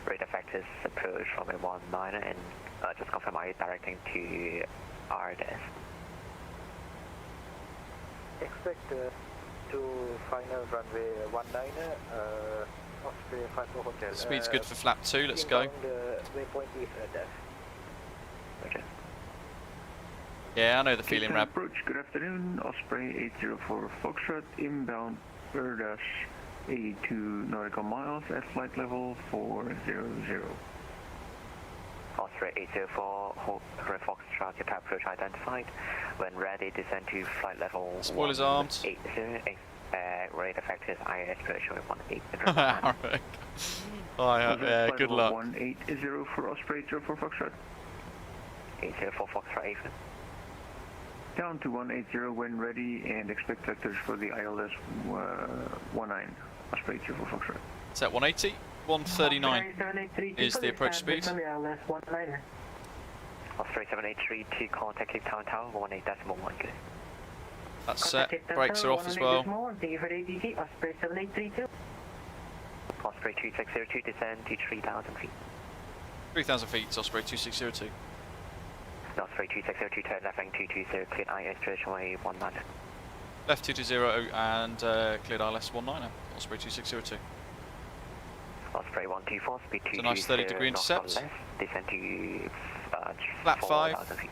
radar factors approach from a 19 and just confirm are you directing to RDS. Expect to final runway 19, Osprey 54 Hotel. Speed's good for flap 2, let's go. Waypoint is okay. Yeah, I know the feeling, Cape Town Rab. approach, good afternoon, Osprey 804 Foxtrot, inbound Airdas 82 nautical miles at flight level 400. Osprey 804 Foxtrot, your approach identified. When ready, descend to flight level Spoilers armed. 80. Radar factors IS approach with 18. Alright. Oh, yeah, good luck. 180 for Osprey 804 Foxtrot. 804 Foxtrot 8. Down to 180 when ready and expect vectors for the ILS 19. Osprey 804 Foxtrot. It's at 180. 139 is the approach speed. Osprey 783 to contact Cape Town Tower 18.1. That's set. Brakes are off as well. Thank you for the ATC, Osprey 7832. Osprey 2602 descend to 3,000 feet. 3,000 feet, it's Osprey 2602. Osprey 2602 turn left lane 220 cleared IS approach runway 19. Left 220 and cleared ILS 19, Osprey 2602. Osprey 124 speed 220. It's a nice 30-degree intercept. Descend to flat 5. 4,000 feet.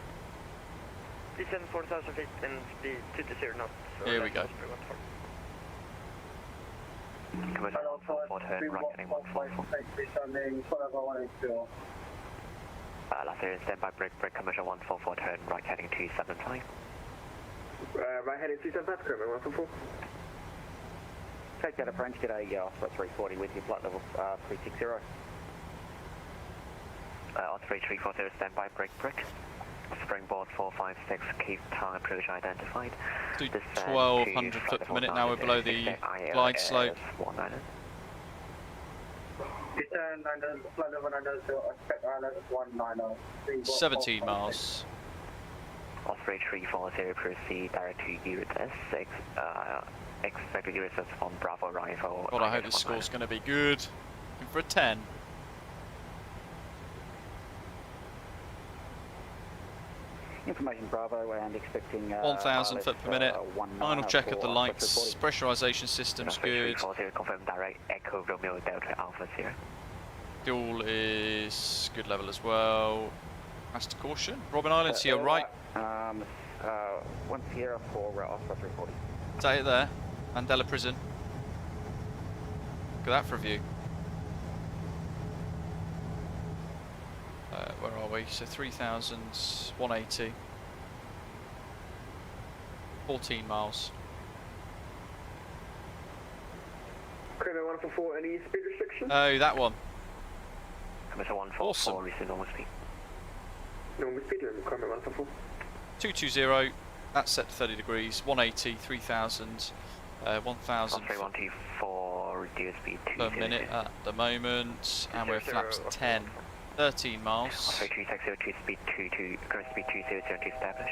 Descend 4,000 feet and speed 220 knots. Here we go. Conversion 144 turn right heading 144. Last area stand by brake commercial 144 turn right heading 275. Right heading 275, Kramer 144. Take that approach, get a Osprey 340 with you, flight level 360. Osprey 340 stand by brake. Springboard 456, Cape Town approach identified. Do 1,200 foot per minute now, we're below the glide slope. Descend 900, flight level 900, expect ILS 190. 17 miles. Osprey 340, proceed direct to Eurus 6. Expected Eurus on Bravo arrival. God, I hope this score's going to be good. Looking for a 10. Information Bravo and expecting 1,000 foot per minute. Final check of the lights. Pressurization system's good. Confirm direct Echo Romeo Delta Alpha 0. Fuel is good level as well. Pass to caution. Robin Island to your right. 1 Sierra 4 Osprey 340. Is that it there? Mandela Prison. Look at that for a view. Where are we? So 3,180. 14 miles. Kramer 144, any speed restrictions? Oh, that one. Commander 144, Awesome. receive normal speed. Normal speed, Kramer 144. 220. That's set to 30 degrees. 180, 3,000, 1,000 Osprey 124, reduce speed per minute at the moment, and we're flaps 10. 13 miles. Osprey 2602, speed 22, current speed 2002 to establish.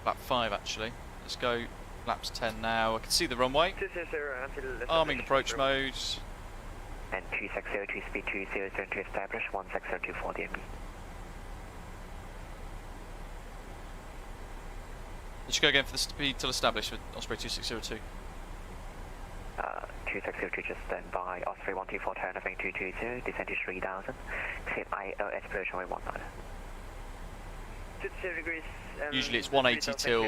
Flap 5 actually. Let's go. Flaps 10 now. I can see the runway. Arming approach mode. And 2602, speed 2002 to establish, 16024 DMB. Let's go again for the speed till established with Osprey 2602. 2602 just stand by. Osprey 124, turn of 220, descend to 3000. Clear ILS approach runway 19. 220 degrees. Usually it's 180 till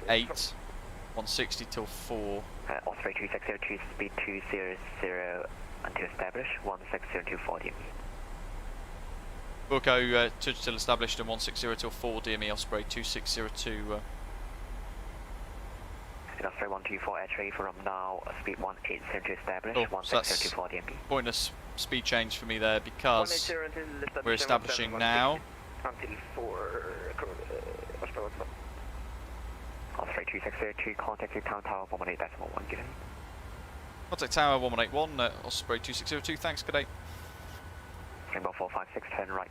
8, 160 till 4. Osprey 2602, speed 200 until establish, 16024 DME. We'll go till established and 160 till 4 DME Osprey 2602. And Osprey 124 entry from now, speed 180 to establish, Oh, so that's 16024 DME. pointless speed change for me there because we're establishing now. Until 4, Osprey 1. Osprey 2602, contact your town tower 118.1 given. Contact tower 1181, Osprey 2602, thanks, good day. Rainbow 456, turn right.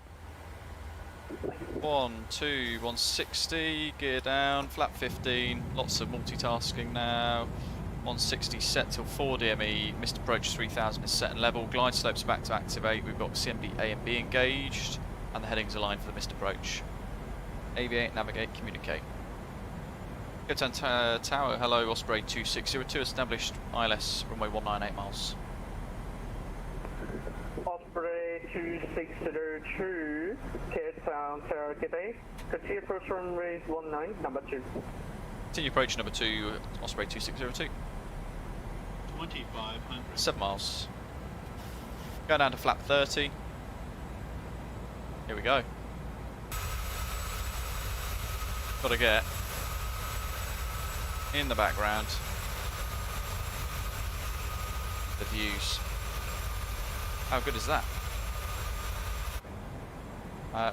160, gear down, flap 15, lots of multitasking now. 160 set till 4 DME, missed approach 3000 is set and level, glide slopes back to activate, we've got CMD A and B engaged, and the headings aligned for the missed approach. Aviate, navigate, communicate. Go to tower, hello, Osprey 2602, established ILS, runway 198 miles. Osprey 2602, Cape Town, Terra Cape. Continue approach runway 19, number 2. Continue approach number 2, Osprey 2602. 2,500. 7 miles. Go down to flap 30. Here we go. Gotta get in the background the views. How good is that?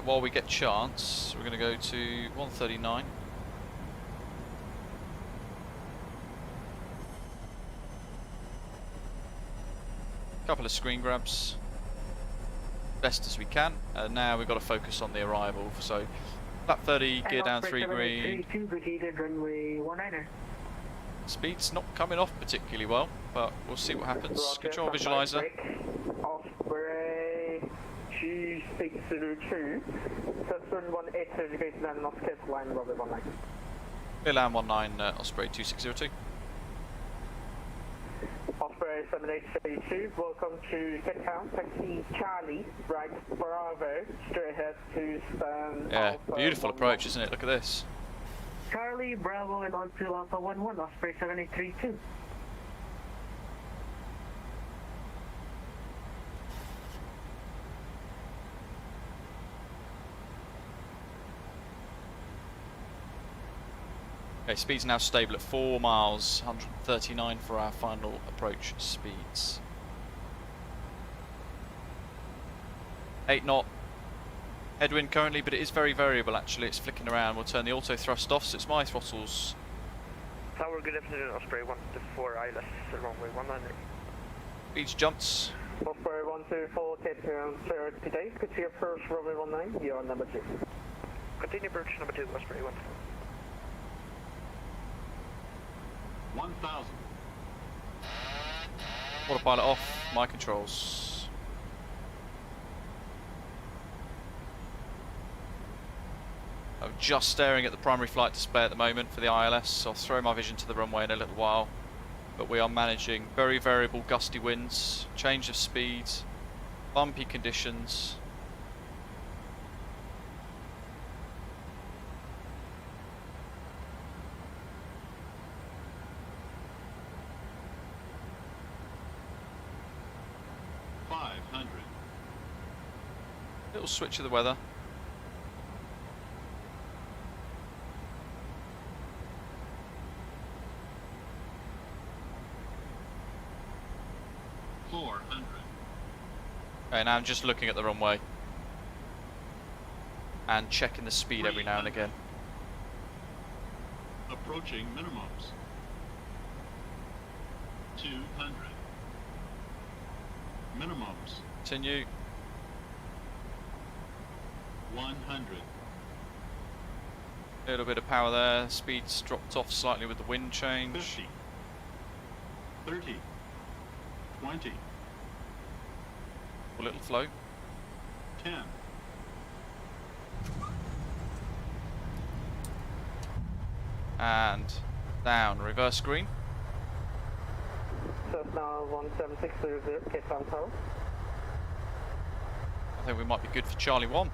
While we get chance, we're going to go to 139. Couple of screen grabs, best as we can. Now we've got to focus on the arrival. So, flap 30, gear down 3 green. Runway 19er. Speed's not coming off particularly well, but we'll see what happens. Control visualizer. Osprey 2602. Sustain 180 degrees land off Cape line runway 19. Clear land 19, Osprey 2602. Osprey 7832, welcome to Cape Town, taxi Charlie, right Bravo, straight ahead to stand. Yeah, Alpha beautiful 11. approach, isn't it? Look at this. Charlie, Bravo, and on to Alpha 11, Osprey 7832. Okay, speed's now stable at 4 miles, 139 for our final approach speeds. 8 knot headwind currently, but it is very variable actually, it's flicking around. We'll turn the auto thrust off, so it's my throttles. Tower, good afternoon, Osprey 124 ILS, runway 19. Speeds jumped. Osprey 124, Cape Town, clear today. Could see approach runway 19, you're on number 2. Continue approach number 2, Osprey 1. 1,000. Autopilot off, my controls. I'm just staring at the primary flight display at the moment for the ILS. I'll throw my vision to the runway in a little while. But we are managing very variable gusty winds, change of speeds, bumpy conditions. Little switch of the weather. Okay, now I'm just looking at the runway and checking the speed every now and again. Approaching minimums. 200. Minimums. Continue. 100. A little bit of power there. Speed's dropped off slightly with the wind change. 50. 30. 20. A little flow. 10. And down. Reverse green. Cessna 17600, Cape Town Tower. I think we might be good for Charlie 1.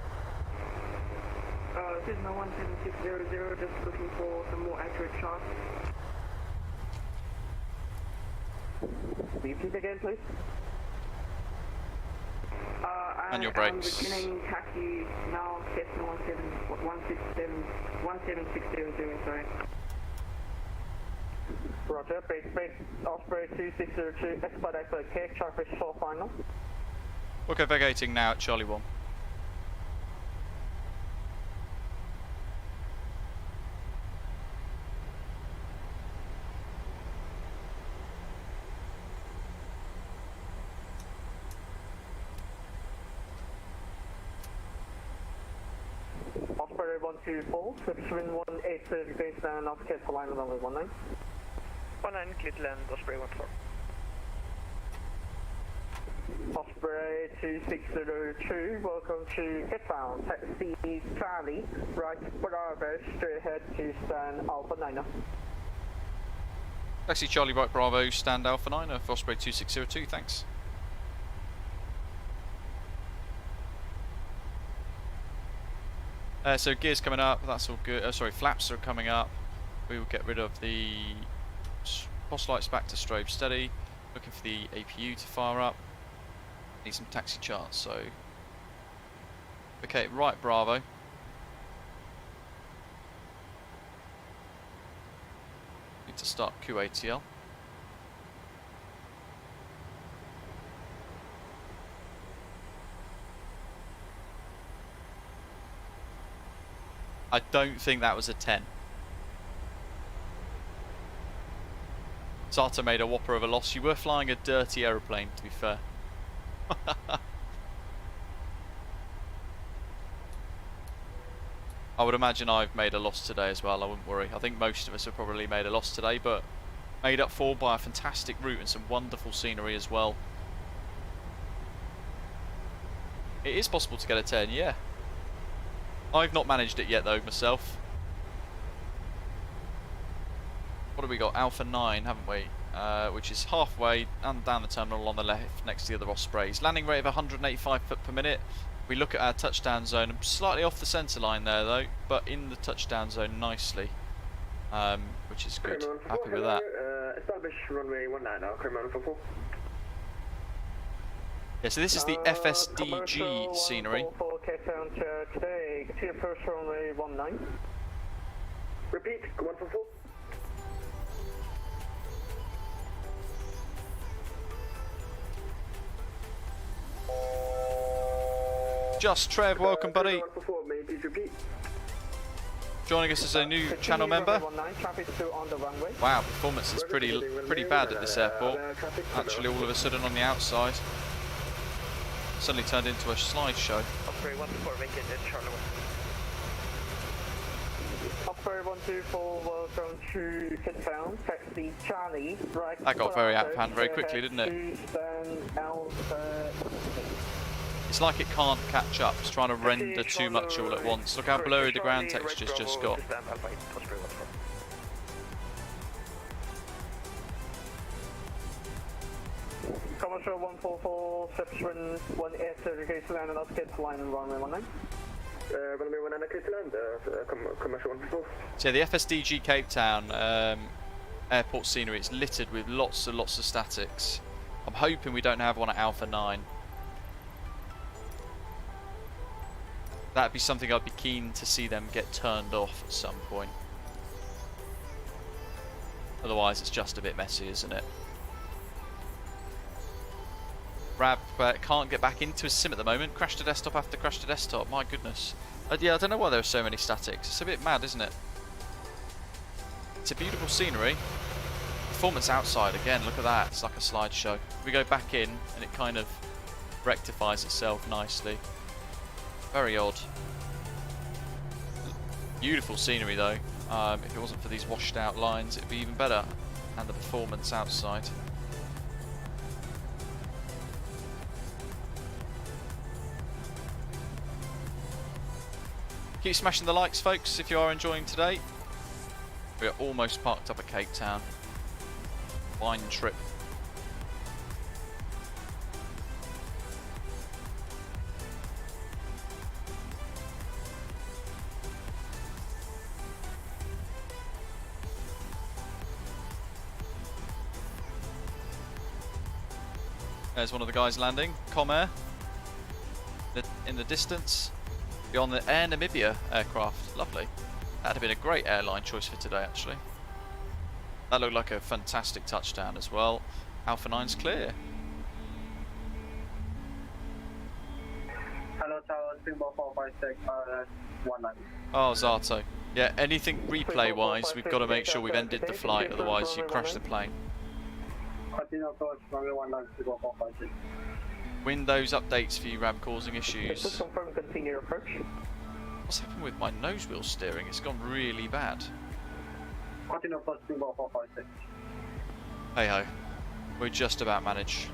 Cessna 17600, just looking for some more accurate shots. Repeat again, please. And your brakes. I'm beginning taxi now, Cessna 17600, sorry. Roger, base, Osprey 2602, expedite Cape, traffic short final. Okay, vacating now at Charlie 1. Osprey 124, Swin 180, base and off Cape Carolina runway 19. 19, clear to land, Osprey 14. Osprey 2602, welcome to Shutdown, taxi Charlie, right Bravo, straight ahead to stand Alpha 9. Taxi Charlie right Bravo, stand Alpha 9 for Osprey 2602, thanks. So gears coming up, that's all good. Sorry, flaps are coming up. We will get rid of the post lights back to strobe steady. Looking for the APU to fire up. Need some taxi charts, so. Okay, right Bravo. Need to start QATL. I don't think that was a 10. Sato made a whopper of a loss. You were flying a dirty aeroplane, to be fair. I would imagine I've made a loss today as well, I wouldn't worry. I think most of us have probably made a loss today, but made up for by a fantastic route and some wonderful scenery as well. It is possible to get a 10, yeah. I've not managed it yet though, myself. What have we got? Alpha 9, haven't we? Which is halfway and down the terminal on the left next to the other Ospreys. Landing rate of 185 foot per minute. We look at our touchdown zone. I'm slightly off the centre line there though, but in the touchdown zone nicely. Which is good. Happy with that. Establish runway 19 now, Commonwealth Tour. Yeah, so this is the FSDG scenery. Cape Town today, to approach runway 19. Repeat, 144. Just Trev, welcome buddy. 144, may you please repeat? joining us as a new channel member. 19, traffic still on the runway. Wow, performance is pretty bad at this airport. Actually, all of a sudden on the outside, suddenly turned into a slideshow. Osprey 124, vacant in Charlie 1. Osprey 124, welcome to Shutdown, taxi Charlie, right. That got very out of hand very quickly, didn't it? It's like it can't catch up. It's trying to render too much all at once. Look how blurry the ground texture's just got. Commercial 144, Reception 180, case land and escape line and runway 19. Runway 19 case land, commercial 144. So yeah, the FSDG Cape Town airport scenery, it's littered with lots and lots of statics. I'm hoping we don't have one at Alpha 9. That'd be something I'd be keen to see them get turned off at some point. Otherwise it's just a bit messy, isn't it? Rab can't get back into his sim at the moment. Crash to desktop after crash to desktop. My goodness. Yeah, I don't know why there are so many statics. It's a bit mad, isn't it? It's a beautiful scenery. Performance outside again. Look at that. It's like a slideshow. We go back in and it kind of rectifies itself nicely. Very odd. Beautiful scenery though. If it wasn't for these washed out lines, it'd be even better. And the performance outside. Keep smashing the likes, folks, if you are enjoying today. We are almost parked up at Cape Town. Wine trip. There's one of the guys landing. Comair. In the distance. Beyond the Air Namibia aircraft. Lovely. That'd have been a great airline choice for today, actually. That looked like a fantastic touchdown as well. Alpha 9's clear. Hello, Tower, Singapore 456, 19. Oh, Zato. Yeah, anything replay-wise, we've got to make sure we've ended the flight, otherwise you crash the plane. Windows updates for you, Rab, causing issues. What's happened with my nose wheel steering? It's gone really bad. Hey ho, we're just about manage.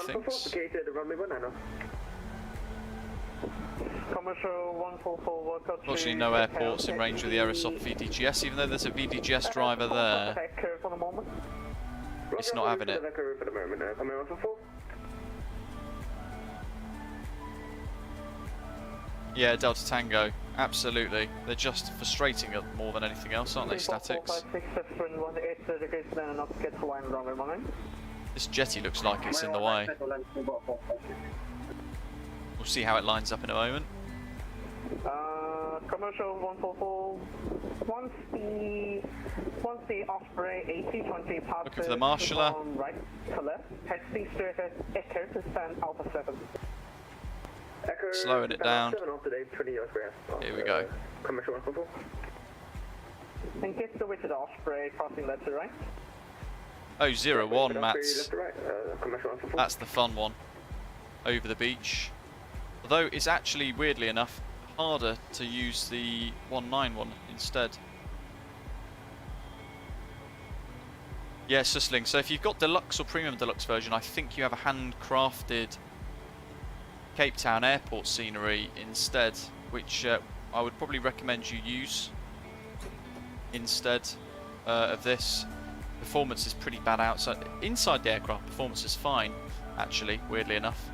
Things. Unfortunately, no airports in range with the Aerosoft VDGS, even though there's a VDGS driver there. It's not having it. Yeah, Delta Tango, absolutely. They're just frustrating more than anything else, aren't they, statics? This jetty looks like it's in the way. We'll see how it lines up in a moment. Commercial 144. Once the Osprey A220 passes, looking for the marshaller. From right to left, taxi straight at Echo to stand Alpha 7. Slowing it down. Here we go. Commercial 144. And get the way to the Osprey, crossing left to right. Oh, 01, Mats. That's the fun one. Over the beach. Although it's actually, weirdly enough, harder to use the 19 one instead. Yeah, Sussling. So if you've got Deluxe or Premium Deluxe version, I think you have a handcrafted Cape Town airport scenery instead, which I would probably recommend you use instead of this. Performance is pretty bad outside. Inside the aircraft, performance is fine, actually, weirdly enough.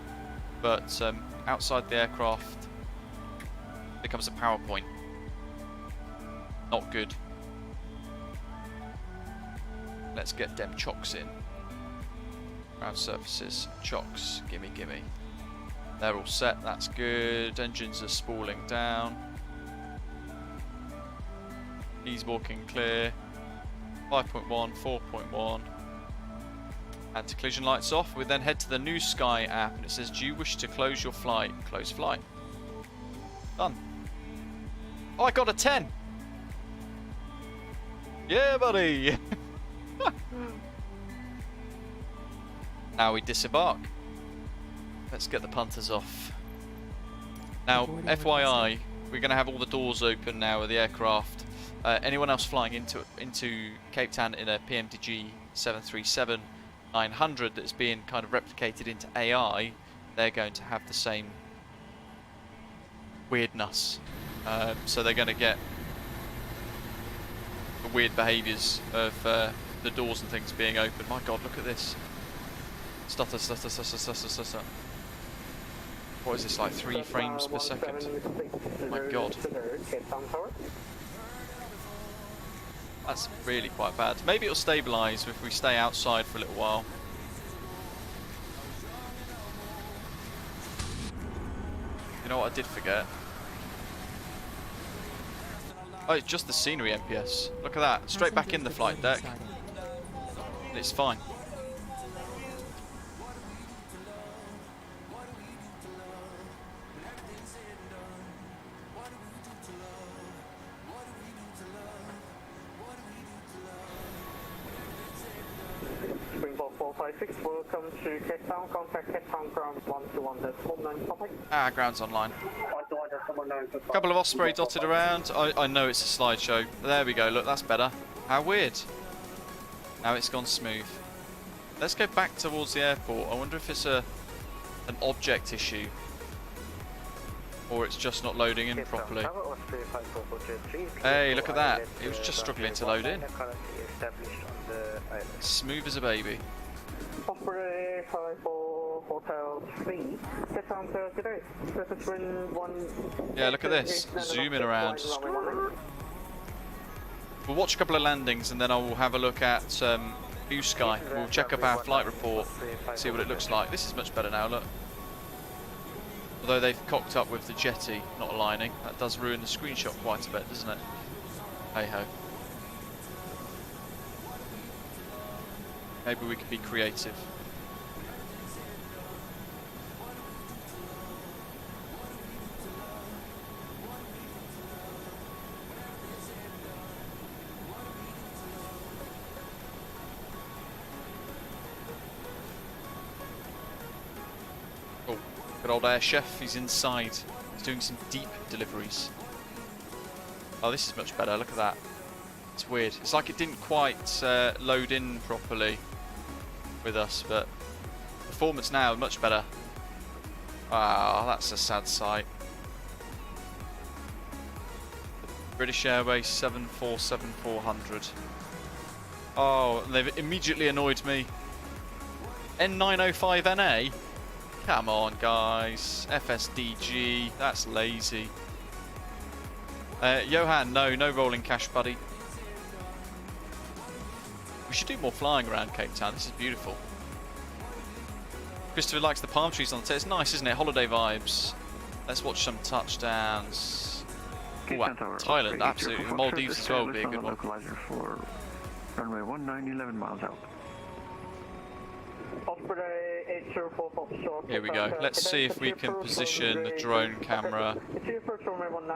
But outside the aircraft, becomes a PowerPoint. Not good. Let's get them chocks in. Ground surfaces, chocks, gimme, gimme. They're all set, that's good. Engines are spooling down. He's walking clear. 5.1, 4.1. Anti-collision lights off. We then head to the NewSky app and it says, do you wish to close your flight? Close flight. Done. Oh, I got a 10. Yeah, buddy. Now we disembark. Let's get the punters off. Now, FYI, we're going to have all the doors open now of the aircraft. Anyone else flying into Cape Town in a PMDG 737-900 that's being kind of replicated into AI, they're going to have the same weirdness. So they're going to get the weird behaviours of the doors and things being open. My God, look at this. Stutter, stutter, stutter, stutter, stutter. What is this, like 3 frames per second? Oh my God. That's really quite bad. Maybe it'll stabilise if we stay outside for a little while. You know what I did forget? Oh, it's just the scenery MPS. Look at that. Straight back in the flight deck. It's fine. Welcome to Cape Town. Contact Cape Town ground 121.9 topic. Ah, ground's online. A couple of Osprey dotted around. I know it's a slideshow. There we go. Look, that's better. How weird. Now it's gone smooth. Let's go back towards the airport. I wonder if it's an object issue, or it's just not loading in properly. Hey, look at that. It was just struggling to load in. Smooth as a baby. Osprey 54 Hotel 3. Cape Town today. Yeah, look at this. Zooming around. We'll watch a couple of landings and then I will have a look at NewSky. We'll check up our flight report, see what it looks like. This is much better now, look. Although they've cocked up with the jetty not aligning, that does ruin the screenshot quite a bit, doesn't it? Hey ho. Maybe we could be creative. Oh, good old air chef, he's inside. He's doing some deep deliveries. Oh, this is much better, look at that. It's weird. It's like it didn't quite load in properly with us, but performance now much better. Ah, that's a sad sight. British Airways 737-400. Oh, and they've immediately annoyed me. N905NA? Come on, guys. FSDG, that's lazy. Johan, no rolling cash, buddy. We should do more flying around Cape Town. This is beautiful. Christopher likes the palm trees on the tail. It's nice, isn't it? Holiday vibes. Let's watch some touchdowns. Ooh, Thailand, absolutely. The Maldives as well would be a good one. Localizer for runway 1911 miles out. Here we go. Let's see if we can position the drone camera.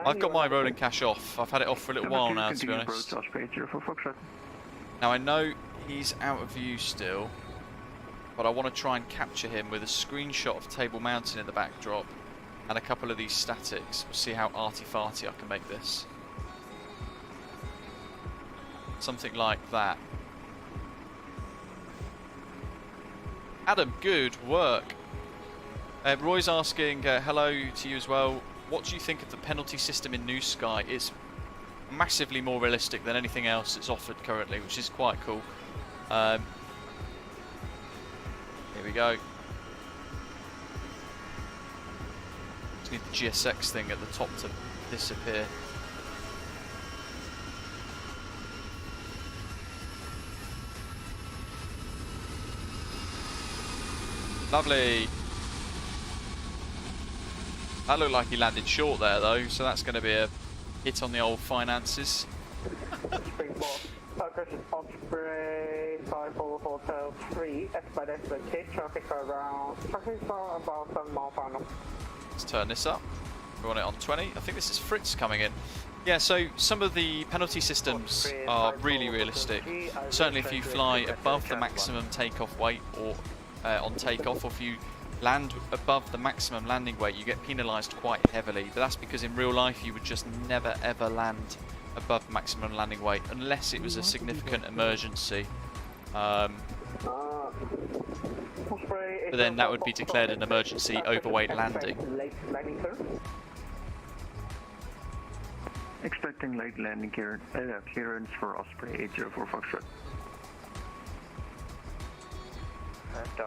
I've got my rolling cash off. I've had it off for a little while now, to be honest. Now I know he's out of view still, but I want to try and capture him with a screenshot of Table Mountain in the backdrop and a couple of these statics. We'll see how arty-farty I can make this. Something like that. Adam, good work. Roy's asking, hello to you as well. What do you think of the penalty system in NewSky? It's massively more realistic than anything else that's offered currently, which is quite cool. Here we go. Just need the GSX thing at the top to disappear. Lovely. That looked like he landed short there though, so that's going to be a hit on the old finances. Osprey 54 Hotel 3, expedite the Cape traffic around about 7 miles per hour. Let's turn this up. We want it on 20. I think this is Fritz coming in. Yeah, so some of the penalty systems are really realistic. Certainly if you fly above the maximum takeoff weight or on takeoff, or if you land above the maximum landing weight, you get penalised quite heavily. But that's because in real life you would just never ever land above maximum landing weight unless it was a significant emergency. But then that would be declared an emergency overweight landing. Expecting late landing clearance for Osprey 804 Foxtrot.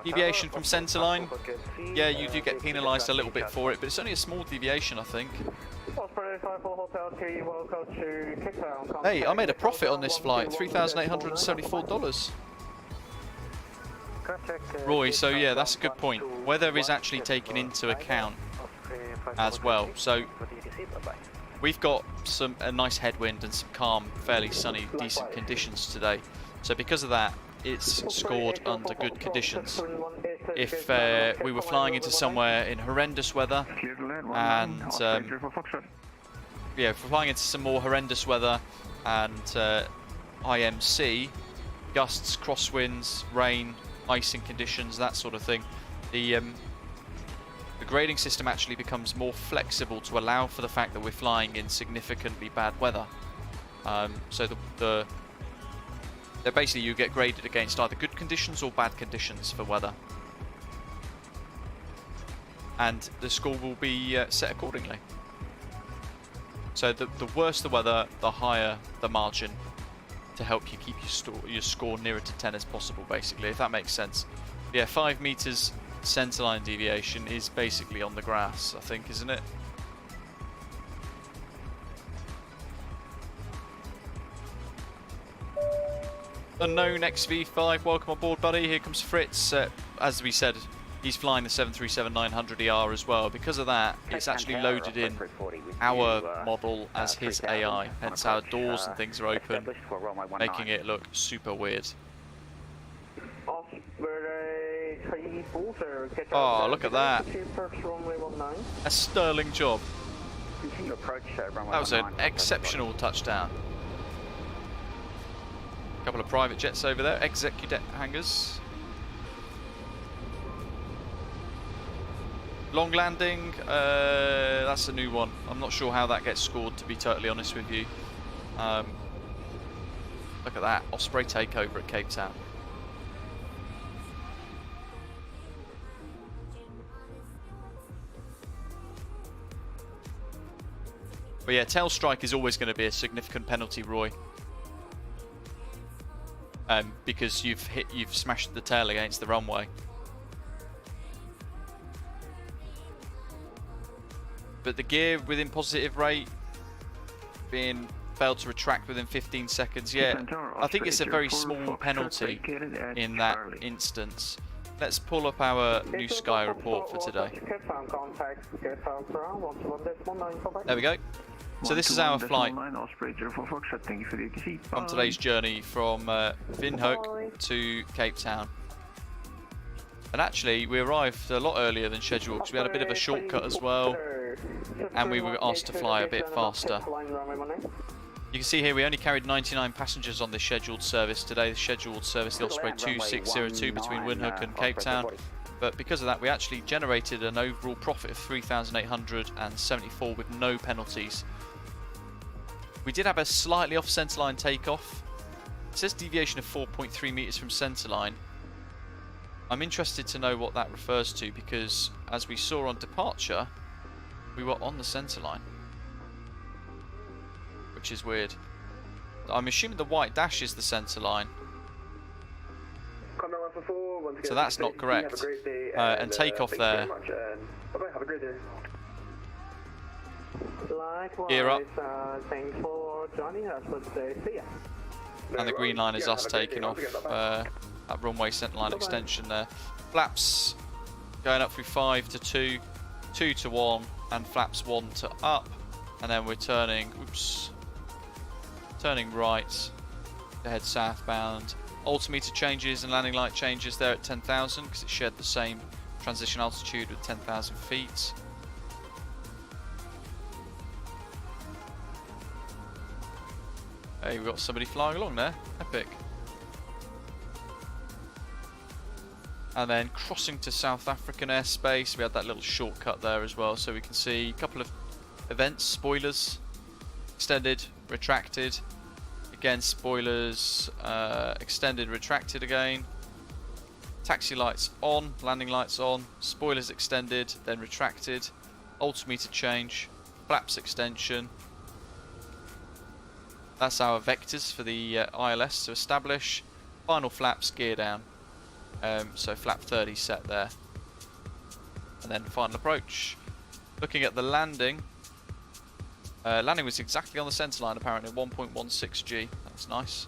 Deviation from centerline, yeah, you do get penalised a little bit for it, but it's only a small deviation, I think. Hey, I made a profit on this flight, $3,874. Roy, so yeah, that's a good point. Weather is actually taken into account as well. So we've got a nice headwind and some calm, fairly sunny, decent conditions today. So because of that, it's scored under good conditions. If we were flying into somewhere in horrendous weather, and yeah, if we're flying into some more horrendous weather and IMC, gusts, crosswinds, rain, icing conditions, that sort of thing, the grading system actually becomes more flexible to allow for the fact that we're flying in significantly bad weather. So basically you get graded against either good conditions or bad conditions for weather, and the score will be set accordingly. So the worse the weather, the higher the margin to help you keep your score nearer to 10 as possible, basically, if that makes sense. Yeah, 5 meters centerline deviation is basically on the grass, I think, isn't it? Unknown XV5, welcome aboard, buddy. Here comes Fritz. As we said, he's flying the 737-900ER as well. Because of that, it's actually loaded in our model as his AI, hence our doors and things are open, making it look super weird. Oh, look at that. A sterling job. That was an exceptional touchdown. Couple of private jets over there, executive hangars. Long landing, that's a new one. I'm not sure how that gets scored, to be totally honest with you. Look at that, Osprey takeover at Cape Town. But yeah, tail strike is always going to be a significant penalty, Roy. Because you've smashed the tail against the runway. But the gear within positive rate, being failed to retract within 15 seconds, yeah, I think it's a very small penalty in that instance. Let's pull up our NewSky report for today. There we go. So this is our flight on today's journey from Windhoek to Cape Town. And actually we arrived a lot earlier than scheduled because we had a bit of a shortcut as well, and we were asked to fly a bit faster. You can see here we only carried 99 passengers on this scheduled service today. The scheduled service, the Osprey 2602 between Windhoek and Cape Town. But because of that, we actually generated an overall profit of 3,874 with no penalties. We did have a slightly off centerline takeoff. It says deviation of 4.3 meters from centerline. I'm interested to know what that refers to, because as we saw on departure, we were on the centerline, which is weird. I'm assuming the white dash is the centerline. So that's not correct. And takeoff there. Gear up. And the green line is us taking off that runway centerline extension there. Flaps going up through 5 to 2, 2 to 1, and flaps 1 to up. And then we're turning, turning right to head southbound. Altimeter changes and landing light changes there at 10,000 because it shared the same transition altitude with 10,000 feet. Hey, we've got somebody flying along there. Epic. And then crossing to South African airspace, we had that little shortcut there as well, so we can see a couple of events, spoilers, extended, retracted, again spoilers, extended, retracted again, taxi lights on, landing lights on, spoilers extended, then retracted, altimeter change, flaps extension. That's our vectors for the ILS to establish. Final flaps, gear down. So flap 30 set there. And then final approach. Looking at the landing. Landing was exactly on the centre line apparently, 1.16 G. That's nice.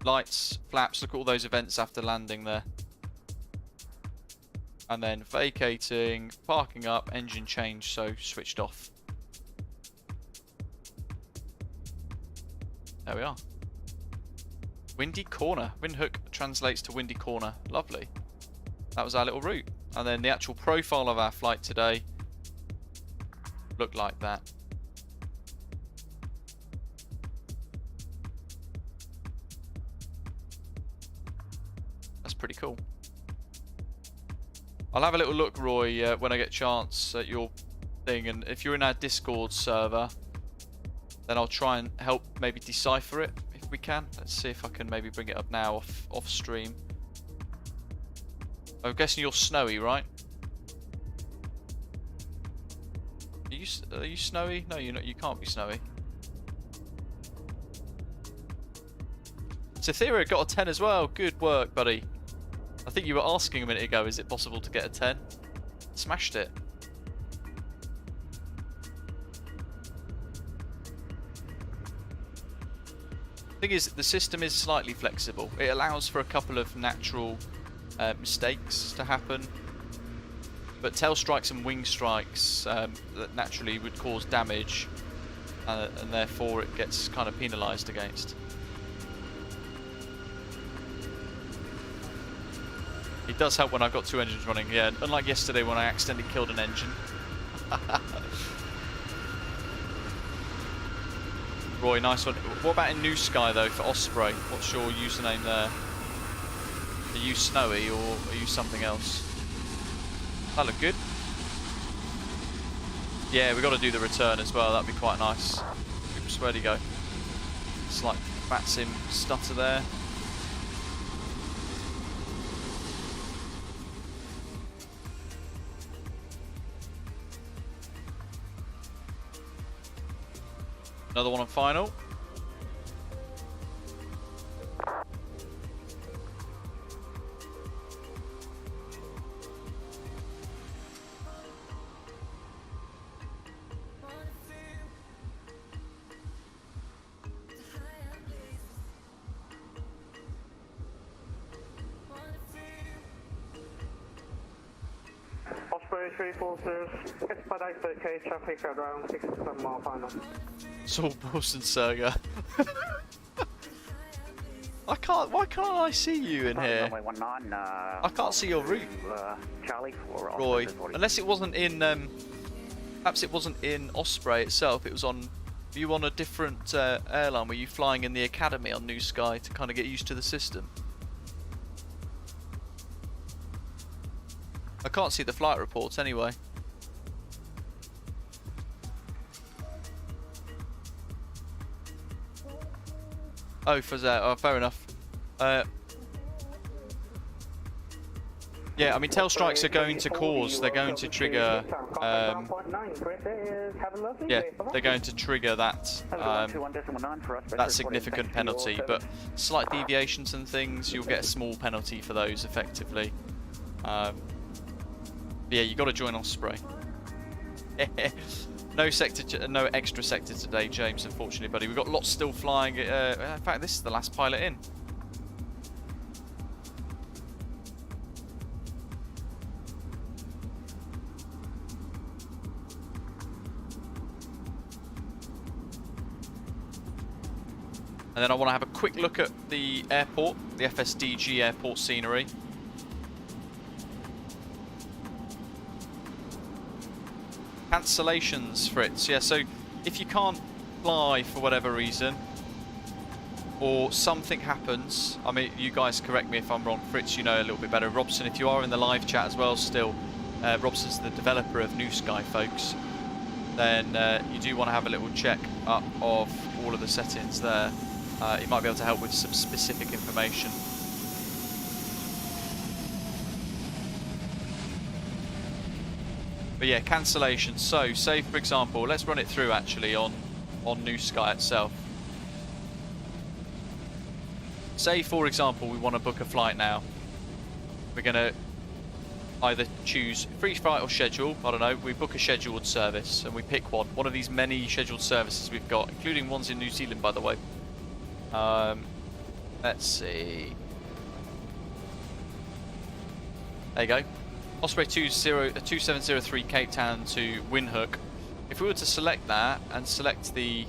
Lights, flaps, look at all those events after landing there. And then vacating, parking up, engine change, so switched off. There we are. Windy Corner. Windhoek translates to Windy Corner. Lovely. That was our little route. And then the actual profile of our flight today looked like that. That's pretty cool. I'll have a little look, Roy, when I get a chance at your thing, and if you're in our Discord server, then I'll try and help maybe decipher it if we can. Let's see if I can maybe bring it up now off stream. I'm guessing you're snowy, right? Are you snowy? No, you're not. You can't be snowy. Cytherea got a 10 as well. Good work, buddy. I think you were asking a minute ago, is it possible to get a 10? Smashed it. Thing is, the system is slightly flexible. It allows for a couple of natural mistakes to happen, but tail strikes and wing strikes that naturally would cause damage, and therefore it gets kind of penalised against. It does help when I've got two engines running, yeah, unlike yesterday when I accidentally killed an engine. Roy, nice one. What about in NewSky though for Osprey? What's your username there? Are you Snowy or are you something else? That look good. Yeah, we got to do the return as well. That'd be quite nice. Oops, where'd he go? Slight VATSIM stutter there. Another one on final. Osprey 340, expedite 30k traffic around 6 to 7 mile final. Saul Wilson Serga. Why can't I see you in here? I can't see your route. Charlie for Roy, unless it wasn't in, perhaps it wasn't in Osprey itself, it was on, were you on a different airline? Were you flying in the academy on NewSky to kind of get used to the system? I can't see the flight reports anyway. Oh, for that. Oh, fair enough. Yeah, I mean, tail strikes are going to cause. They're going to trigger. Yeah, they're going to trigger that. That significant penalty, but slight deviations and things, you'll get a small penalty for those effectively. Yeah, you got to join Osprey. No sector, no extra sector today, James. Unfortunately, buddy, we've got lots still flying. In fact, this is the last pilot in. And then I want to have a quick look at the airport, the FSDG airport scenery. Cancellations, Fritz. Yeah, so if you can't fly for whatever reason, or something happens, I mean, you guys correct me if I'm wrong, Fritz, you know a little bit better. Robson, if you are in the live chat as well still, Robson's the developer of NewSky, folks, then you do want to have a little check up of all of the settings there. He might be able to help with some specific information. But yeah, cancellation. So, say for example, let's run it through actually on NewSky itself. Say for example we want to book a flight now. We're going to either choose free flight or schedule. I don't know, we book a scheduled service and we pick one of these many scheduled services we've got, including ones in New Zealand, by the way. Let's see. There you go. Osprey 2703 Cape Town to Windhoek. If we were to select that and select the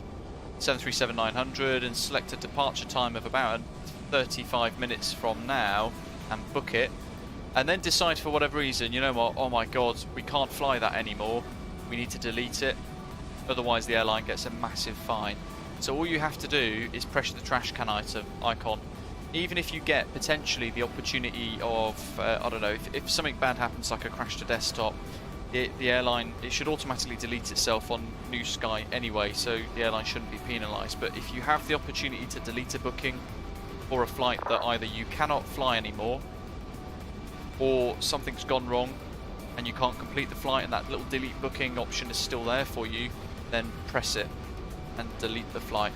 737-900 and select a departure time of about 35 minutes from now and book it, and then decide for whatever reason, you know what, oh my god, we can't fly that anymore, we need to delete it, otherwise the airline gets a massive fine. So all you have to do is press the trash can icon. Even if you get potentially the opportunity of, I don't know, if something bad happens like a crash to desktop, the airline, it should automatically delete itself on NewSky anyway, so the airline shouldn't be penalised. But if you have the opportunity to delete a booking or a flight that either you cannot fly anymore, or something's gone wrong and you can't complete the flight and that little delete booking option is still there for you, then press it and delete the flight.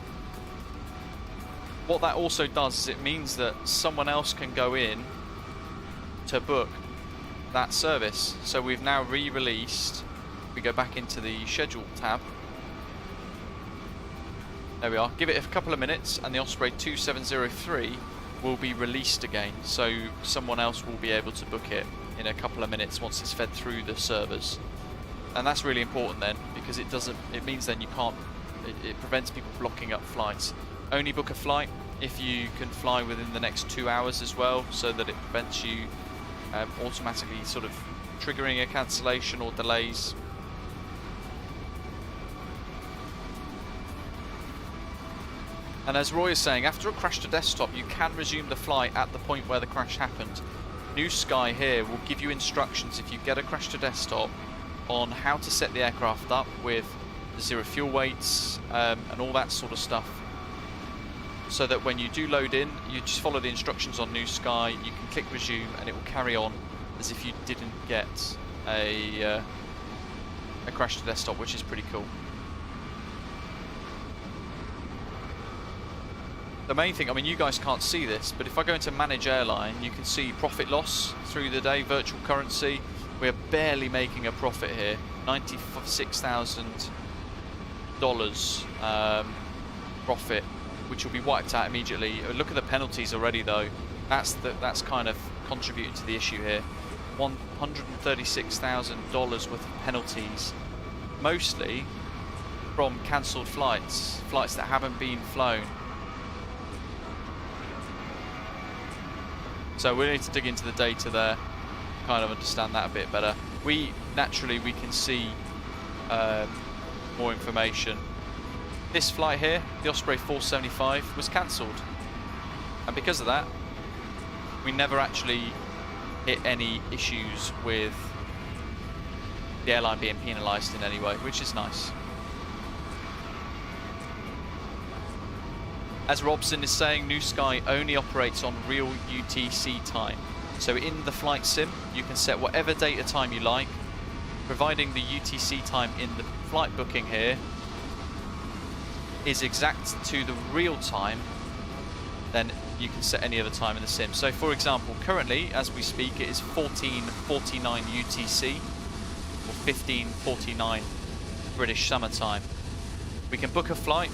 What that also does is it means that someone else can go in to book that service. So we've now re-released, we go back into the schedule tab. There we are. Give it a couple of minutes and the Osprey 2703 will be released again. So someone else will be able to book it in a couple of minutes once it's fed through the servers. And that's really important then, because it means then you can't, it prevents people blocking up flights. Only book a flight if you can fly within the next 2 hours as well, so that it prevents you automatically sort of triggering a cancellation or delays. And as Roy is saying, after a crash to desktop, you can resume the flight at the point where the crash happened. NewSky here will give you instructions if you get a crash to desktop on how to set the aircraft up with the zero fuel weights and all that sort of stuff, so that when you do load in, you just follow the instructions on NewSky, you can click resume and it will carry on as if you didn't get a crash to desktop, which is pretty cool. The main thing, I mean, you guys can't see this, but if I go into manage airline, you can see profit loss through the day, virtual currency. We're barely making a profit here, $96,000 profit, which will be wiped out immediately. Look at the penalties already though. That's kind of contributing to the issue here. $136,000 worth of penalties, mostly from cancelled flights that haven't been flown. So we need to dig into the data there, kind of understand that a bit better. We can see more information. This flight here, the Osprey 475, was cancelled, and because of that we never actually hit any issues with the airline being penalised in any way, which is nice. As Robson is saying, NewSky only operates on real UTC time. So in the flight sim, you can set whatever data time you like, providing the UTC time in the flight booking here is exact to the real time, then you can set any other time in the sim. So for example, currently, as we speak, it is 14:49 UTC, or 15:49 British summer time. We can book a flight,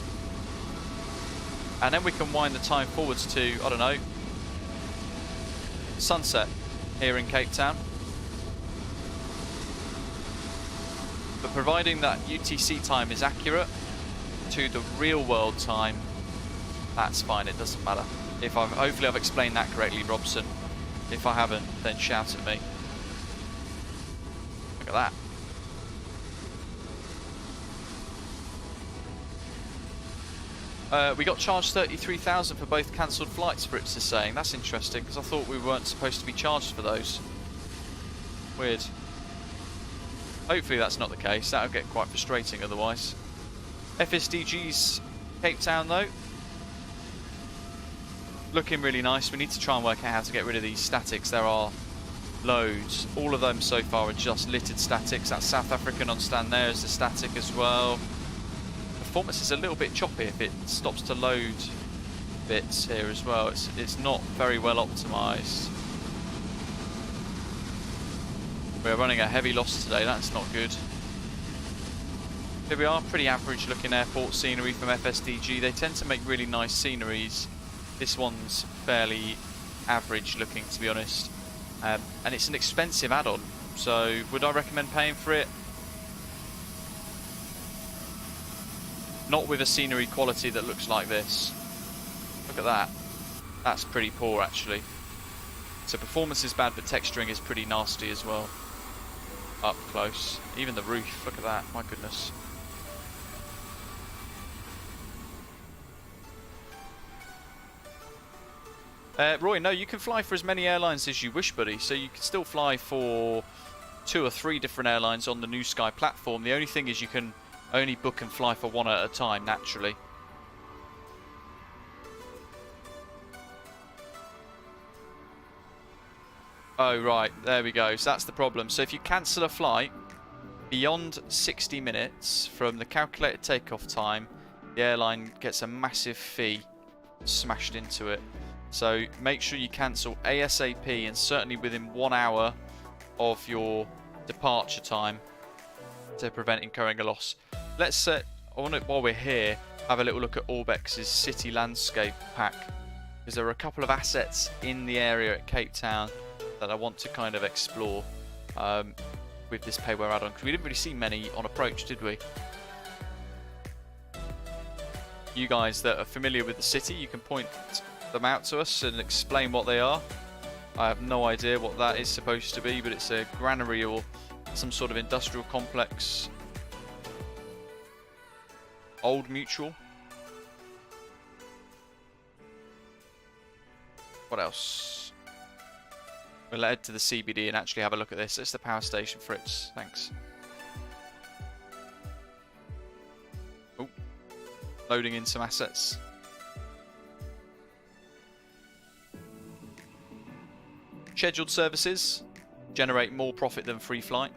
and then we can wind the time forwards to, I don't know, sunset here in Cape Town. But providing that UTC time is accurate to the real world time, that's fine, it doesn't matter. Hopefully I've explained that correctly, Robson. If I haven't, then shout at me. Look at that. We got charged 33,000 for both cancelled flights, Fritz is saying. That's interesting, because I thought we weren't supposed to be charged for those. Weird. Hopefully that's not the case. That would get quite frustrating otherwise. FSDG's Cape Town though. Looking really nice. We need to try and work out how to get rid of these statics. There are loads. All of them so far are just littered statics. That South African on stand there is a static as well. Performance is a little bit choppy if it stops to load bits here as well. It's not very well optimised. We're running a heavy loss today, that's not good. Here we are, pretty average looking airport scenery from FSDG. They tend to make really nice sceneries. This one's fairly average looking, to be honest. And it's an expensive add-on, so would I recommend paying for it? Not with a scenery quality that looks like this. Look at that. That's pretty poor actually. So performance is bad, but texturing is pretty nasty as well. Up close. Even the roof, look at that, my goodness. Roy, no, you can fly for as many airlines as you wish, buddy. So you can still fly for 2 or 3 different airlines on the NewSky platform. The only thing is you can only book and fly for one at a time, naturally. Oh, right, there we go. So that's the problem. So if you cancel a flight beyond 60 minutes from the calculated takeoff time, the airline gets a massive fee smashed into it. So make sure you cancel ASAP and certainly within 1 hour of your departure time to prevent incurring a loss. Let's, I want to, while we're here, have a little look at Orbx's city landscape pack, because there are a couple of assets in the area at Cape Town that I want to kind of explore with this payware add-on, because we didn't really see many on approach, did we? You guys that are familiar with the city, you can point them out to us and explain what they are. I have no idea what that is supposed to be, but it's a granary or some sort of industrial complex. Old Mutual. What else? We'll head to the CBD and actually have a look at this. It's the power station, Fritz. Thanks. Oh, loading in some assets. Scheduled services generate more profit than free flight.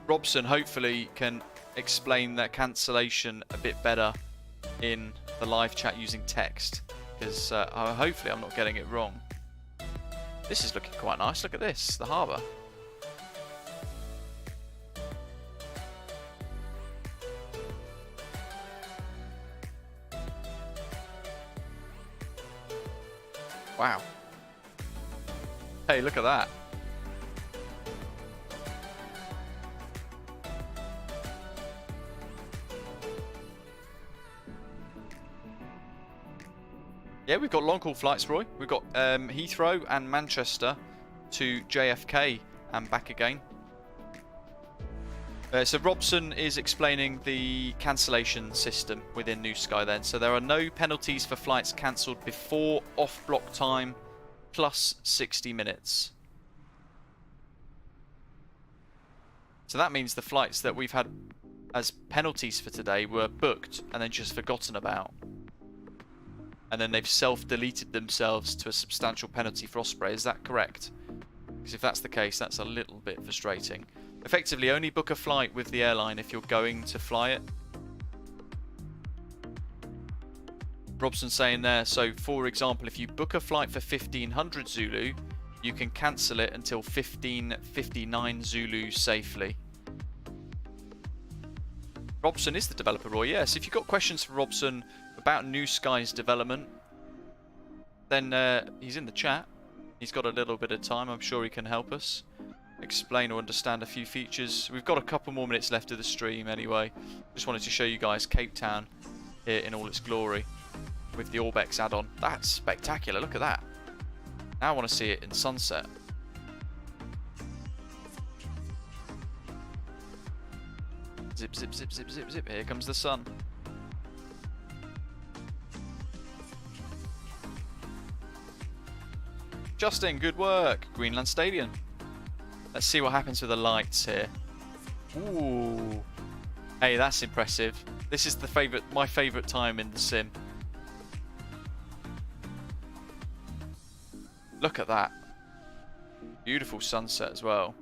Robson hopefully can explain that cancellation a bit better in the live chat using text, because hopefully I'm not getting it wrong. This is looking quite nice. Look at this, the harbour. Wow. Hey, look at that. Yeah, we've got long-haul flights, Roy. We've got Heathrow and Manchester to JFK and back again. So Robson is explaining the cancellation system within NewSky then. So there are no penalties for flights cancelled before off-block time plus 60 minutes. So that means the flights that we've had as penalties for today were booked and then just forgotten about. And then they've self-deleted themselves to a substantial penalty for Osprey. Is that correct? Because if that's the case, that's a little bit frustrating. Effectively, only book a flight with the airline if you're going to fly it. Robson's saying there, so for example, if you book a flight for 1500 Zulu, you can cancel it until 1559 Zulu safely. Robson is the developer, Roy. Yes, if you've got questions for Robson about NewSky's development, then he's in the chat. He's got a little bit of time. I'm sure he can help us explain or understand a few features. We've got a couple more minutes left of the stream anyway. Just wanted to show you guys Cape Town here in all its glory with the Orbx add-on. That's spectacular. Look at that. Now I want to see it in sunset. Zip, zip, zip, zip, zip, zip. Here comes the sun. Justin, good work. Greenland Stadium. Let's see what happens with the lights here. Ooh. Hey, that's impressive. This is my favourite time in the sim. Look at that. Beautiful sunset as well.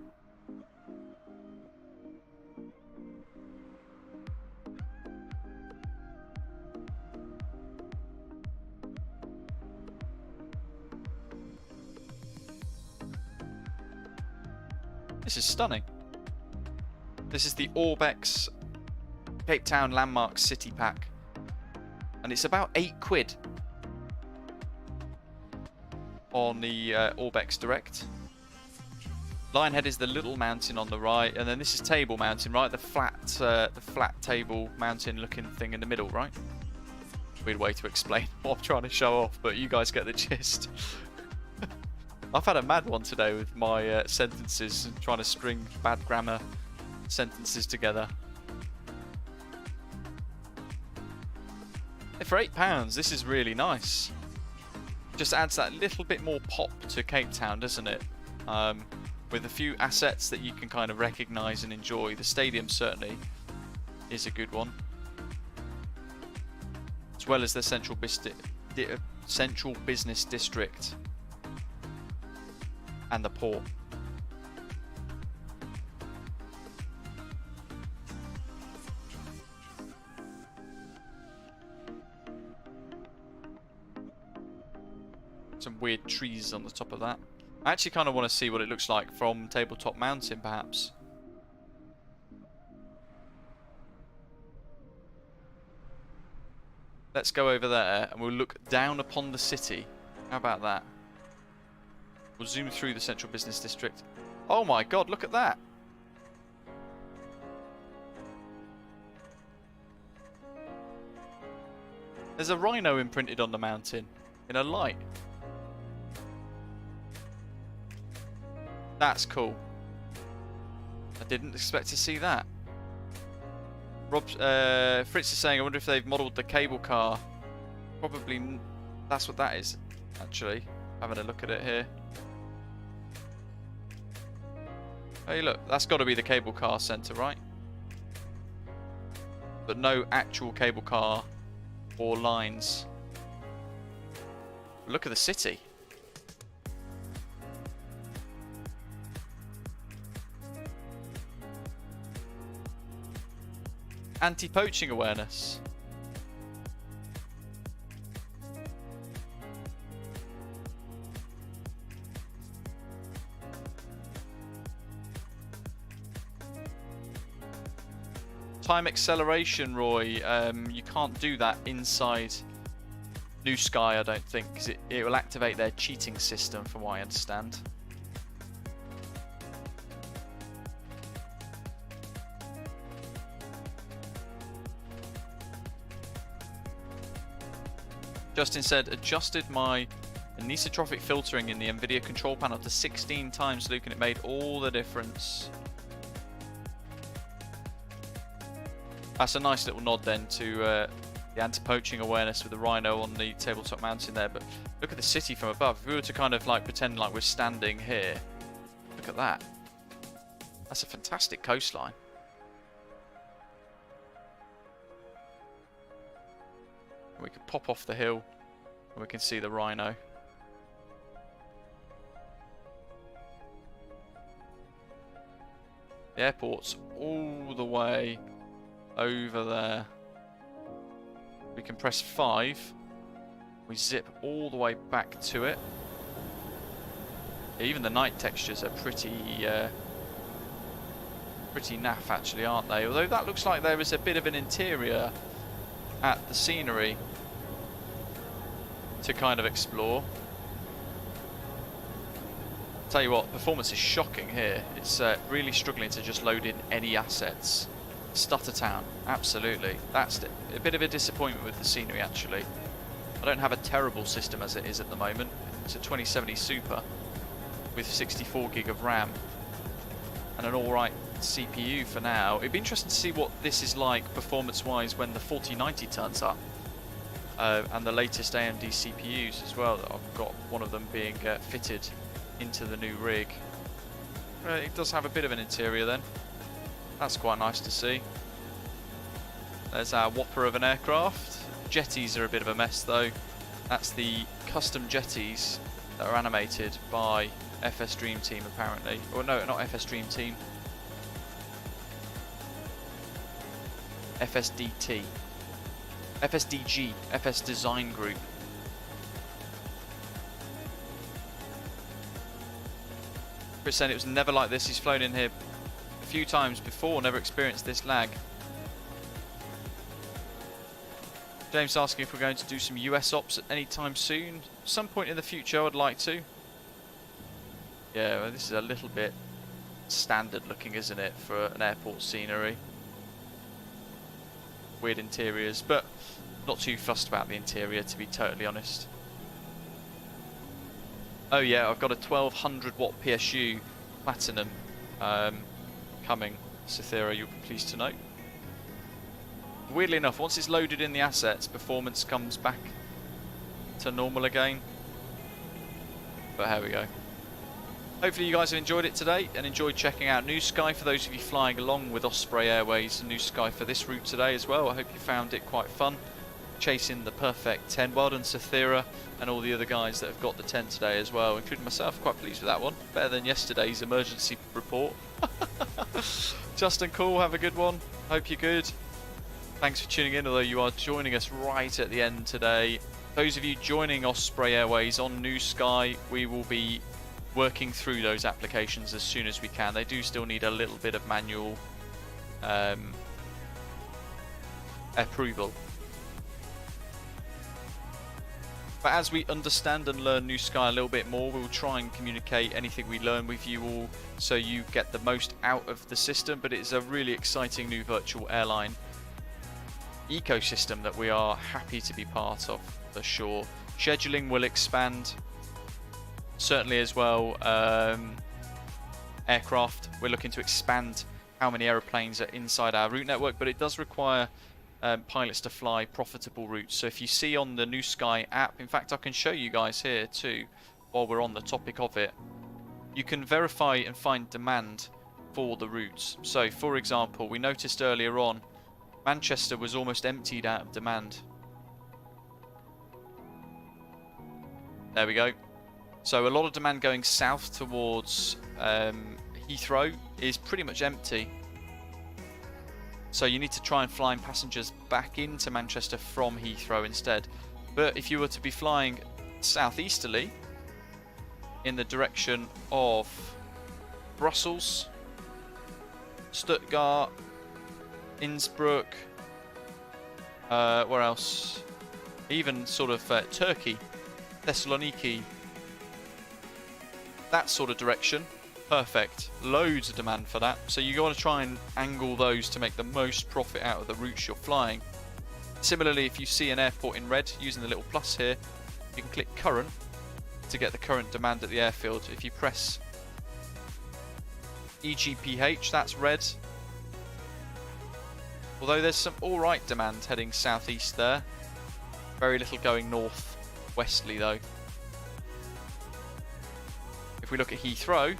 This is stunning. This is the Orbx Cape Town Landmark City Pack. And it's about £8 on the Orbx Direct. Lionhead is the little mountain on the right, and then this is Table Mountain, right? The flat table mountain looking thing in the middle, right? Weird way to explain what I'm trying to show off, but you guys get the gist. I've had a mad one today with my sentences and trying to string bad grammar sentences together. For £8, this is really nice. Just adds that little bit more pop to Cape Town, doesn't it? With a few assets that you can kind of recognise and enjoy. The stadium certainly is a good one, as well as the central business district and the port. Some weird trees on the top of that. I actually kind of want to see what it looks like from Tabletop Mountain, perhaps. Let's go over there and we'll look down upon the city. How about that? We'll zoom through the central business district. Oh my god, look at that! There's a rhino imprinted on the mountain in a light. That's cool. I didn't expect to see that. Fritz is saying, I wonder if they've modelled the cable car. Probably, that's what that is, actually. Having a look at it here. Hey look, that's got to be the cable car centre, right? But no actual cable car or lines. Look at the city. Anti-poaching awareness. Time acceleration, Roy. You can't do that inside NewSky, I don't think, because it will activate their cheating system, from what I understand. Justin said, adjusted my anisotropic filtering in the NVIDIA control panel to 16 times, Luke, and it made all the difference. That's a nice little nod then to the anti-poaching awareness with the rhino on the tabletop mountain there. But look at the city from above. If we were to kind of like pretend like we're standing here, look at that. That's a fantastic coastline. We can pop off the hill and we can see the rhino. The airport's all the way over there. We can press 5. We zip all the way back to it. Even the night textures are pretty naff actually, aren't they? Although that looks like there is a bit of an interior at the scenery to kind of explore. Tell you what, performance is shocking here. It's really struggling to just load in any assets. Stuttertown, absolutely. That's a bit of a disappointment with the scenery actually. I don't have a terrible system as it is at the moment. It's a 2070 Super with 64 gig of RAM and an alright CPU for now. It'd be interesting to see what this is like performance-wise when the 4090 turns up. And the latest AMD CPUs as well. I've got one of them being fitted into the new rig. It does have a bit of an interior then. That's quite nice to see. There's our whopper of an aircraft. Jetties are a bit of a mess though. That's the custom jetties that are animated by FS Dream Team apparently. Or no, not FS Dream Team. FSDT. FSDG, FS Design Group. Chris saying it was never like this. He's flown in here a few times before, never experienced this lag. James asking if we're going to do some US ops at any time soon. Some point in the future I'd like to. Yeah, well, this is a little bit standard looking, isn't it, for an airport scenery. Weird interiors, but not too fussed about the interior, to be totally honest. Oh yeah, I've got a 1200 watt PSU Platinum coming, Cythera, you'll be pleased to know. Weirdly enough, once it's loaded in the assets, performance comes back to normal again. But here we go. Hopefully you guys have enjoyed it today and enjoyed checking out NewSky. For those of you flying along with Osprey Airways and NewSky for this route today as well, I hope you found it quite fun. Chasing the perfect 10. Well done Cythera and all the other guys that have got the 10 today as well, including myself. Quite pleased with that one. Better than yesterday's emergency report. Justin, cool, have a good one. Hope you're good. Thanks for tuning in, although you are joining us right at the end today. Those of you joining Osprey Airways on NewSky, we will be working through those applications as soon as we can. They do still need a little bit of manual approval. But as we understand and learn NewSky a little bit more, we'll try and communicate anything we learn with you all so you get the most out of the system. But it's a really exciting new virtual airline ecosystem that we are happy to be part of for sure. Scheduling will expand. Certainly as well, aircraft, we're looking to expand how many aeroplanes are inside our route network, but it does require pilots to fly profitable routes. So if you see on the NewSky app, in fact I can show you guys here too while we're on the topic of it, you can verify and find demand for the routes. So for example, we noticed earlier on Manchester was almost emptied out of demand. There we go. So a lot of demand going south towards Heathrow is pretty much empty. So you need to try and fly passengers back into Manchester from Heathrow instead. But if you were to be flying southeasterly in the direction of Brussels, Stuttgart, Innsbruck, where else? Even sort of Turkey, Thessaloniki, that sort of direction, perfect. Loads of demand for that. So you want to try and angle those to make the most profit out of the routes you're flying. Similarly, if you see an airport in red, using the little plus here, you can click current to get the current demand at the airfield. If you press EGPH, that's red. Although there's some alright demand heading southeast there. Very little going north westerly though. If we look at Heathrow,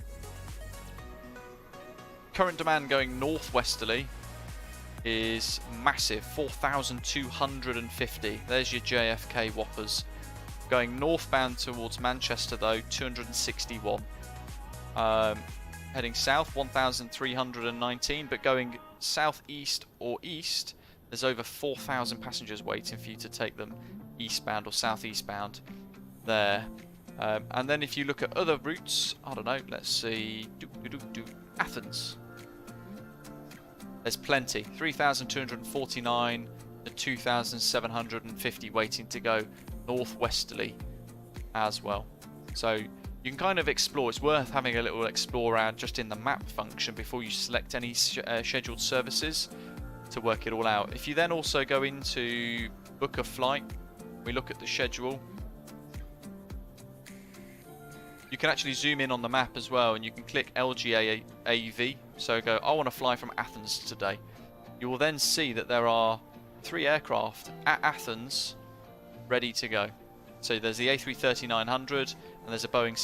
current demand going northwesterly is massive, 4,250. There's your JFK whoppers. Going northbound towards Manchester though, 261. Heading south, 1,319, but going southeast or east, there's over 4,000 passengers waiting for you to take them eastbound or southeastbound there. And then if you look at other routes, I don't know, let's see, Athens. There's plenty, 3,249 to 2,750 waiting to go northwesterly as well. So you can kind of explore. It's worth having a little explore around just in the map function before you select any scheduled services to work it all out. If you then also go into book a flight, we look at the schedule. you can actually zoom in on the map as well, and you can click LGAV. So go, I want to fly from Athens today. You will then see that there are 3 aircraft at Athens ready to go. So there's the A330-900 and there's a Boeing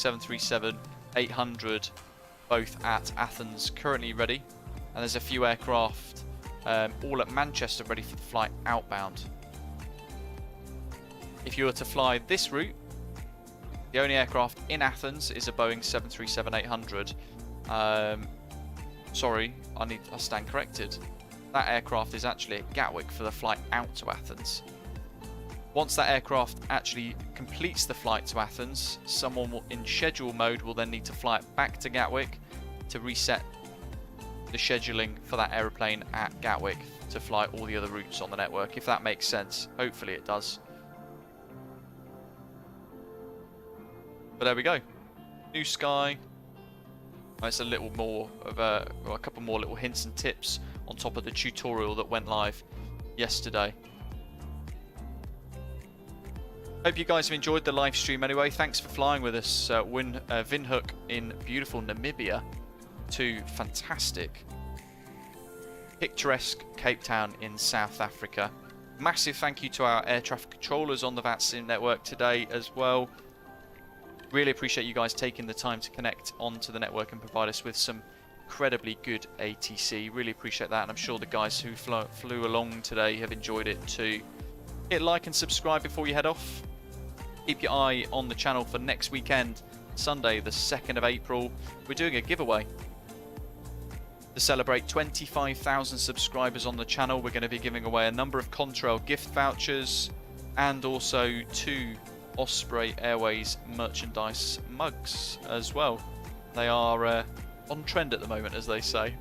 737-800, both at Athens currently ready. And there's a few aircraft all at Manchester ready for the flight outbound. If you were to fly this route, the only aircraft in Athens is a Boeing 737-800. Sorry, I stand corrected. That aircraft is actually at Gatwick for the flight out to Athens. Once that aircraft actually completes the flight to Athens, someone in schedule mode will then need to fly it back to Gatwick to reset the scheduling for that aeroplane at Gatwick to fly all the other routes on the network, if that makes sense. Hopefully it does. But there we go. NewSky. It's a little more of a couple more little hints and tips on top of the tutorial that went live yesterday. Hope you guys have enjoyed the live stream anyway. Thanks for flying with us. Windhoek in beautiful Namibia to fantastic, picturesque Cape Town in South Africa. Massive thank you to our air traffic controllers on the VATSIM network today as well. Really appreciate you guys taking the time to connect onto the network and provide us with some incredibly good ATC. Really appreciate that, and I'm sure the guys who flew along today have enjoyed it too. Hit like and subscribe before you head off. Keep your eye on the channel for next weekend, Sunday the 2nd of April. We're doing a giveaway. To celebrate 25,000 subscribers on the channel, we're going to be giving away a number of Contrail gift vouchers and also 2 Osprey Airways merchandise mugs as well. They are on trend at the moment, as they say.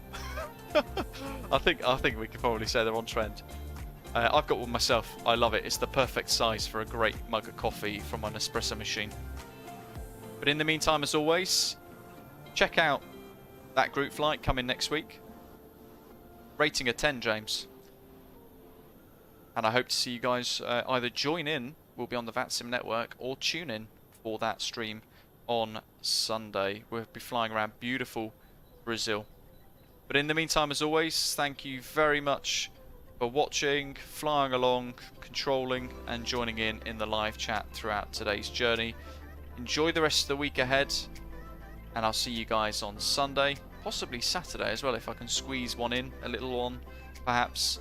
I think we could probably say they're on trend. I've got one myself. I love it. It's the perfect size for a great mug of coffee from an espresso machine. But in the meantime, as always, check out that group flight coming next week. Rating a 10, James. And I hope to see you guys either join in, we'll be on the VATSIM network, or tune in for that stream on Sunday. We'll be flying around beautiful Brazil. But in the meantime, as always, thank you very much for watching, flying along, controlling and joining in the live chat throughout today's journey. Enjoy the rest of the week ahead, and I'll see you guys on Sunday, possibly Saturday as well, if I can squeeze one in, a little one perhaps.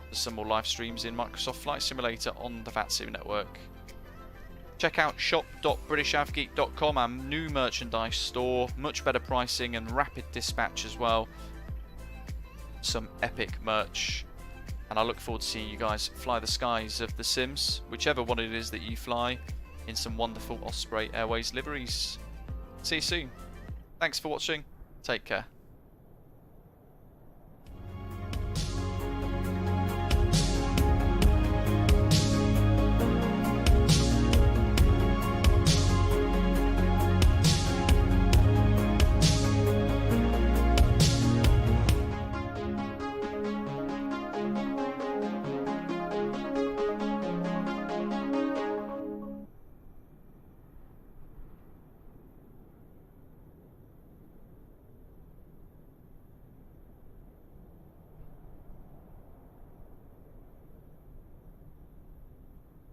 There's some more live streams in Microsoft Flight Simulator on the VATSIM network. Check out shop.britishavgeek.com, our new merchandise store. Much better pricing and rapid dispatch as well. Some epic merch. And I look forward to seeing you guys fly the skies of the Sims, whichever one it is that you fly, in some wonderful Osprey Airways liveries. See you soon. Thanks for watching. Take care.